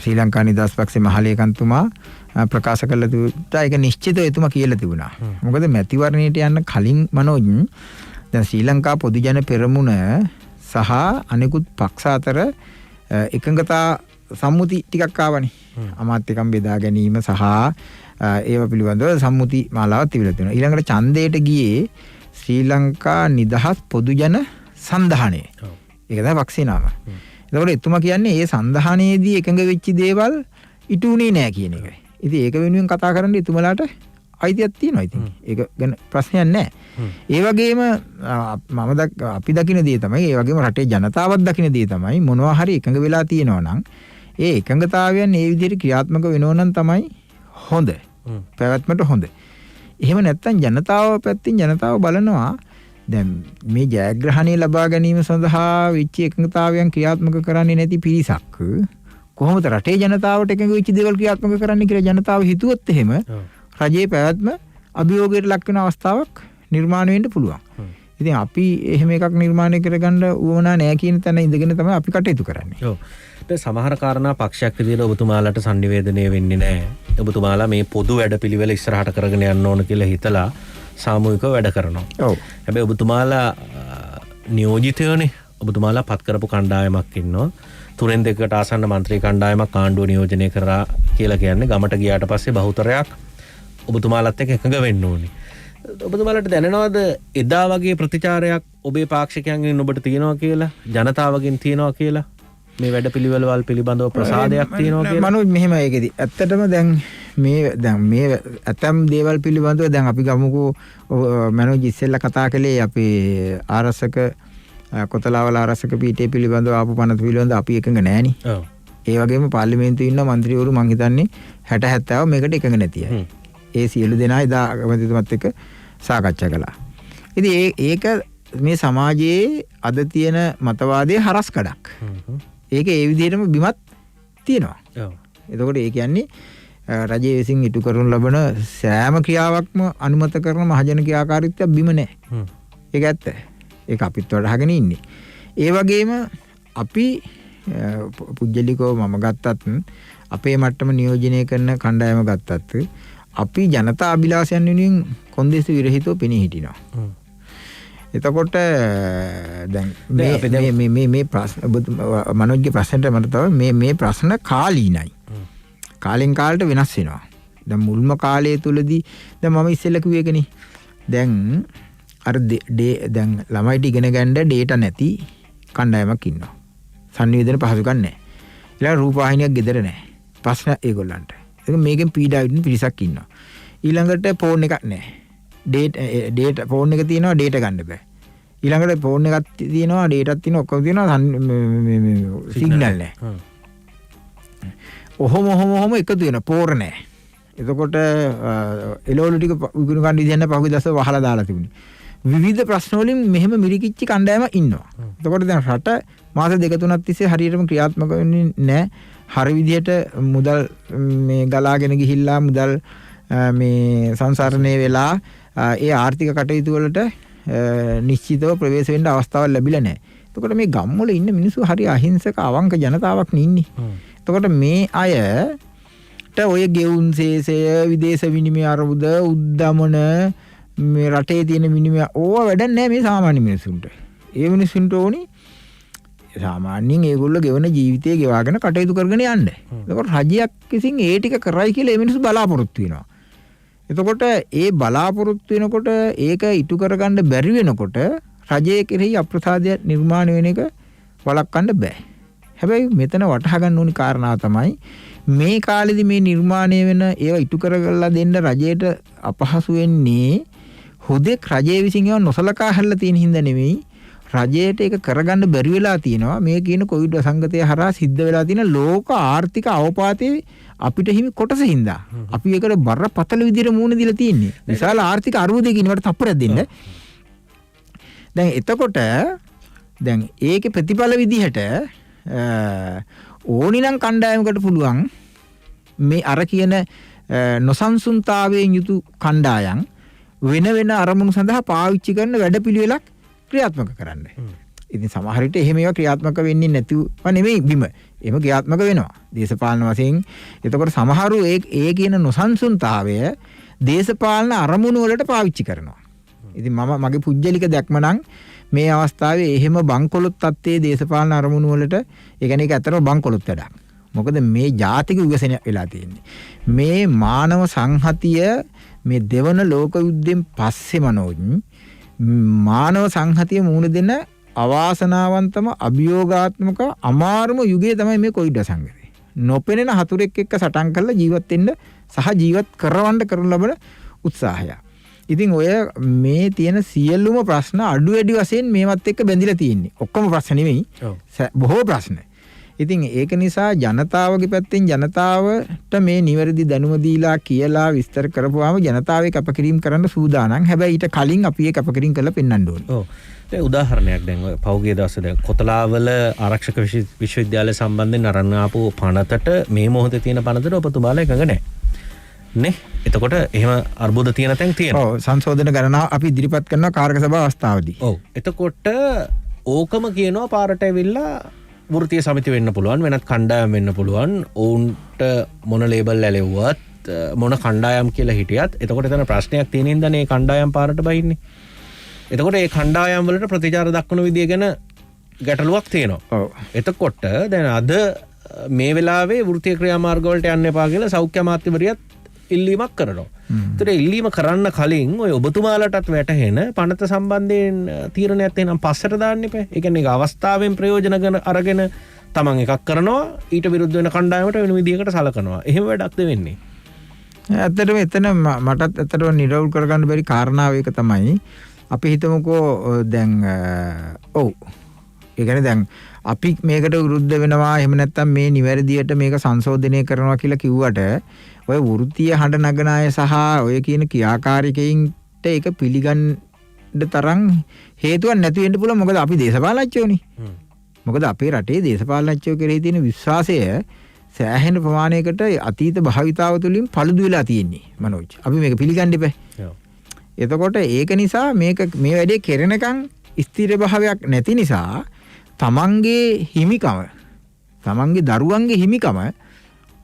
ශ්‍රී ලංකා නිදහස් පක්ෂේ මහලේකම්තුමා ප්‍රකාශ කළ තුට ඒක නිශ්චිතව එතුමා කියලා තිබුණා. මොකද මැතිවරණයට යන්න කලින් මනෝජ් දැන් ශ්‍රී ලංකා පොදු ජන පෙරමුණ සහ අනෙකුත් පක්ෂ අතර එකඟතා සම්මුති ටිකක් ආවනේ. අමාත්‍යකම් බෙදා ගැනීම සහ ඒව පිළිබඳව සම්මුති මාලාවක් තිබිලා තියෙනවා. ඊළඟට ඡන්දයට ගියේ ශ්‍රී ලංකා නිදහස් පොදු ජන සන්ධානය. ඒක තමයි පක්ෂේ නාම. එතකොට එතුමා කියන්නේ මේ සන්ධානයේදී එකඟ වෙච්ච දේවල් ඉටුුනේ නෑ කියන එකයි. ඉතින් ඒක වෙනුවෙන් කතා කරන්න එතුමලාට අයිතියක් තියෙනවා. ඉතින් ඒක ගැන ප්‍රශ්නයක් නෑ. ඒ වගේම අපි දකින දේ තමයි ඒ වගේම රටේ ජනතාවත් දකින දේ තමයි මොනවා හරි එකඟ වෙලා තියෙනවා නම් ඒ එකඟතාවයන් ඒ විදිහට ක්‍රියාත්මක වෙනවා නම් තමයි හොඳ. පැවැත්මට හොඳ. එහෙම නැත්නම් ජනතාව පැත්තෙන් ජනතාව බලනවා දැන් මේ ජයග්‍රහණය ලබා ගැනීම සඳහා වෙච්ච එකඟතාවයන් ක්‍රියාත්මක කරන්නේ නැති පිරිසක් කොහොමද රටේ ජනතාවට එකඟ වෙච්ච දේවල් ක්‍රියාත්මක කරන්න කියලා ජනතාව හිතුවොත් එහෙම රජයේ පැවැත්ම අභියෝගයට ලක් වෙන අවස්ථාවක් නිර්මාණය වෙන්න පුළුවන්. ඉතින් අපි එහෙම එකක් නිර්මාණය කරගන්න උවමනා නැහැ කියන තැන ඉඳගෙන තමයි අපි කටයුතු කරන්නේ. ඔව්. දැන් සමහර කාරණා පක්ෂයක් විදිහට ඔබතුමාලට sannivedanaya වෙන්නේ නැහැ. ඔබතුමාලා මේ පොදු වැඩපිළිවෙල ඉස්සරහට කරගෙන යන්න ඕන කියලා හිතලා සාමූහිකව වැඩ කරනවා. ඔව්. හැබැයි ඔබතුමාලා නියෝජිතයෝනේ. ඔබතුමාලා පත් කරපු කණ්ඩායමක් ඉන්නවා. 3-2කට ආසන්න മന്ത്രി කණ්ඩායමක් ආණ්ඩුව නියෝජනය කරා කියලා කියන්නේ ගමට ගියාට පස්සේ බහුතරයක් ඔබතුමාලත් එක්ක එකඟ වෙන්න ඕනේ. ඔබතුමාලට දැනෙනවද එදා වගේ ප්‍රතිචාරයක් ඔබේ පාක්ෂිකයන්ගෙන් ඔබට තියෙනවා කියලා ජනතාවගෙන් තියෙනවා කියලා මේ වැඩපිළිවෙළවල් පිළිබඳව ප්‍රසාදයක් තියෙනවා කියලා? මනෝජ් මෙහෙම ඒකෙදි ඇත්තටම දැන් මේ ඇතම් දේවල් පිළිබඳව දැන් අපි ගමුකෝ මනෝජ් ඉස්සෙල්ලා කතා කළේ අපේ ආරසක කොතලාවල ආරසක පීඨය පිළිබඳව ආපු පනත පිළිබඳව අපි එකඟ නෑනේ. ඔව්. ඒ වගේම පාර්ලිමේන්තුවේ ඉන්න മന്ത്രിවරු මං හිතන්නේ 60-70 මේකට එකඟ නැති අය. ඒ සියලු දෙනා එදා අගමැතිතුමත් එක්ක සාකච්ඡා කළා. ඉතින් ඒක මේ සමාජයේ අද තියෙන මතවාදයේ හරස් කඩක්. ඒක ඒ විදිහටම බිමත් තියෙනවා. ඔව්. එතකොට ඒ කියන්නේ රජයේ විසින් ඉටු කරනු ලබන සෑම ක්‍රියාවක්ම අනුමත කරන මහජන ක්‍රියාකාරීත්වයක් බිම නැහැ. ඒක ඇත්ත. ඒක අපිත් වඩහගෙන ඉන්නේ. ඒ වගේම අපි පුජ්‍යලිකව මම ගත්තත් අපේ මට්ටම නියෝජනය කරන කණ්ඩායම ගත්තත් අපි ජනතා අභිලාෂයන් වෙනුවෙන් කොන්දේසි විරහිතව පෙනී හිටිනවා. එතකොට දැන් මේ ප්‍රශ්න මනෝජ්ගේ ප්‍රශ්නට මට තව මේ ප්‍රශ්න කාලීනයි. කාලෙන් කාලට වෙනස් වෙනවා. දැන් මුල්ම කාලය තුලදී දැන් මම ඉස්සෙල්ලා කිව්වේ ඒකනේ. දැන් අර දැන් ළමයිට ඉගෙන ගන්න ඩේටා නැති කණ්ඩායමක් ඉන්නවා. සංනිවේදන පහසුකම් නැහැ. ඊළඟ රූපවාහිනියක් ගෙදර නැහැ. ප්‍රශ්න ඒගොල්ලන්ට. ඒක මේකෙන් පීඩා විඳින පිරිසක් ඉන්නවා. ඊළඟට ෆෝන් එකක් නැහැ. ඩේටා ෆෝන් එක තියෙනවා ඩේටා ගන්න බෑ. ඊළඟට ෆෝන් එකක් තියෙනවා ඩේටාක් තියෙනවා ඔක්කොම තියෙනවා සිග්නල් නැහැ. ඔහොම එකතු වෙන පෝර නැහැ. එතකොට එළවලු ටික විකුණු ගන්න විදිහ නැහැ පහුගිය දවස් වහලා දාලා තිබුණේ. විවිධ ප්‍රශ්න වලින් මෙහෙම මිරිකිච්ච කණ්ඩායමක් ඉන්නවා. එතකොට දැන් රට මාස 2-3ක් තිස්සේ හරියටම ක්‍රියාත්මක වෙන්නේ නැහැ. හරි විදිහට මුදල් මේ ගලාගෙන ගිහිල්ලා මුදල් මේ සංසරණය වෙලා ඒ ආර්ථික කටයුතු වලට නිශ්චිතව ප්‍රවේශ වෙන්න අවස්ථාවක් ලැබිලා නැහැ. එතකොට මේ ගම්වල ඉන්න මිනිස්සු හරි අහිංසක අවංක ජනතාවක් නෙන්නේ. එතකොට මේ අයට ඔය ගෙවුන් සේසය විදේශ විනිමය අරමුද උද්දමන මේ රටේ තියෙන විනිමය ඕවා වැඩක් නැහැ මේ සාමාන්‍ය මිනිස්සුන්ට. ඒ මිනිස්සුන්ට ඕනි සාමාන්‍යයෙන් ඒගොල්ලෝ ගෙවන ජීවිතය ගෙවාගෙන කටයුතු කරගෙන යන්න. එතකොට රජයක් විසින් ඒ ටික කරයි කියලා ඒ මිනිස්සු බලාපොරොත්තු වෙනවා. එතකොට ඒ බලාපොරොත්තු වෙනකොට ඒක ඉටු කරගන්න බැරි වෙනකොට රජයේ කෙරෙහි අප්‍රසාදය නිර්මාණය වෙන එක වළක්වන්න බෑ. හැබැයි මෙතන වටහා ගන්න ඕනි කාරණා තමයි මේ කාලෙදි මේ නිර්මාණය වෙන ඒවා ඉටු කරගලා දෙන්න රජයට අපහසු වෙන්නේ හුදෙක් රජයේ විසින් ඒවා නොසලකා හැරලා තියෙන හින්දා නෙමෙයි. රජයට ඒක කරගන්න බැරි වෙලා තියෙනවා. මේ කියන කොවිඩ් වසංගතය හරහා සිද්ධ වෙලා තියෙන ලෝක ආර්ථික අවපාතයේ අපිට හිමි කොටස හින්දා. අපි ඒකට බරපතල විදිහට මූණ දීලා තියෙන්නේ. විශාල ආර්ථික අර්බුදයකින් වට තප්පරයක් දෙන්න. දැන් එතකොට දැන් ඒකේ ප්‍රතිඵල විදිහට ඕනිනම් කණ්ඩායමකට පුළුවන් මේ අර කියන නොසන්සුන්තාවයෙන් යුතු කණ්ඩායම් වෙන වෙන අරමුණු සඳහා පාවිච්චි කරන වැඩපිළිවෙලක් ක්‍රියාත්මක කරන්න. ඉතින් සමහර විට එහෙම ඒවා ක්‍රියාත්මක වෙන්නේ නැතිව නෙමෙයි බිම. එහෙම ක්‍රියාත්මක වෙනවා. දේශපාලන වශයෙන්. එතකොට සමහරු ඒ කියන නොසන්සුන්තාවය දේශපාලන අරමුණු වලට පාවිච්චි කරනවා. ඉතින් මගේ පුජ්‍යලික දැක්ම නම් මේ අවස්ථාවේ එහෙම බංකොලොත් තත්ත්වයේ දේශපාලන අරමුණු වලට ඒ කියන්නේ ඒක ඇත්තටම බංකොලොත් වැඩක්. මොකද මේ ජාතික විවසනය වෙලා තියෙන්නේ. මේ මානව සංහතිය මේ දෙවන ලෝක යුද්ධයෙන් පස්සේ මානව සංහතිය මුහුණ දෙන අවාසනාවන්තම අභියෝගාත්මක අමාරුම යුගය තමයි මේ කොවිඩ් වසංගතය. නොපෙනෙන හතුරෙක් එක්ක සටන් කරලා ජීවත් වෙන්න සහ ජීවත් කරවන්න කරන ලබන උත්සාහය. ඉතින් ඔය මේ තියෙන සියලුම ප්‍රශ්න අඩු වැඩි වශයෙන් මේවත් එක්ක බැඳිලා තියෙන්නේ. ඔක්කොම ප්‍රශ්න නෙමෙයි. බොහෝ ප්‍රශ්න. ඉතින් ඒක නිසා ජනතාවගේ පැත්තෙන් ජනතාවට මේ නිවැරදි දැනුම දීලා කියලා විස්තර කරපුවාම ජනතාවේ කැපකිරීම කරන්න සූදානම්. හැබැයි ඊට කලින් අපි ඒ කැපකිරීම කරලා පෙන්වන්න ඕනේ. ඔව්. දැන් උදාහරණයක් දැන් ඔය පෞගිය දවසේ දැන් කොතලාවල ආරක්ෂක විශ්වවිද්‍යාලය සම්බන්ධයෙන් අරන් ආපු පනතට මේ මොහොතේ තියෙන පනතට ඔබතුමාලා එකඟ නැහැ. නේ? එතකොට එහෙම අර්බුද තියෙන තැන් තියෙනවා. ඔව් සංශෝධන ගණනාව අපි ඉදිරිපත් කරනවා කාර්ක සභාව අවස්ථාවේදී. ඔව්. එතකොට ඕකම කියනවා පාරට ඇවිල්ලා වෘත්තීය සමිති වෙන්න පුළුවන් වෙනත් කණ්ඩායම් වෙන්න පුළුවන් ඔවුන්ට මොන ලේබල් ඇලෙව්වත් මොන කණ්ඩායම් කියලා හිටියත් එතකොට එතන ප්‍රශ්නයක් තියෙන හින්දා මේ කණ්ඩායම් පාරට බහින්නේ. එතකොට මේ කණ්ඩායම් වලට ප්‍රතිචාර දක්වන විදිය ගැන ගැටලුවක් තියෙනවා. ඔව්. එතකොට දැන් අද මේ වෙලාවේ වෘත්තීය ක්‍රියාමාර්ග වලට යන්න එපා කියලා සෞඛ්‍ය අමාත්‍යවරියත් ඉල්ලීමක් කරනවා. ඒතර ඉල්ලීම කරන්න කලින් ඔය ඔබතුමාලටත් වැටහෙන පනත සම්බන්ධයෙන් තීරණයක් එනම් පස්සට දාන්න එපා. ඒ කියන්නේ ඒක අවස්ථාවෙන් ප්‍රයෝජන අරගෙන තමන් එකක් කරනවා ඊට විරුද්ධ වෙන කණ්ඩායමට වෙන විදියකට සලකනවා. එහෙම වැඩක්ද වෙන්නේ? ඇත්තටම එතන මටත් ඇත්තටම නිරවුල් කරගන්න බැරි කාරණාව ඒක තමයි. අපි හිතමුකෝ දැන් ඔව්. ඒ කියන්නේ දැන් අපි මේකට විරුද්ධ වෙනවා එහෙම නැත්නම් මේ නිවැරදියට මේක සංශෝධනය කරනවා කියලා කිව්වට ඔය වෘත්තීය හඬ නගන අය සහ ඔය කියන ක්‍රියාකාරිකයින්ට ඒක පිළිගන්න තරම් හේතුවක් නැති වෙන්න පුළුවන්. මොකද අපි දේශපාලනඥයෝනේ. මොකද අපේ රටේ දේශපාලනඥයෝ කෙරෙහි තියෙන විශ්වාසය සෑහෙන ප්‍රමාණයකට අතීත භාවිතාව තුළින් පළුදු වෙලා තියෙන්නේ මනෝජ්. අපි මේක පිළිගන්න එපා. එතකොට ඒක නිසා මේ වැඩේ කෙරෙනකන් ස්ථිර භාවයක් නැති නිසා තමන්ගේ හිමිකම තමන්ගේ දරුවන්ගේ හිමිකම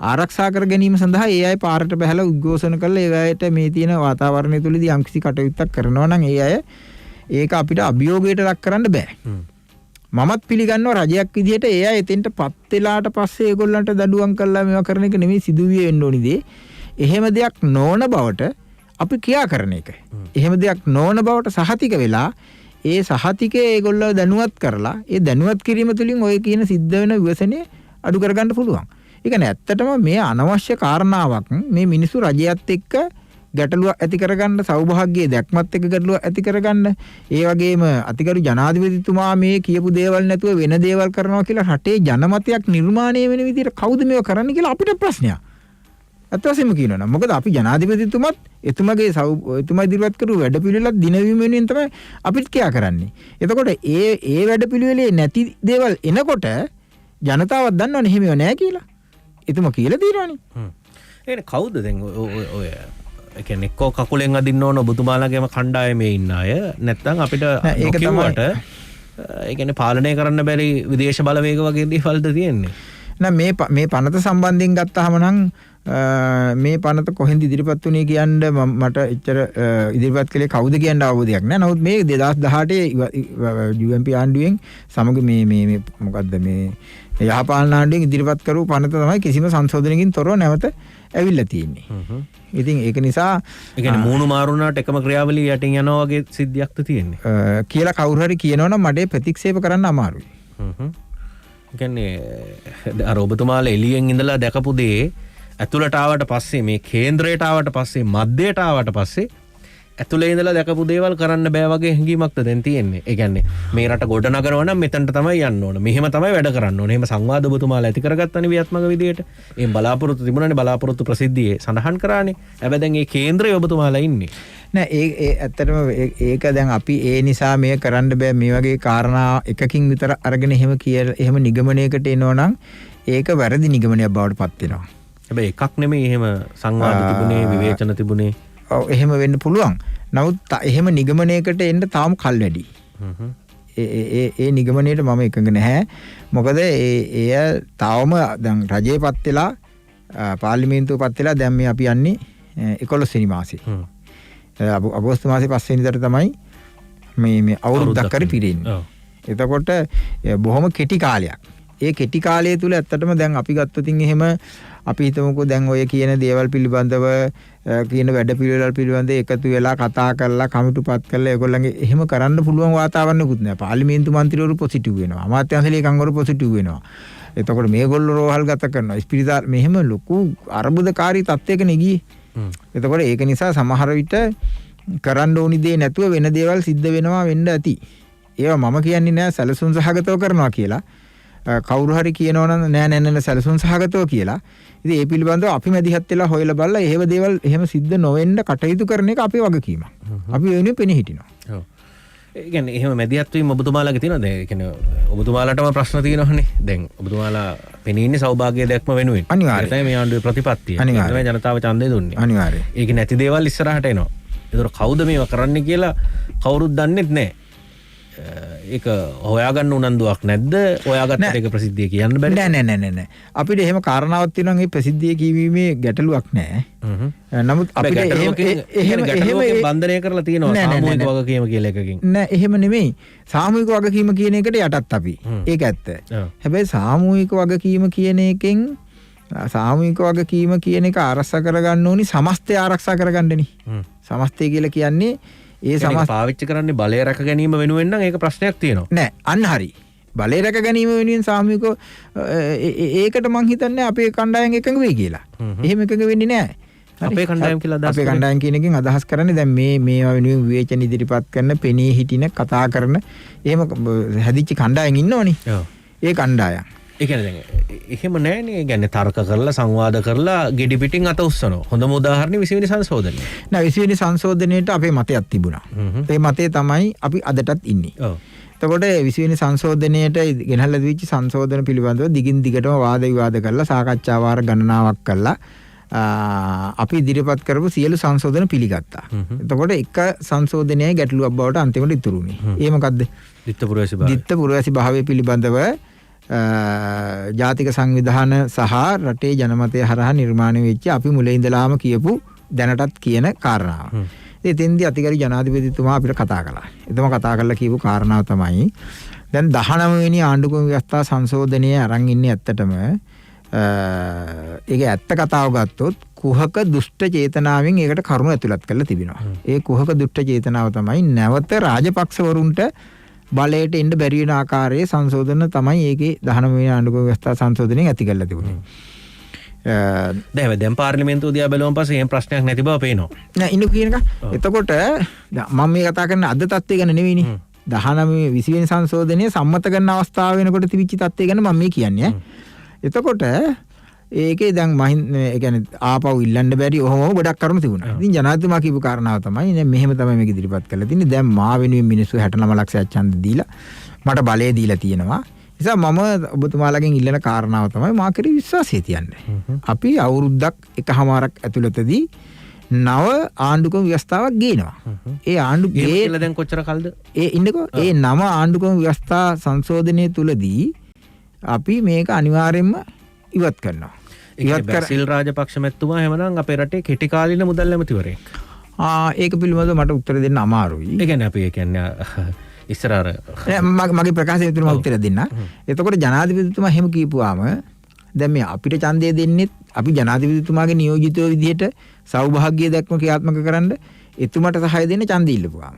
ආරක්ෂා කර ගැනීම සඳහා ඒ අය පාරට බහැලා උද්ඝෝෂණ කරලා ඒ අයට මේ තියෙන වාතාවරණය තුළදී යම්කිසි කටයුත්තක් කරනවා නම් ඒ අය ඒක අපිට අභියෝගයට ලක් කරන්න බෑ. මමත් පිළිගන්නවා රජයක් විදිහට ඒ අය එතෙන්ට පත් වෙලාට පස්සේ ඒගොල්ලන්ට දඩුවම් කරලා මේවා කරන එක නෙමෙයි සිදුවිය වෙන්න ඕනි දේ. එහෙම දෙයක් නොවන බවට අපි ක්‍රියා කරන එක. එහෙම දෙයක් නොවන බවට සහතික වෙලා ඒ සහතිකේ ඒගොල්ලෝ දැනුවත් කරලා ඒ දැනුවත් කිරීම තුළින් ඔය කියන සිද්ධ වෙන විවසනේ අඩු කරගන්න පුළුවන්. ඒ කියන්නේ ඇත්තටම මේ අනවශ්‍ය කාරණාවක් මේ මිනිස්සු රජයත් එක්ක ගැටලුවක් ඇති කරගන්න සෞභාග්‍යයේ දැක්මත් එක්ක ගැටලුවක් ඇති කරගන්න ඒ වගේම අතිගරු ජනාධිපතිතුමා මේ කියපු දේවල් නැතුව වෙන දේවල් කරනවා කියලා රටේ ජනමතයක් නිර්මාණය වෙන විදිහට කවුද මේව කරන්න කියලා අපිට ප්‍රශ්නයක්. අත් වශයෙන්ම කියනවා නම් මොකද අපි ජනාධිපතිතුමත් එතුමගේ එතුමා ඉදිරිපත් කරු වැඩපිළිවෙලක් දිනවීම වෙනුවෙන් තමයි අපිත් ක්‍රියා කරන්නේ. එතකොට ඒ වැඩපිළිවෙලේ නැති දේවල් එනකොට ජනතාවත් දන්නවනේ එහෙම නෑ කියලා. එතුමා කියලා තියෙනවනේ. ඒ කවුද දැන් ඔය ඒ කියන්නේ එක්කෝ කකුලෙන් අදින්න ඕන ඔබතුමාලාගේම කණ්ඩායමේ ඉන්න අය නැත්නම් අපිට ඒක කිව්වට ඒ කියන්නේ පාලනය කරන්න බැරි විදේශ බලවේග වගේ දේවල්ද තියෙන්නේ. නෑ මේ පනත සම්බන්ධයෙන් ගත්තාම නම් මේ පනත කොහෙන්ද ඉදිරිපත් වුණේ කියන්න මට එච්චර ඉදිරිපත් කළේ කවුද කියන්න අවබෝධයක් නැහැ. නමුත් මේ 2018 UMP ආණ්ඩුවෙන් සමග මේ මොකද්ද මේ යහපාලන ආණ්ඩුවෙන් ඉදිරිපත් කරපු පනත තමයි කිසිම සංශෝධනයකින් තොරව නැවත ඇවිල්ලා තියෙන්නේ. ඉතින් ඒක නිසා ඒ කියන්නේ මූණු මාරුණාට එකම ක්‍රියාවලිය යටින් යනවා වගේ සිද්ධියක්ද තියෙන්නේ. කියලා කවුරු හරි කියනවනම් මට ප්‍රතික්ෂේප කරන්න අමාරුයි. ඒ කියන්නේ අර ඔබතුමාලා එළියෙන් ඉඳලා දැකපු දේ ඇතුළට ආවට පස්සේ මේ කේන්ද්‍රයට ආවට පස්සේ මධ්‍යයට ආවට පස්සේ ඇතුළේ ඉඳලා දැකපු දේවල් කරන්න බෑ වගේ හැඟීමක්ද දැන් තියෙන්නේ. ඒ කියන්නේ මේ රට ගොඩනගනවා නම් මෙතනට තමයි යන්න ඕන. මෙහෙම තමයි වැඩ කරන්න ඕන. එහෙම සංවාද ඔබතුමාලා ඇති කරගත්තනේ ව්‍යාත්මක විදියට. එහෙන් බලාපොරොත්තු තිබුණානේ බලාපොරොත්තු ප්‍රසිද්ධියේ සඳහන් කරානේ. හැබැයි දැන් මේ කේන්ද්‍රයේ ඔබතුමාලා ඉන්නේ. නෑ ඒ ඇත්තටම ඒක දැන් අපි ඒ නිසා මේ කරන්න බෑ මේ වගේ කාරණා එකකින් විතර අරගෙන එහෙම නිගමනයකට එනවනම් ඒක වැරදි නිගමනයක් බවට පත් වෙනවා. හැබැයි එකක් නෙමෙයි එහෙම සංවාද තිබුණේ විවේචන තිබුණේ. ඔව් එහෙම වෙන්න පුළුවන්. නමුත් එහෙම නිගමනයකට එන්න තාම කල් වැඩි. ඒ නිගමනයට මම එකඟ නැහැ. මොකද එය තාම දැන් රජයේ පත් වෙලා පාර්ලිමේන්තුව පත් වෙලා දැන් මේ අපි යන්නේ 11 වෙනි මාසේ. අගෝස්තු මාසේ 5 වෙනිදාට තමයි මේ අවුරුද්දක් හරි පිරෙන්නේ. එතකොට බොහොම කෙටි කාලයක්. ඒ කෙටි කාලය තුල ඇත්තටම දැන් අපි ගත්තොතින් එහෙම අපි හිතමුකෝ දැන් ඔය කියන දේවල් පිළිබඳව කියන වැඩ පිළිවෙල පිළිබඳව එකතු වෙලා කතා කරලා කමිටුපත් කරලා ඒගොල්ලන්ගේ එහෙම කරන්න පුළුවන් වාතාවරණයකුත් නෑ. පාර්ලිමේන්තු මන්ත්‍රීවරු පොසිටිව් වෙනවා. අමාත්‍යාංශ ලේකම්වරු පොසිටිව් වෙනවා. එතකොට මේගොල්ලෝ රෝහල් ගත කරනවා. ස්පිරිතාල මෙහෙම ලොකු අර්බුදකාරී තත්යකනේ ගියේ. එතකොට ඒක නිසා සමහර විට කරන්න ඕනි දේ නැතුව වෙන දේවල් සිද්ධ වෙන්න ඇති. ඒවා මම කියන්නේ නෑ සැලසුම් සහගතව කරනවා කියලා. කවුරු හරි කියනවනම් නෑ සැලසුම් සහගතව කියලා. ඉතින් ඒ පිළිබඳව අපි මැදිහත් වෙලා හොයලා බලලා එහෙම දේවල් එහෙම සිද්ධ නොවෙන්න කටයුතු කරන එක අපේ වගකීමක්. අපි ඒ වෙනුවෙන් පෙනී හිටිනවා. ඔව්. ඒ කියන්නේ එහෙම මැදිහත් වීම ඔබතුමාලාගේ තියෙනවද? ඒ කියන්නේ ඔබතුමාලාටම ප්‍රශ්න තියෙනවනේ. දැන් ඔබතුමාලා පෙනී ඉන්නේ සෞභාග්‍ය දැක්ම වෙනුවෙන්. අනිවාර්යයෙන්. ඒ තමයි මේ ආණ්ඩුවේ ප්‍රතිපත්තිය. අනිවාර්යයෙන්. තමයි ජනතාව ඡන්දය දුන්නේ. අනිවාර්යයෙන්. ඒක නැති දේවල් ඉස්සරහට එනවා. ඒතර කවුද මේවා කරන්නේ කියලා කවුරුත් දන්නෙත් නැහැ. ඒක හොයාගන්න උනන්දුවක් නැද්ද? හොයාගත්තට ඒක ප්‍රසිද්ධිය කියන්න බැරි. නෑ. අපිට එහෙම කාරණාවක් තියෙනවා මේ ප්‍රසිද්ධිය කියවීමේ ගැටලුවක් නෑ. නමුත් අපිට එහෙම බන්ධනය කරලා තියෙනවා සාමූහික වගකීම කියලා එකකින්. නෑ එහෙම නෙමෙයි. සාමූහික වගකීම කියන එකට යටත් අපි. ඒක ඇත්ත. හැබැයි සාමූහික වගකීම කියන එකෙන් සාමූහික වගකීම කියන එක ආරක්ෂා කරගන්න ඕනි සමස්තය ආරක්ෂා කරගන්නනේ. සමස්තය කියලා කියන්නේ ඒ සමස්ත පාවිච්චි කරන්නේ බලය රැක ගැනීම වෙනුවෙන් නම් ඒක ප්‍රශ්නයක් තියෙනවා. නෑ අන්න හරි. බලය රැක ගැනීම වෙනුවෙන් සාමූහිකව ඒකට මං හිතන්නේ අපේ කණ්ඩායම් එකඟ වෙයි කියලා. එහෙම එකඟ වෙන්නේ නෑ. අපේ කණ්ඩායම් කියලා අදහස් අපේ කණ්ඩායම් කියන එකෙන් අදහස් කරන්නේ දැන් මේවා වෙනුවෙන් විවේචන ඉදිරිපත් කරන පෙනී හිටින කතා කරන එහෙම හැදිච්ච කණ්ඩායම් ඉන්නවනේ. ඒ කණ්ඩායම් ඒ කියන්නේ දැන් එහෙම නෑනේ. ඒ කියන්නේ තර්ක කරලා සංවාද කරලා ගෙඩි පිටින් අත උස්සනවා. හොඳම උදාහරණේ 20 වෙනි සංශෝධනය. නෑ 20 වෙනි සංශෝධනයේට අපේ මතයක් තිබුණා. ඒ මතය තමයි අපි අදටත් ඉන්නේ. ඔව්. එතකොට 20 වෙනි සංශෝධනයේට ගෙනහැල්ලා දීච්ච සංශෝධන පිළිබඳව දිගින් දිගටම වාද විවාද කරලා සාකච්ඡා වාර ගණනාවක් කරලා අපි ඉදිරිපත් කරපු සියලු සංශෝධන පිළිගත්තා. එතකොට එක සංශෝධනයයි ගැටලුවක් බවට අන්තිමට ඉතුරු වුණේ. ඒ මොකද්ද? දිත්ත පුරවැසි භාවය පිළිබඳව ජාතික සංවිධාන සහ රටේ ජනමතය හරහා නිර්මාණය වෙච්ච අපි මුලින් ඉඳලාම කියපු දැනටත් කියන කාරණාව. එතෙන්දී අතිගරු ජනාධිපතිතුමා අපිට කතා කළා. එතම කතා කරලා කියපු කාරණාව තමයි දැන් 19 වෙනි ආණ්ඩුක්‍රම ව්‍යවස්ථා සංශෝධනය අරන් ඉන්නේ ඇත්තටම ඒක ඇත්ත කතාව ගත්තොත් කුහක දුෂ්ට චේතනාවෙන් ඒකට කරුණු ඇතුළත් කරලා තිබෙනවා. ඒ කුහක දුෂ්ට චේතනාව තමයි නැවත රාජපක්ෂවරුන්ට බලයට එන්න බැරි වෙන ආකාරයේ සංශෝධන තමයි ඒකේ 19 වෙනි ආණ්ඩුක්‍රම ව්‍යවස්ථා සංශෝධනයෙන් ඇති කරලා තිබුණේ. දැන් පාර්ලිමේන්තුව දිහා බැලුවම පස්සේ එහෙම ප්‍රශ්නයක් නැති බව පේනවා. නෑ ඉන්න කියන එක. එතකොට මම මේ කතා කරන අද තත්ත්වය ගැන නෙවෙයිනේ. 19 20 වෙනි සංශෝධනයේ සම්මත කරන අවස්ථාව වෙනකොට තිබිච්ච තත්ත්වය ගැන මම මේ කියන්නේ. එතකොට ඒකේ දැන් ඒ කියන්නේ ආපහු ඉල්ලන්න බැරි ඔහොම ගොඩක් කරුණු තිබුණා. ඉතින් ජනාධිපතිතුමා කියපු කාරණාව තමයි දැන් මෙහෙම තමයි මේක ඉදිරිපත් කරලා තින්නේ. දැන් මා වෙනුවෙන් මිනිස්සු 69 ලක්ෂයක් ඡන්ද දීලා මට බලය දීලා තියෙනවා. නිසා මම ඔබතුමාලගෙන් ඉල්ලන කාරණාව තමයි මා කෙරේ විශ්වාසය තියන්නේ. අපි අවුරුද්දක් එකහමාරක් ඇතුළතදී නව ආණ්ඩුක්‍රම ව්‍යවස්ථාවක් ගේනවා. ඒ කියලා දැන් කොච්චර කල්ද? ඒ ඉන්නකෝ ඒ නව ආණ්ඩුක්‍රම ව්‍යවස්ථා සංශෝධනයේ තුලදී අපි මේක අනිවාර්යයෙන්ම ඉවත් කරනවා. ඉවත් කර බැසිල් රාජපක්ෂ මැතිතුමා එහෙමනම් අපේ රටේ කෙටි කාලීන මුදල් ඇමතිවරයෙක්. ඒක පිළිබඳව මට උත්තර දෙන්න අමාරුයි. ඒ කියන්නේ අපි ඒ කියන්නේ ඉස්සර අර මගේ ප්‍රකාශය විතර මම උත්තර දෙන්න. එතකොට ජනාධිපතිතුමා එහෙම කියපුවාම දැන් මේ අපිට ඡන්දය දෙන්නෙත් අපි ජනාධිපතිතුමාගේ නියෝජිතයෝ විදිහට සෞභාග්‍ය දැක්ම ක්‍රියාත්මක කරන්න එතුමාට සහාය දෙන්න ඡන්දය ඉල්ලපුවාම.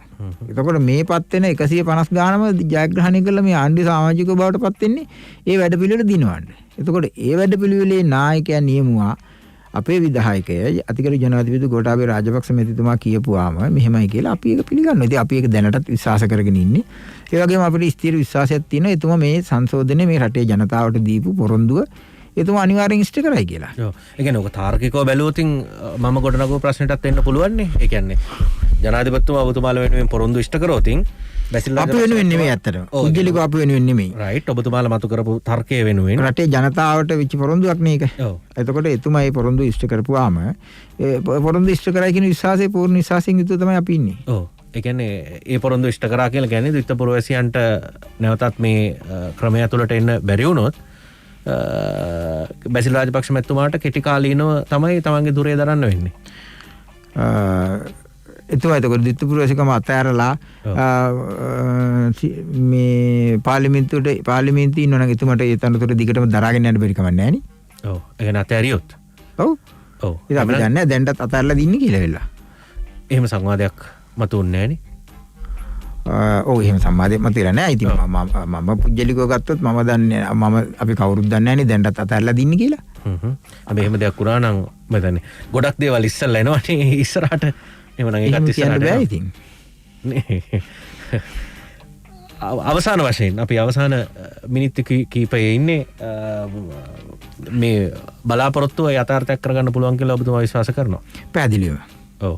එතකොට මේ පත් වෙන 150 ගානම ජයග්‍රහණය කළා මේ ආණ්ඩුවේ සමාජිකව බවට පත් වෙන්නේ ඒ වැඩපිළිවෙල දිනවන්න. එතකොට ඒ වැඩපිළිවෙලේ නායකයා නියමුවා අපේ විධායකය අතිගරු ජනාධිපති ගෝඨාභය රාජපක්ෂ මැතිතුමා කියපුවාම මෙහෙමයි කියලා අපි ඒක පිළිගන්නවා. ඉතින් අපි ඒක දැනටත් විශ්වාස කරගෙන ඉන්නේ. ඒ වගේම අපිට ස්ථිර විශ්වාසයක් තියෙනවා එතුමා මේ සංශෝධනය මේ රටේ ජනතාවට දීපු පොරොන්දුව එතුමා අනිවාර්යෙන් ඉෂ්ට කරයි කියලා. ඔව්. ඒ කියන්නේ ඔක තාර්කිකව බැලුවොත් මම ගොඩනගපු ප්‍රශ්නටත් එන්න පුළුවන් නේ. ඒ කියන්නේ ජනාධිපතිතුමා ඔබතුමාලා වෙනුවෙන් පොරොන්දු ඉෂ්ට කරොත් බැසිල් අපි වෙනුවෙන් නෙමෙයි ඇත්තටම. පුද්ගලිකව අපි වෙනුවෙන් නෙමෙයි. රයිට්. ඔබතුමාලා මතු කරපු තර්කය වෙනුවෙන් රටේ ජනතාවට වෙච්ච පොරොන්දුවක් නේ ඒක. ඔව්. එතකොට එතුමා මේ පොරොන්දු ඉෂ්ට කරපුවාම ඒ පොරොන්දු ඉෂ්ට කරයි කියන විශ්වාසයේ පූර්ණ විශ්වාසයෙන් යුතුව තමයි අපි ඉන්නේ. ඔව්. ඒ කියන්නේ ඒ පොරොන්දු ඉෂ්ට කරා කියලා කියන්නේ ද්විත පුරවැසියන්ට නැවතත් මේ ක්‍රමය ඇතුළට එන්න බැරි වුණොත් බැසිල් රාජපක්ෂ මැතිතුමාට කෙටි කාලීනව තමයි තමන්ගේ දුරේ දරන්න වෙන්නේ. එතුමා එතකොට ද්විත පුරවැසිකම අතහැරලා මේ පාර්ලිමේන්තුවේ ඉන්නවනම් එතුමාට ඒ තනතුර දිගටම දරාගෙන යන්න බැරි කමක් නැහැ නේ. ඔව්. ඒ කියන්නේ අතහැරියොත්. ඔව්. ඔව්. ඉතින් අපි දන්නේ දැන්ටත් අතහැරලා දින්නේ කියලා වෙලා. එහෙම සංවාදයක් මතුන්නේ නැහැ නේ. ඔව් එහෙම සම්මාදයක් මතලා නැහැ. ඉතින් මම පුජ්‍යලිකව ගත්තොත් මම දන්නේ අපි කවුරුත් දන්නේ නැහැ නේ දැන්ටත් අතහැරලා දින්නේ කියලා. අපි එහෙම දෙයක් වුණා නම් මම දන්නේ ගොඩක් දේවල් ඉස්සල්ලා එනවනේ ඉස්සරහට. එහෙමනම් ඒකත් ඉස්සරහට බෑ ඉතින්. අවසාන වශයෙන් අපි අවසාන මිනිත්තු කීපයේ ඉන්නේ මේ බලාපොරොත්තුව යථාර්ථයක් කරගන්න පුළුවන් කියලා ඔබතුමා විශ්වාස කරනවා. පැහැදිලිවම. ඔව්.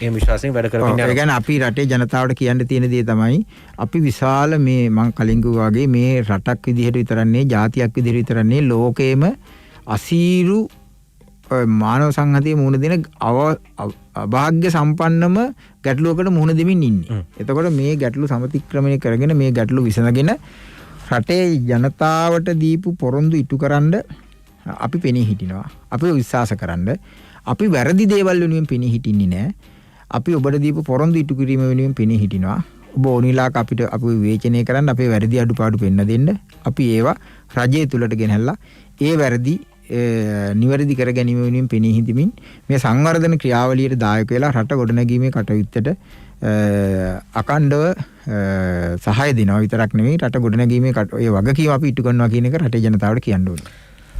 ඒ විශ්වාසයෙන් වැඩ කරමින් යනවා. ඒ කියන්නේ අපි රටේ ජනතාවට කියන්න තියෙන දේ තමයි අපි විශාල මේ මං කලින් වගේ මේ රටක් විදිහට විතරන්නේ ජාතියක් විදිහට විතරන්නේ ලෝකේම අසීරු මානව සංහතිය මුහුණ දෙන අභාග්‍ය සම්පන්නම ගැටලුවකට මුහුණ දෙමින් ඉන්නේ. එතකොට මේ ගැටලු සමතික්‍රමණය කරගෙන මේ ගැටලු විසඳගෙන රටේ ජනතාවට දීපු පොරොන්දු ඉටුකරන්න අපි පෙනී හිටිනවා. අපි විශ්වාස කරන්න. අපි වැරදි දේවල් වෙනුවෙන් පෙනී හිටින්නේ නැහැ. අපි ඔබට දීපු පොරොන්දු ඉටු කිරීම වෙනුවෙන් පෙනී හිටිනවා. ඔබ ඕනිලාක අපිට අපි විවේචනය කරන්න අපේ වැරදි අඩුපාඩු පෙන්න දෙන්න. අපි ඒවා රජය තුලට ගෙනහැල්ලා ඒ වැරදි නිවැරදි කර ගැනීම වෙනුවෙන් පෙනී හිටිමින් මේ සංවර්ධන ක්‍රියාවලියට දායක වෙලා රට ගොඩනැගීමේ කටයුත්තට අකණ්ඩව සහාය දෙනවා විතරක් නෙවෙයි රට ගොඩනැගීමේ ඒ වගකීම අපි ඉටු කරනවා කියන එක රටේ ජනතාවට කියන්න ඕනේ.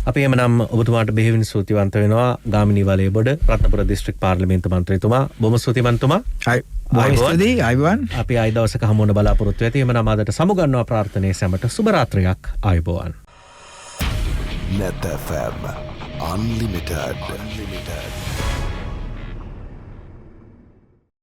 අපි එමනම් ඔබතුමාට බෙහෙවින් ස්තුතිවන්ත වෙනවා ගාමිණී වලේබොඩ රත්නපුර දිස්ත්‍රික් පාර්ලිමේන්තු මන්ත්‍රීතුමා බොහොම ස්තුතිවන්තුමා. ආයුබෝවන්. අපි ආයි දවසක හමු වෙන බලාපොරොත්තු වෙති. එමනම් අදට සමුගන්නවා ප්‍රාර්ථනාවේ සැමට සුබ රාත්‍රියක්. ආයුබෝවන්. Net FM Unlimited.